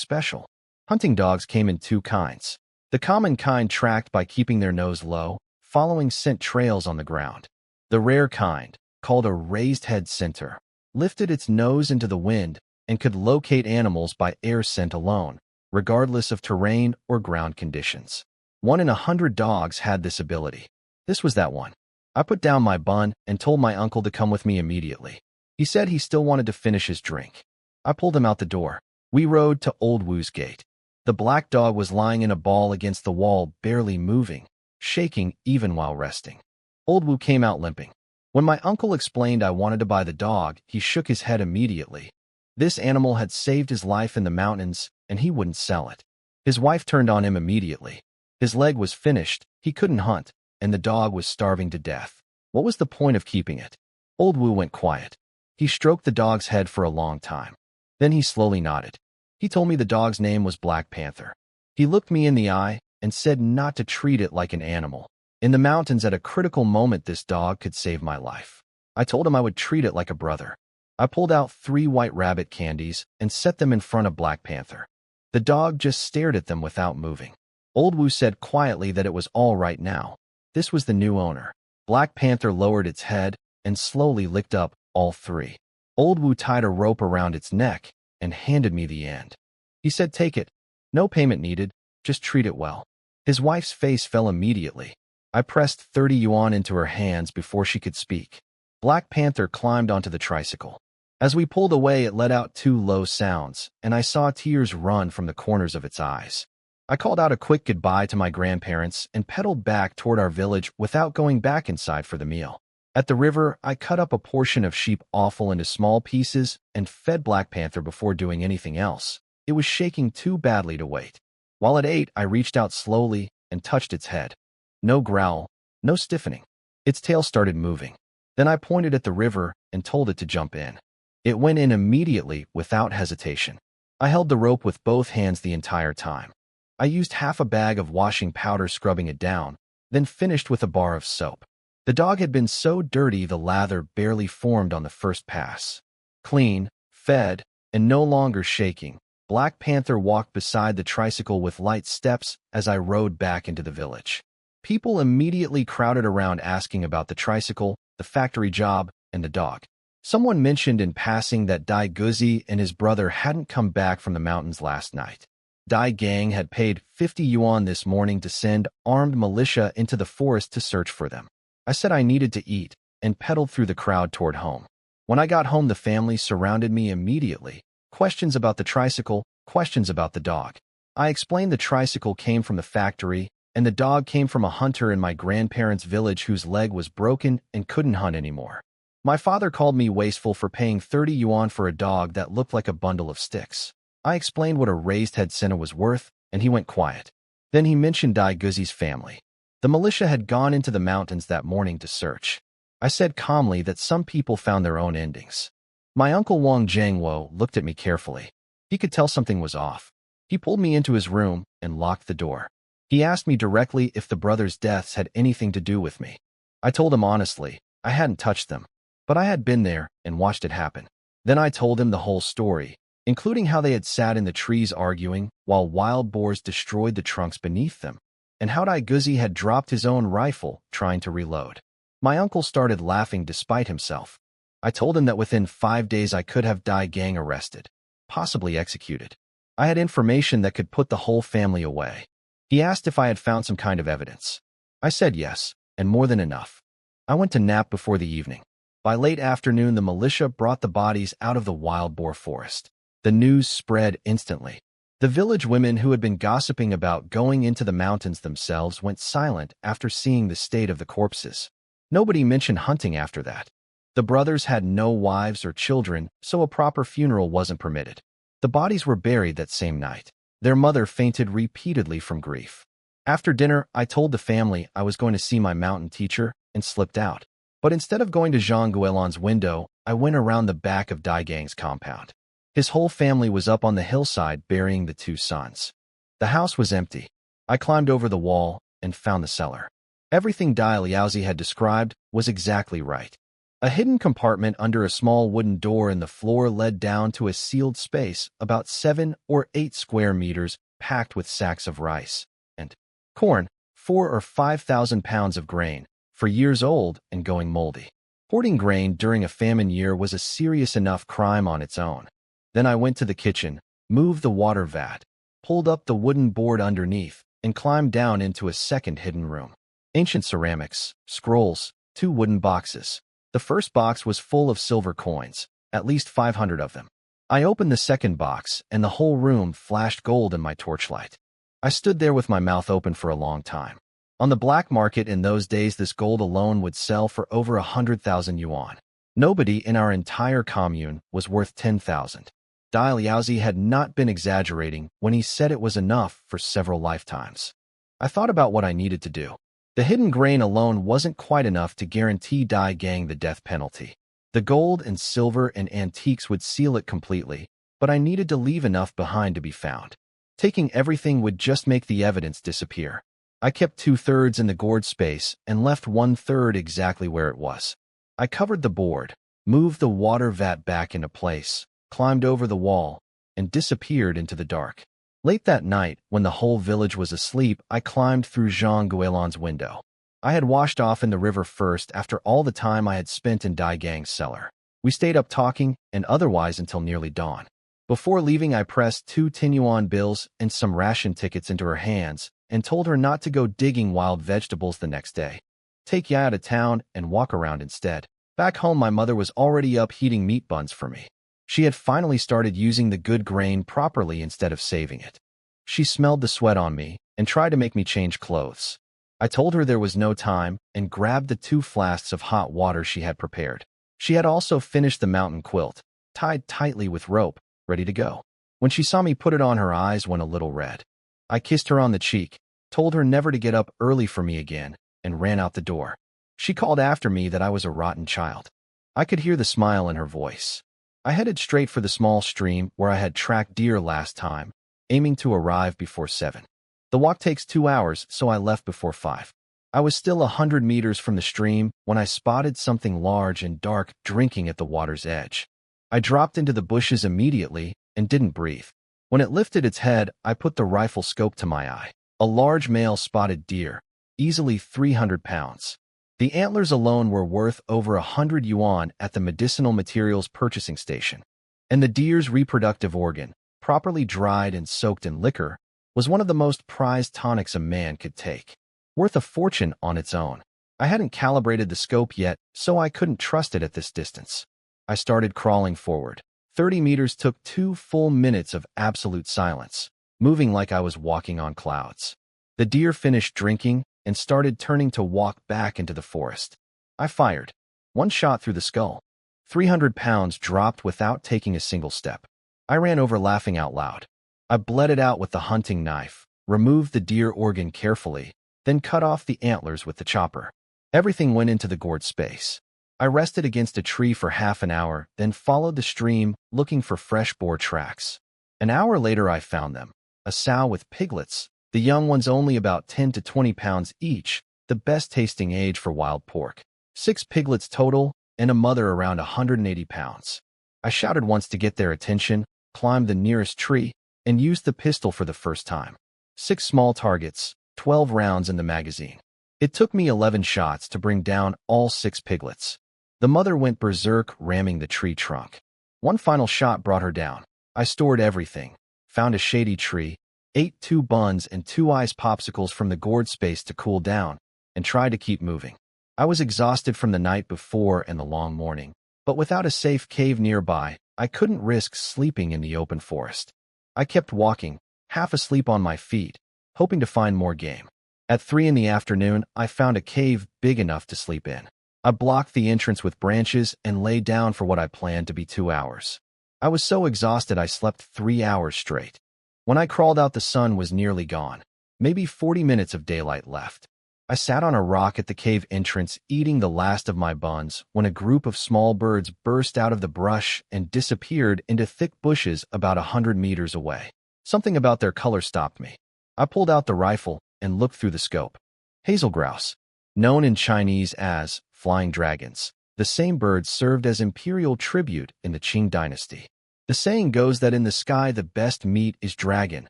special. Hunting dogs came in 2 kinds. The common kind tracked by keeping their nose low, following scent trails on the ground. The rare kind, called a raised head center, lifted its nose into the wind and could locate animals by air scent alone, regardless of terrain or ground conditions. 1 in 100 dogs had this ability. This was that one. I put down my bun and told my uncle to come with me immediately. He said he still wanted to finish his drink. I pulled him out the door. We rode to Old Wu's gate. The black dog was lying in a ball against the wall, barely moving, shaking even while resting. Old Wu came out limping. When my uncle explained I wanted to buy the dog, he shook his head immediately. This animal had saved his life in the mountains, and he wouldn't sell it. His wife turned on him immediately. His leg was finished, he couldn't hunt, and the dog was starving to death. What was the point of keeping it? Old Wu went quiet. He stroked the dog's head for a long time. Then he slowly nodded. He told me the dog's name was Black Panther. He looked me in the eye and said not to treat it like an animal. In the mountains at a critical moment, this dog could save my life. I told him I would treat it like a brother. I pulled out 3 white rabbit candies and set them in front of Black Panther. The dog just stared at them without moving. Old Wu said quietly that it was all right now. This was the new owner. Black Panther lowered its head and slowly licked up all 3. Old Wu tied a rope around its neck and handed me the end. He said, "Take it. No payment needed, just treat it well." His wife's face fell immediately. I pressed 30 yuan into her hands before she could speak. Black Panther climbed onto the tricycle. As we pulled away, it let out 2 low sounds, and I saw tears run from the corners of its eyes. I called out a quick goodbye to my grandparents and pedaled back toward our village without going back inside for the meal. At the river, I cut up a portion of sheep offal into small pieces and fed Black Panther before doing anything else. It was shaking too badly to wait. While it ate, I reached out slowly and touched its head. No growl, no stiffening. Its tail started moving. Then I pointed at the river and told it to jump in. It went in immediately without hesitation. I held the rope with both hands the entire time. I used half a bag of washing powder scrubbing it down, then finished with a bar of soap. The dog had been so dirty the lather barely formed on the first pass. Clean, fed, and no longer shaking, Black Panther walked beside the tricycle with light steps as I rode back into the village. People immediately crowded around asking about the tricycle, the factory job, and the dog. Someone mentioned in passing that Dai Guzi and his brother hadn't come back from the mountains last night. Dai Gang had paid 50 yuan this morning to send armed militia into the forest to search for them. I said I needed to eat and pedaled through the crowd toward home. When I got home, the family surrounded me immediately. Questions about the tricycle, questions about the dog. I explained the tricycle came from the factory and the dog came from a hunter in my grandparents' village whose leg was broken and couldn't hunt anymore. My father called me wasteful for paying 30 yuan for a dog that looked like a bundle of sticks. I explained what a raised head center was worth, and he went quiet. Then he mentioned Dai Guzi's family. The militia had gone into the mountains that morning to search. I said calmly that some people found their own endings. My uncle Wang Tiezhu looked at me carefully. He could tell something was off. He pulled me into his room and locked the door. He asked me directly if the brothers' deaths had anything to do with me. I told him honestly, I hadn't touched them, but I had been there and watched it happen. Then I told him the whole story, including how they had sat in the trees arguing while wild boars destroyed the trunks beneath them, and how Dai Guzi had dropped his own rifle trying to reload. My uncle started laughing despite himself. I told him that within 5 days I could have Dai Gang arrested, possibly executed. I had information that could put the whole family away. He asked if I had found some kind of evidence. I said yes, and more than enough. I went to nap before the evening. By late afternoon, the militia brought the bodies out of the wild boar forest. The news spread instantly. The village women who had been gossiping about going into the mountains themselves went silent after seeing the state of the corpses. Nobody mentioned hunting after that. The brothers had no wives or children, so a proper funeral wasn't permitted. The bodies were buried that same night. Their mother fainted repeatedly from grief. After dinner, I told the family I was going to see my mountain teacher and slipped out. But instead of going to Zhang Guolan's window, I went around the back of Dai Gang's compound. His whole family was up on the hillside burying the 2 sons. The house was empty. I climbed over the wall and found the cellar. Everything Dai Liaozi had described was exactly right. A hidden compartment under a small wooden door in the floor led down to a sealed space about 7 or 8 square meters packed with sacks of rice and Corn, 4 or 5 thousand pounds of grain, for years old and going moldy. Hoarding grain during a famine year was a serious enough crime on its own. Then I went to the kitchen, moved the water vat, pulled up the wooden board underneath, and climbed down into a second hidden room. Ancient ceramics, scrolls, 2 wooden boxes. The first box was full of silver coins, at least 500 of them. I opened the second box, and the whole room flashed gold in my torchlight. I stood there with my mouth open for a long time. On the black market in those days, this gold alone would sell for over 100,000 yuan. Nobody in our entire commune was worth 10,000. Dai Liaozi had not been exaggerating when he said it was enough for several lifetimes. I thought about what I needed to do. The hidden grain alone wasn't quite enough to guarantee Dai Gang the death penalty. The gold and silver and antiques would seal it completely, but I needed to leave enough behind to be found. Taking everything would just make the evidence disappear. I kept 2/3 in the gourd space and left 1/3 exactly where it was. I covered the board, moved the water vat back into place, climbed over the wall, and disappeared into the dark. Late that night, when the whole village was asleep, I climbed through Zhang Guilan's window. I had washed off in the river first after all the time I had spent in Dai Gang's cellar. We stayed up talking and otherwise until nearly dawn. Before leaving, I pressed 2 10 yuan bills and some ration tickets into her hands and told her not to go digging wild vegetables the next day. Take Ya out of town and walk around instead. Back home, my mother was already up heating meat buns for me. She had finally started using the good grain properly instead of saving it. She smelled the sweat on me and tried to make me change clothes. I told her there was no time and grabbed the 2 flasks of hot water she had prepared. She had also finished the mountain quilt, tied tightly with rope, ready to go. When she saw me put it on, her eyes went a little red. I kissed her on the cheek, told her never to get up early for me again, and ran out the door. She called after me that I was a rotten child. I could hear the smile in her voice. I headed straight for the small stream where I had tracked deer last time, aiming to arrive before 7. The walk takes 2 hours, so I left before 5. I was still 100 meters from the stream when I spotted something large and dark drinking at the water's edge. I dropped into the bushes immediately and didn't breathe. When it lifted its head, I put the rifle scope to my eye. A large male spotted deer, easily 300 pounds. The antlers alone were worth over 100 yuan at the medicinal materials purchasing station. And the deer's reproductive organ, properly dried and soaked in liquor, was one of the most prized tonics a man could take. Worth a fortune on its own. I hadn't calibrated the scope yet, so I couldn't trust it at this distance. I started crawling forward. 30 meters took 2 full minutes of absolute silence, moving like I was walking on clouds. The deer finished drinking and started turning to walk back into the forest. I fired. 1 shot through the skull. 300 pounds dropped without taking a single step. I ran over laughing out loud. I bled it out with the hunting knife, removed the deer organ carefully, then cut off the antlers with the chopper. Everything went into the gourd space. I rested against a tree for half an hour, then followed the stream, looking for fresh boar tracks. An hour later I found them. A sow with piglets, the young ones only about 10 to 20 pounds each, the best tasting age for wild pork. 6 piglets total, and a mother around 180 pounds. I shouted once to get their attention, climbed the nearest tree, and used the pistol for the first time. 6 small targets, 12 rounds in the magazine. It took me 11 shots to bring down all 6 piglets. The mother went berserk, ramming the tree trunk. 1 final shot brought her down. I stored everything, found a shady tree, ate 2 buns and 2 ice popsicles from the gourd space to cool down, and tried to keep moving. I was exhausted from the night before and the long morning, but without a safe cave nearby, I couldn't risk sleeping in the open forest. I kept walking, half asleep on my feet, hoping to find more game. At 3 in the afternoon, I found a cave big enough to sleep in. I blocked the entrance with branches and lay down for what I planned to be 2 hours. I was so exhausted I slept 3 hours straight. When I crawled out, the sun was nearly gone. Maybe 40 minutes of daylight left. I sat on a rock at the cave entrance, eating the last of my buns, when a group of small birds burst out of the brush and disappeared into thick bushes about 100 meters away. Something about their color stopped me. I pulled out the rifle and looked through the scope. Hazel grouse, known in Chinese as flying dragons. The same bird served as imperial tribute in the Qing dynasty. The saying goes that in the sky the best meat is dragon,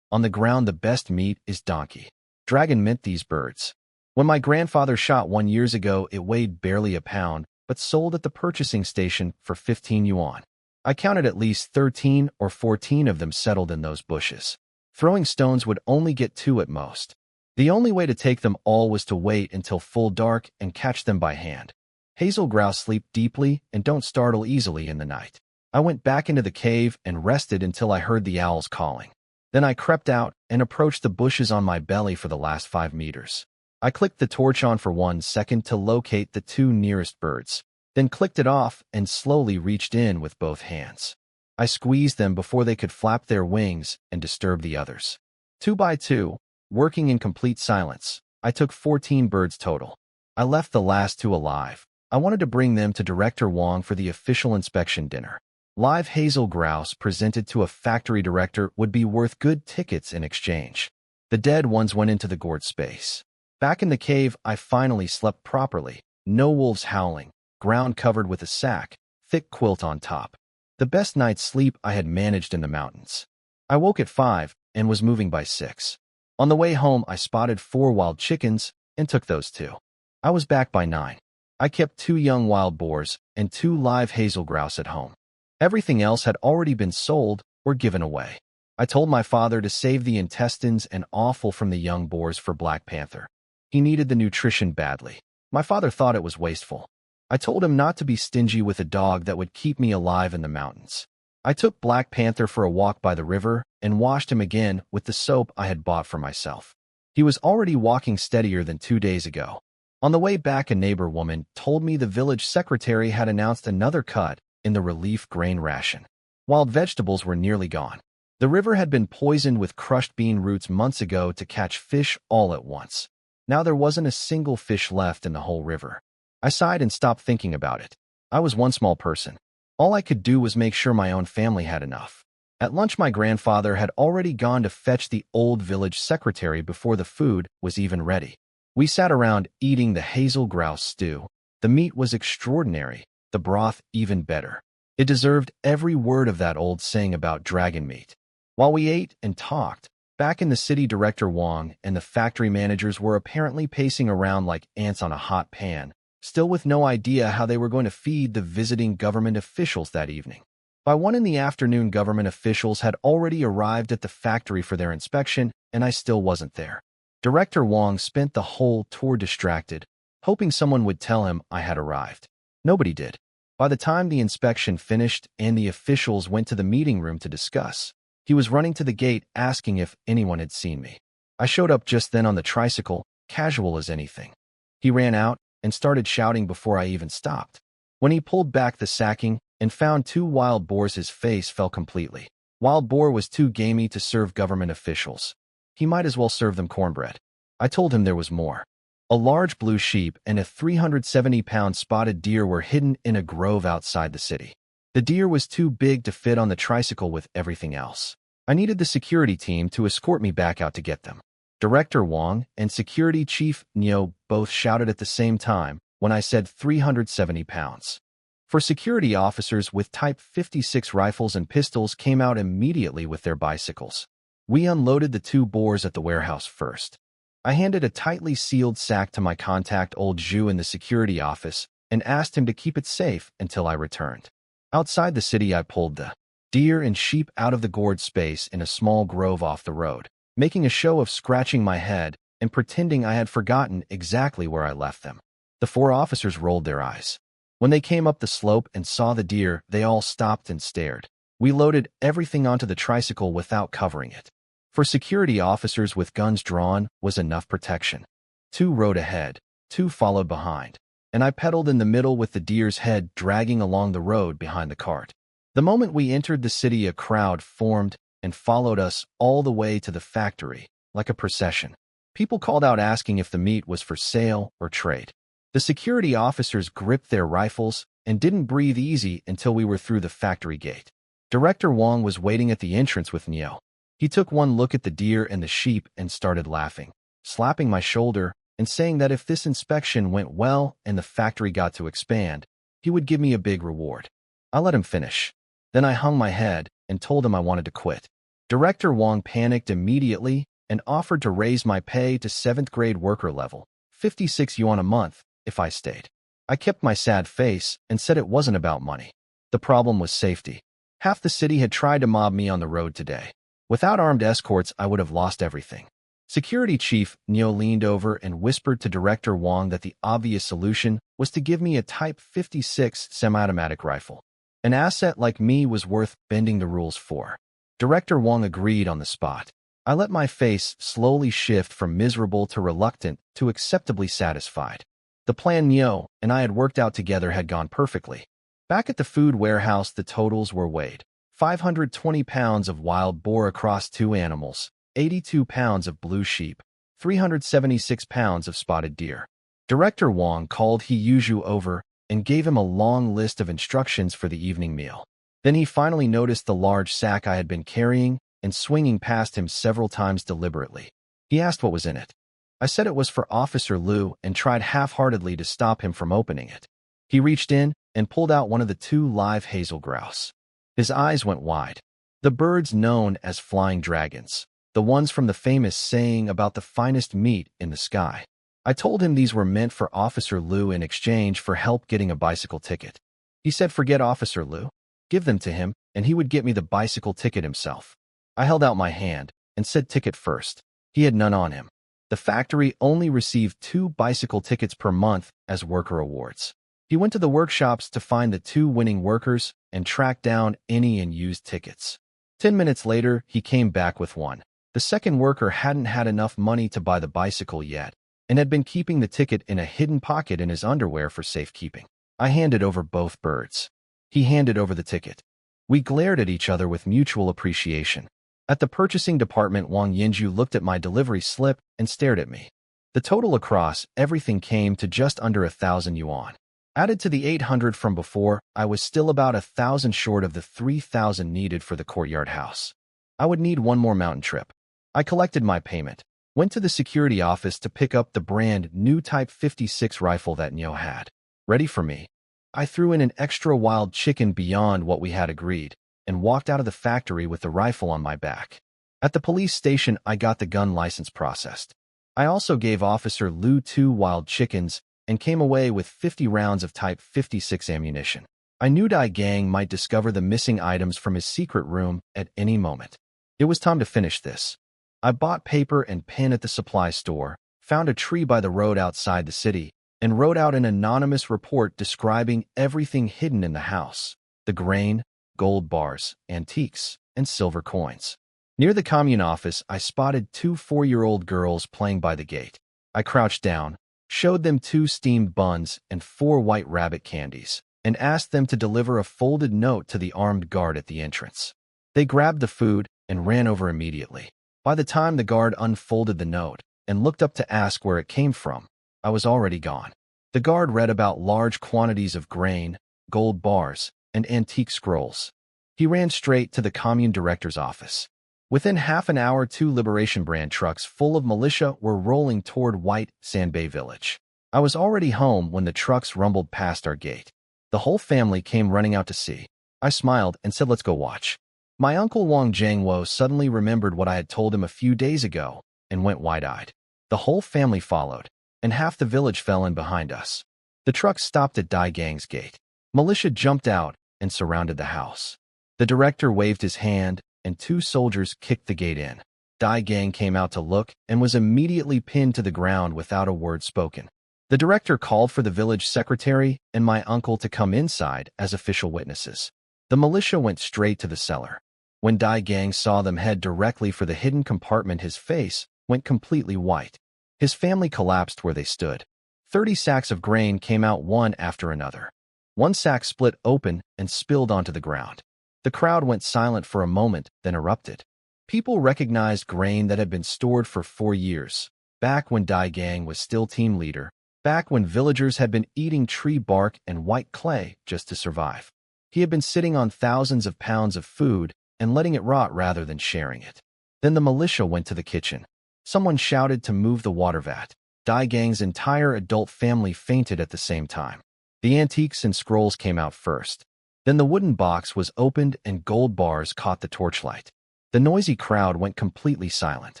on the ground the best meat is donkey. Dragon mint these birds. When my grandfather shot one years ago, it weighed barely a pound, but sold at the purchasing station for 15 yuan. I counted at least 13 or 14 of them settled in those bushes. Throwing stones would only get 2 at most. The only way to take them all was to wait until full dark and catch them by hand. Hazel grouse sleep deeply and don't startle easily in the night. I went back into the cave and rested until I heard the owls calling. Then I crept out and approached the bushes on my belly for the last 5 meters. I clicked the torch on for 1 second to locate the 2 nearest birds, then clicked it off and slowly reached in with both hands. I squeezed them before they could flap their wings and disturb the others. 2 by 2, working in complete silence, I took 14 birds total. I left the last 2 alive. I wanted to bring them to Director Wang for the official inspection dinner. Live hazel grouse presented to a factory director would be worth good tickets in exchange. The dead ones went into the gourd space. Back in the cave, I finally slept properly. No wolves howling, ground covered with a sack, thick quilt on top. The best night's sleep I had managed in the mountains. I woke at 5 and was moving by 6. On the way home, I spotted 4 wild chickens and took those 2. I was back by 9. I kept 2 young wild boars and 2 live hazel grouse at home. Everything else had already been sold or given away. I told my father to save the intestines and offal from the young boars for Black Panther. He needed the nutrition badly. My father thought it was wasteful. I told him not to be stingy with a dog that would keep me alive in the mountains. I took Black Panther for a walk by the river and washed him again with the soap I had bought for myself. He was already walking steadier than 2 days ago. On the way back, a neighbor woman told me the village secretary had announced another cut in the relief grain ration. Wild vegetables were nearly gone. The river had been poisoned with crushed bean roots months ago to catch fish all at once. Now there wasn't a single fish left in the whole river. I sighed and stopped thinking about it. I was one small person. All I could do was make sure my own family had enough. At lunch, my grandfather had already gone to fetch the old village secretary before the food was even ready. We sat around eating the hazel grouse stew. The meat was extraordinary, the broth even better. It deserved every word of that old saying about dragon meat. While we ate and talked, back in the city, Director Wang and the factory managers were apparently pacing around like ants on a hot pan, still with no idea how they were going to feed the visiting government officials that evening. By 1 in the afternoon, government officials had already arrived at the factory for their inspection, and I still wasn't there. Director Wang spent the whole tour distracted, hoping someone would tell him I had arrived. Nobody did. By the time the inspection finished and the officials went to the meeting room to discuss, he was running to the gate asking if anyone had seen me. I showed up just then on the tricycle, casual as anything. He ran out and started shouting before I even stopped. When he pulled back the sacking and found 2 wild boars, his face fell completely. Wild boar was too gamey to serve government officials. He might as well serve them cornbread. I told him there was more. A large blue sheep and a 370-pound spotted deer were hidden in a grove outside the city. The deer was too big to fit on the tricycle with everything else. I needed the security team to escort me back out to get them. Director Wang and Security Chief Nio both shouted at the same time when I said 370 pounds. For security officers with Type 56 rifles and pistols came out immediately with their bicycles. We unloaded the 2 boars at the warehouse first. I handed a tightly sealed sack to my contact old Zhu in the security office and asked him to keep it safe until I returned. Outside the city, I pulled the deer and sheep out of the gourd space in a small grove off the road, making a show of scratching my head and pretending I had forgotten exactly where I left them. The 4 officers rolled their eyes. When they came up the slope and saw the deer, they all stopped and stared. We loaded everything onto the tricycle without covering it. For security officers with guns drawn was enough protection. 2 rode ahead, 2 followed behind, and I pedaled in the middle with the deer's head dragging along the road behind the cart. The moment we entered the city, a crowd formed and followed us all the way to the factory, like a procession. People called out asking if the meat was for sale or trade. The security officers gripped their rifles and didn't breathe easy until we were through the factory gate. Director Wang was waiting at the entrance with Nio. He took one look at the deer and the sheep and started laughing, slapping my shoulder and saying that if this inspection went well and the factory got to expand, he would give me a big reward. I let him finish. Then I hung my head and told him I wanted to quit. Director Wang panicked immediately and offered to raise my pay to 7th grade worker level, 56 yuan a month, if I stayed. I kept my sad face and said it wasn't about money. The problem was safety. Half the city had tried to mob me on the road today. Without armed escorts, I would have lost everything. Security Chief Neo leaned over and whispered to Director Wang that the obvious solution was to give me a Type 56 semi-automatic rifle. An asset like me was worth bending the rules for. Director Wang agreed on the spot. I let my face slowly shift from miserable to reluctant to acceptably satisfied. The plan Neo and I had worked out together had gone perfectly. Back at the food warehouse, the totals were weighed. 520 pounds of wild boar across 2 animals, 82 pounds of blue sheep, 376 pounds of spotted deer. Director Wang called Tiezhu over and gave him a long list of instructions for the evening meal. Then he finally noticed the large sack I had been carrying and swinging past him several times deliberately. He asked what was in it. I said it was for Officer Liu and tried half-heartedly to stop him from opening it. He reached in and pulled out one of the 2 live hazel grouse. His eyes went wide. The birds known as flying dragons, the ones from the famous saying about the finest meat in the sky. I told him these were meant for Officer Liu in exchange for help getting a bicycle ticket. He said forget Officer Liu. Give them to him, and he would get me the bicycle ticket himself. I held out my hand and said ticket first. He had none on him. The factory only received 2 bicycle tickets per month as worker awards. He went to the workshops to find the 2 winning workers and track down any unused tickets. 10 minutes later, he came back with one. The second worker hadn't had enough money to buy the bicycle yet and had been keeping the ticket in a hidden pocket in his underwear for safekeeping. I handed over both birds. He handed over the ticket. We glared at each other with mutual appreciation. At the purchasing department, Wang Tiezhu looked at my delivery slip and stared at me. The total across everything came to just under 1,000 yuan. Added to the 800 from before, I was still about 1,000 short of the 3,000 needed for the courtyard house. I would need one more mountain trip. I collected my payment, went to the security office to pick up the brand new Type 56 rifle that Neo had. Ready for me. I threw in an extra wild chicken beyond what we had agreed and walked out of the factory with the rifle on my back. At the police station, I got the gun license processed. I also gave Officer Liu 2 wild chickens and came away with 50 rounds of Type 56 ammunition. I knew Dai Gang might discover the missing items from his secret room at any moment. It was time to finish this. I bought paper and pen at the supply store, found a tree by the road outside the city, and wrote out an anonymous report describing everything hidden in the house: the grain, gold bars, antiques, and silver coins. Near the commune office, I spotted 2 4-year-old girls playing by the gate. I crouched down, showed them 2 steamed buns and 4 white rabbit candies, and asked them to deliver a folded note to the armed guard at the entrance. They grabbed the food and ran over immediately. By the time the guard unfolded the note and looked up to ask where it came from, I was already gone. The guard read about large quantities of grain, gold bars, and antique scrolls. He ran straight to the commune director's office. Within half an hour, 2 Liberation brand trucks full of militia were rolling toward White Sand Bay Village. I was already home when the trucks rumbled past our gate. The whole family came running out to see. I smiled and said, "Let's go watch." My uncle Wang Jiangwo suddenly remembered what I had told him a few days ago and went wide-eyed. The whole family followed, and half the village fell in behind us. The truck stopped at Dai Gang's gate. Militia jumped out and surrounded the house. The director waved his hand, and 2 soldiers kicked the gate in. Dai Gang came out to look and was immediately pinned to the ground without a word spoken. The director called for the village secretary and my uncle to come inside as official witnesses. The militia went straight to the cellar. When Dai Gang saw them head directly for the hidden compartment, his face went completely white. His family collapsed where they stood. 30 sacks of grain came out one after another. One sack split open and spilled onto the ground. The crowd went silent for a moment, then erupted. People recognized grain that had been stored for 4 years, back when Dai Gang was still team leader, back when villagers had been eating tree bark and white clay just to survive. He had been sitting on thousands of pounds of food and letting it rot rather than sharing it. Then the militia went to the kitchen. Someone shouted to move the water vat. Dai Gang's entire adult family fainted at the same time. The antiques and scrolls came out first. Then the wooden box was opened and gold bars caught the torchlight. The noisy crowd went completely silent.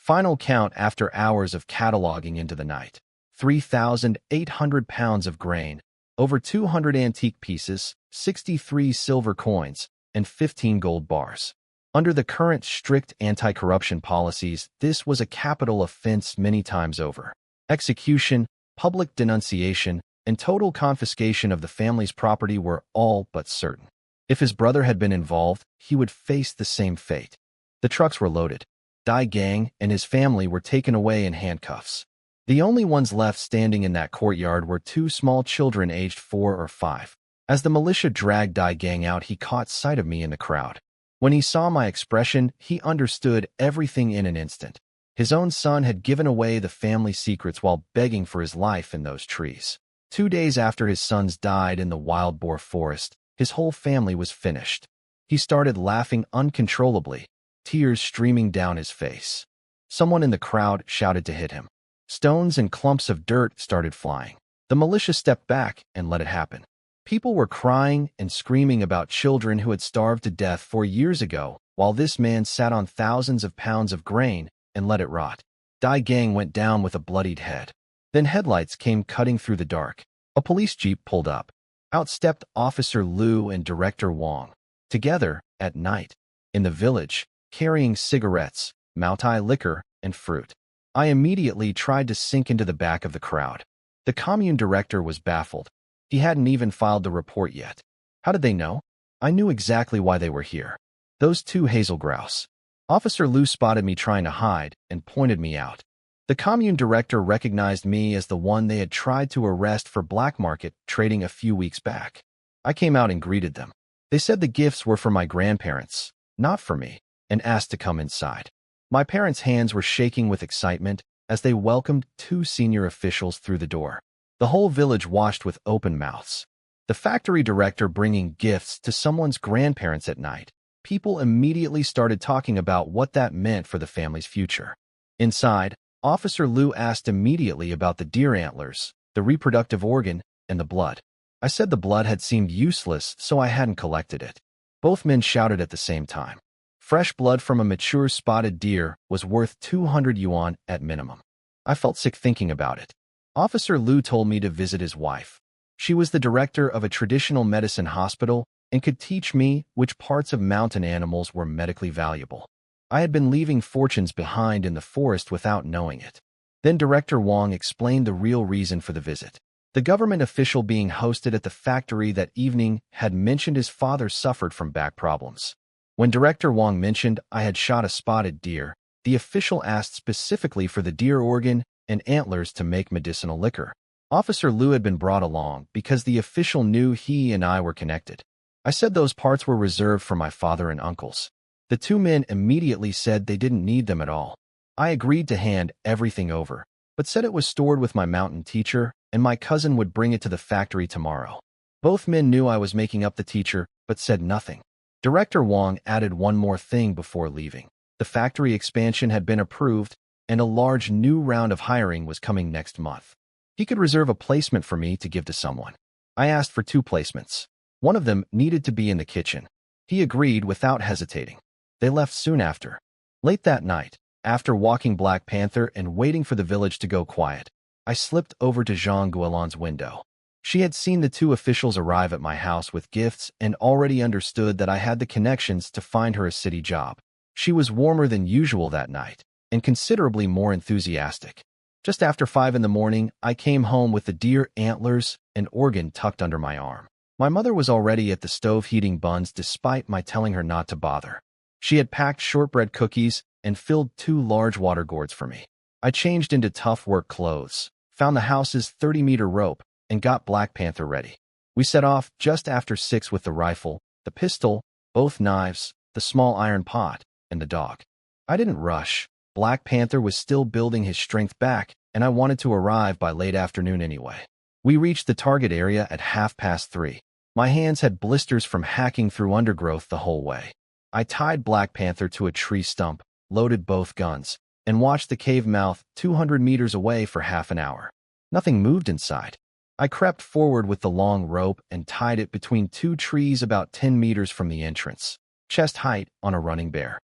Final count after hours of cataloging into the night. 3,800 pounds of grain, over 200 antique pieces, 63 silver coins, and 15 gold bars. Under the current strict anti-corruption policies, this was a capital offense many times over. Execution, public denunciation, and total confiscation of the family's property were all but certain. If his brother had been involved, he would face the same fate. The trucks were loaded. Dai Gang and his family were taken away in handcuffs. The only ones left standing in that courtyard were two small children aged 4 or 5. As the militia dragged Dai Gang out, he caught sight of me in the crowd. When he saw my expression, he understood everything in an instant. His own son had given away the family secrets while begging for his life in those trees. 2 days after his sons died in the wild boar forest, his whole family was finished. He started laughing uncontrollably, tears streaming down his face. Someone in the crowd shouted to hit him. Stones and clumps of dirt started flying. The militia stepped back and let it happen. People were crying and screaming about children who had starved to death 4 years ago, while this man sat on thousands of pounds of grain and let it rot. Dai Gang went down with a bloodied head. Then headlights came cutting through the dark. A police jeep pulled up. Out stepped Officer Liu and Director Wang. Together, at night, in the village, carrying cigarettes, Maotai liquor, and fruit. I immediately tried to sink into the back of the crowd. The commune director was baffled. He hadn't even filed the report yet. How did they know? I knew exactly why they were here. Those two hazel grouse. Officer Liu spotted me trying to hide and pointed me out. The commune director recognized me as the one they had tried to arrest for black market trading a few weeks back. I came out and greeted them. They said the gifts were for my grandparents, not for me, and asked to come inside. My parents' hands were shaking with excitement as they welcomed 2 senior officials through the door. The whole village watched with open mouths. The factory director bringing gifts to someone's grandparents at night. People immediately started talking about what that meant for the family's future. Inside, Officer Liu asked immediately about the deer antlers, the reproductive organ, and the blood. I said the blood had seemed useless, so I hadn't collected it. Both men shouted at the same time. Fresh blood from a mature spotted deer was worth 200 yuan at minimum. I felt sick thinking about it. Officer Liu told me to visit his wife. She was the director of a traditional medicine hospital and could teach me which parts of mountain animals were medically valuable. I had been leaving fortunes behind in the forest without knowing it. Then Director Wang explained the real reason for the visit. The government official being hosted at the factory that evening had mentioned his father suffered from back problems. When Director Wang mentioned I had shot a spotted deer, the official asked specifically for the deer organ and antlers to make medicinal liquor. Officer Liu had been brought along because the official knew he and I were connected. I said those parts were reserved for my father and uncles. The 2 men immediately said they didn't need them at all. I agreed to hand everything over, but said it was stored with my mountain teacher and my cousin would bring it to the factory tomorrow. Both men knew I was making up the teacher, but said nothing. Director Wang added one more thing before leaving. The factory expansion had been approved, and a large new round of hiring was coming next month. He could reserve a placement for me to give to someone. I asked for 2 placements. One of them needed to be in the kitchen. He agreed without hesitating. They left soon after. Late that night, after walking Black Panther and waiting for the village to go quiet, I slipped over to Zhang Guolan's window. She had seen the 2 officials arrive at my house with gifts and already understood that I had the connections to find her a city job. She was warmer than usual that night and considerably more enthusiastic. Just after 5 in the morning, I came home with the deer antlers and organ tucked under my arm. My mother was already at the stove heating buns despite my telling her not to bother. She had packed shortbread cookies and filled 2 large water gourds for me. I changed into tough work clothes, found the house's 30-meter rope, and got Black Panther ready. We set off just after 6 with the rifle, the pistol, both knives, the small iron pot, and the dog. I didn't rush. Black Panther was still building his strength back, and I wanted to arrive by late afternoon anyway. We reached the target area at 3:30. My hands had blisters from hacking through undergrowth the whole way. I tied Black Panther to a tree stump, loaded both guns, and watched the cave mouth 200 meters away for half an hour. Nothing moved inside. I crept forward with the long rope and tied it between 2 trees about 10 meters from the entrance, chest height on a running bear.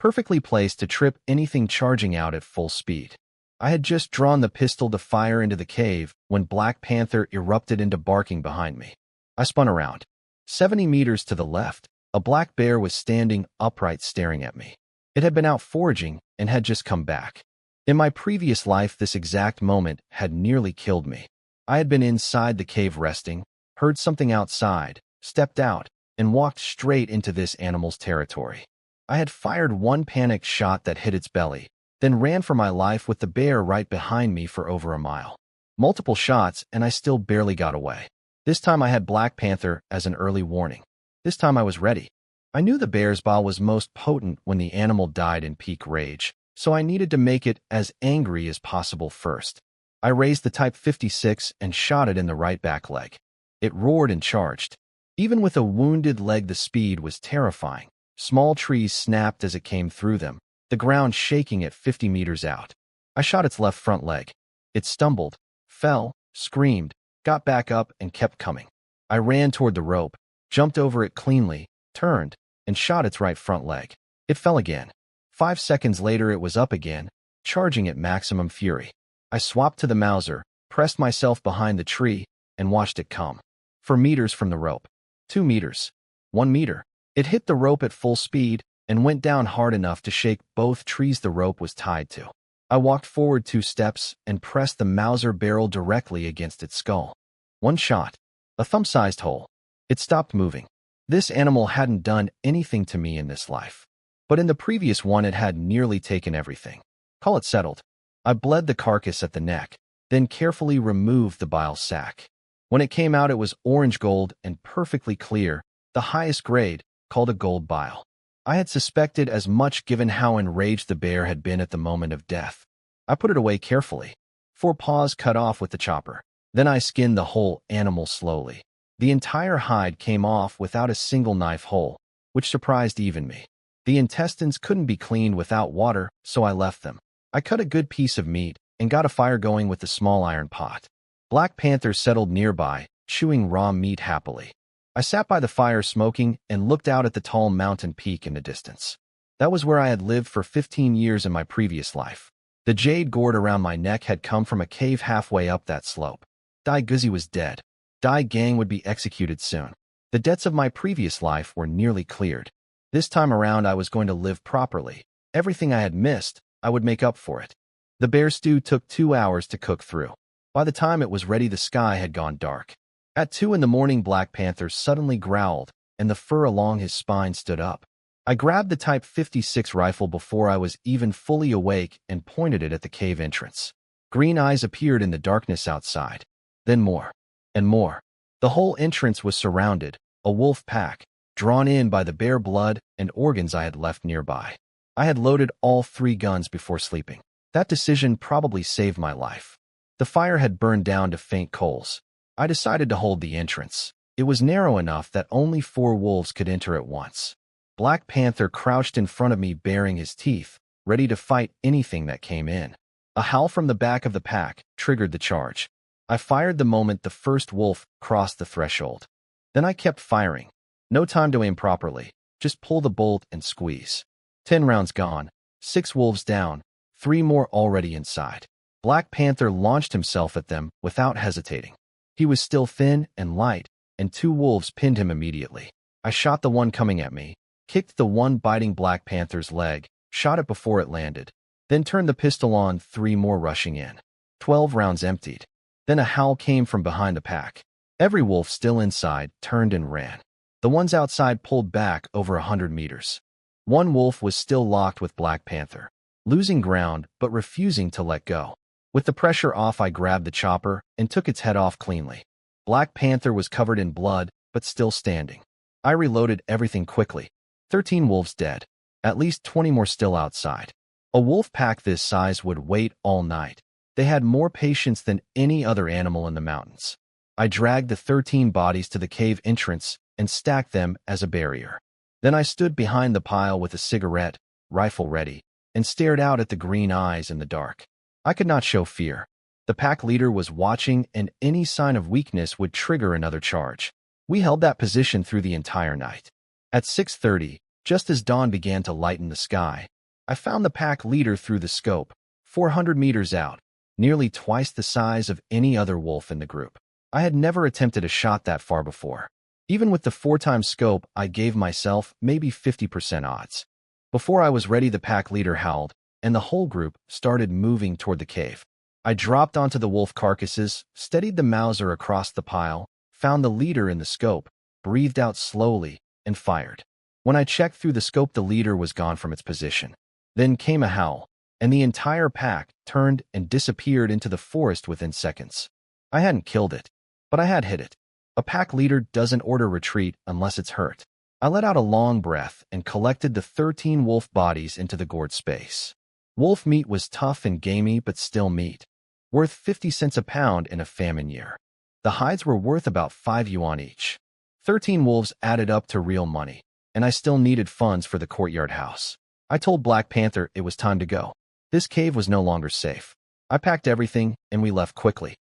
perfectly placed to trip anything charging out at full speed. I had just drawn the pistol to fire into the cave when Black Panther erupted into barking behind me. I spun around. 70 meters to the left, a black bear was standing upright staring at me. It had been out foraging and had just come back. In my previous life, this exact moment had nearly killed me. I had been inside the cave resting, heard something outside, stepped out, and walked straight into this animal's territory. I had fired one panicked shot that hit its belly, then ran for my life with the bear right behind me for over a mile. Multiple shots, and I still barely got away. This time I had Black Panther as an early warning. This time I was ready. I knew the bear's bile was most potent when the animal died in peak rage, so I needed to make it as angry as possible first. I raised the Type 56 and shot it in the right back leg. It roared and charged. Even with a wounded leg, the speed was terrifying. Small trees snapped as it came through them, the ground shaking at 50 meters out. I shot its left front leg. It stumbled, fell, screamed, got back up, and kept coming. I ran toward the rope, jumped over it cleanly, turned, and shot its right front leg. It fell again. 5 seconds later, it was up again, charging at maximum fury. I swapped to the Mauser, pressed myself behind the tree, and watched it come. 4 meters from the rope. 2 meters. 1 meter. It hit the rope at full speed and went down hard enough to shake both trees the rope was tied to. I walked forward 2 steps and pressed the Mauser barrel directly against its skull. 1 shot. A thumb-sized hole. It stopped moving. This animal hadn't done anything to me in this life. But in the previous one, it had nearly taken everything. Call it settled. I bled the carcass at the neck, then carefully removed the bile sac. When it came out, it was orange gold and perfectly clear, the highest grade, called a gold bile. I had suspected as much given how enraged the bear had been at the moment of death. I put it away carefully. 4 paws cut off with the chopper. Then I skinned the whole animal slowly. The entire hide came off without a single knife hole, which surprised even me. The intestines couldn't be cleaned without water, so I left them. I cut a good piece of meat and got a fire going with the small iron pot. Black Panther settled nearby, chewing raw meat happily. I sat by the fire smoking and looked out at the tall mountain peak in the distance. That was where I had lived for 15 years in my previous life. The jade gourd around my neck had come from a cave halfway up that slope. Dai Guzi was dead. Dai Gang would be executed soon. The debts of my previous life were nearly cleared. This time around, I was going to live properly. Everything I had missed, I would make up for it. The bear stew took 2 hours to cook through. By the time it was ready, the sky had gone dark. At 2 in the morning, Black Panther suddenly growled, and the fur along his spine stood up. I grabbed the Type 56 rifle before I was even fully awake and pointed it at the cave entrance. Green eyes appeared in the darkness outside. Then more. And more. The whole entrance was surrounded, a wolf pack, drawn in by the bear blood and organs I had left nearby. I had loaded all 3 guns before sleeping. That decision probably saved my life. The fire had burned down to faint coals. I decided to hold the entrance. It was narrow enough that only 4 wolves could enter at once. Black Panther crouched in front of me, baring his teeth, ready to fight anything that came in. A howl from the back of the pack triggered the charge. I fired the moment the first wolf crossed the threshold. Then I kept firing. No time to aim properly. Just pull the bolt and squeeze. 10 rounds gone. 6 wolves down. 3 more already inside. Black Panther launched himself at them without hesitating. He was still thin and light, and 2 wolves pinned him immediately. I shot the one coming at me, kicked the one biting Black Panther's leg, shot it before it landed, then turned the pistol on 3 more rushing in. 12 rounds emptied. Then a howl came from behind the pack. Every wolf still inside turned and ran. The ones outside pulled back over 100 meters. 1 wolf was still locked with Black Panther, losing ground but refusing to let go. With the pressure off, I grabbed the chopper and took its head off cleanly. Black Panther was covered in blood but still standing. I reloaded everything quickly. 13 wolves dead. At least 20 more still outside. A wolf pack this size would wait all night. They had more patience than any other animal in the mountains. I dragged the 13 bodies to the cave entrance and stacked them as a barrier. Then I stood behind the pile with a cigarette, rifle ready, and stared out at the green eyes in the dark. I could not show fear. The pack leader was watching, and any sign of weakness would trigger another charge. We held that position through the entire night. At 6:30, just as dawn began to lighten the sky, I found the pack leader through the scope, 400 meters out, nearly twice the size of any other wolf in the group. I had never attempted a shot that far before. Even with the 4x scope, I gave myself maybe 50% odds. Before I was ready, the pack leader howled, and the whole group started moving toward the cave. I dropped onto the wolf carcasses, steadied the Mauser across the pile, found the leader in the scope, breathed out slowly, and fired. When I checked through the scope, the leader was gone from its position. Then came a howl, and the entire pack turned and disappeared into the forest within seconds. I hadn't killed it, but I had hit it. A pack leader doesn't order retreat unless it's hurt. I let out a long breath and collected the 13 wolf bodies into the gourd space. Wolf meat was tough and gamey, but still meat, worth 50 cents a pound in a famine year. The hides were worth about 5 yuan each. 13 wolves added up to real money, and I still needed funds for the courtyard house. I told Black Panther it was time to go. This cave was no longer safe. I packed everything, and we left quickly.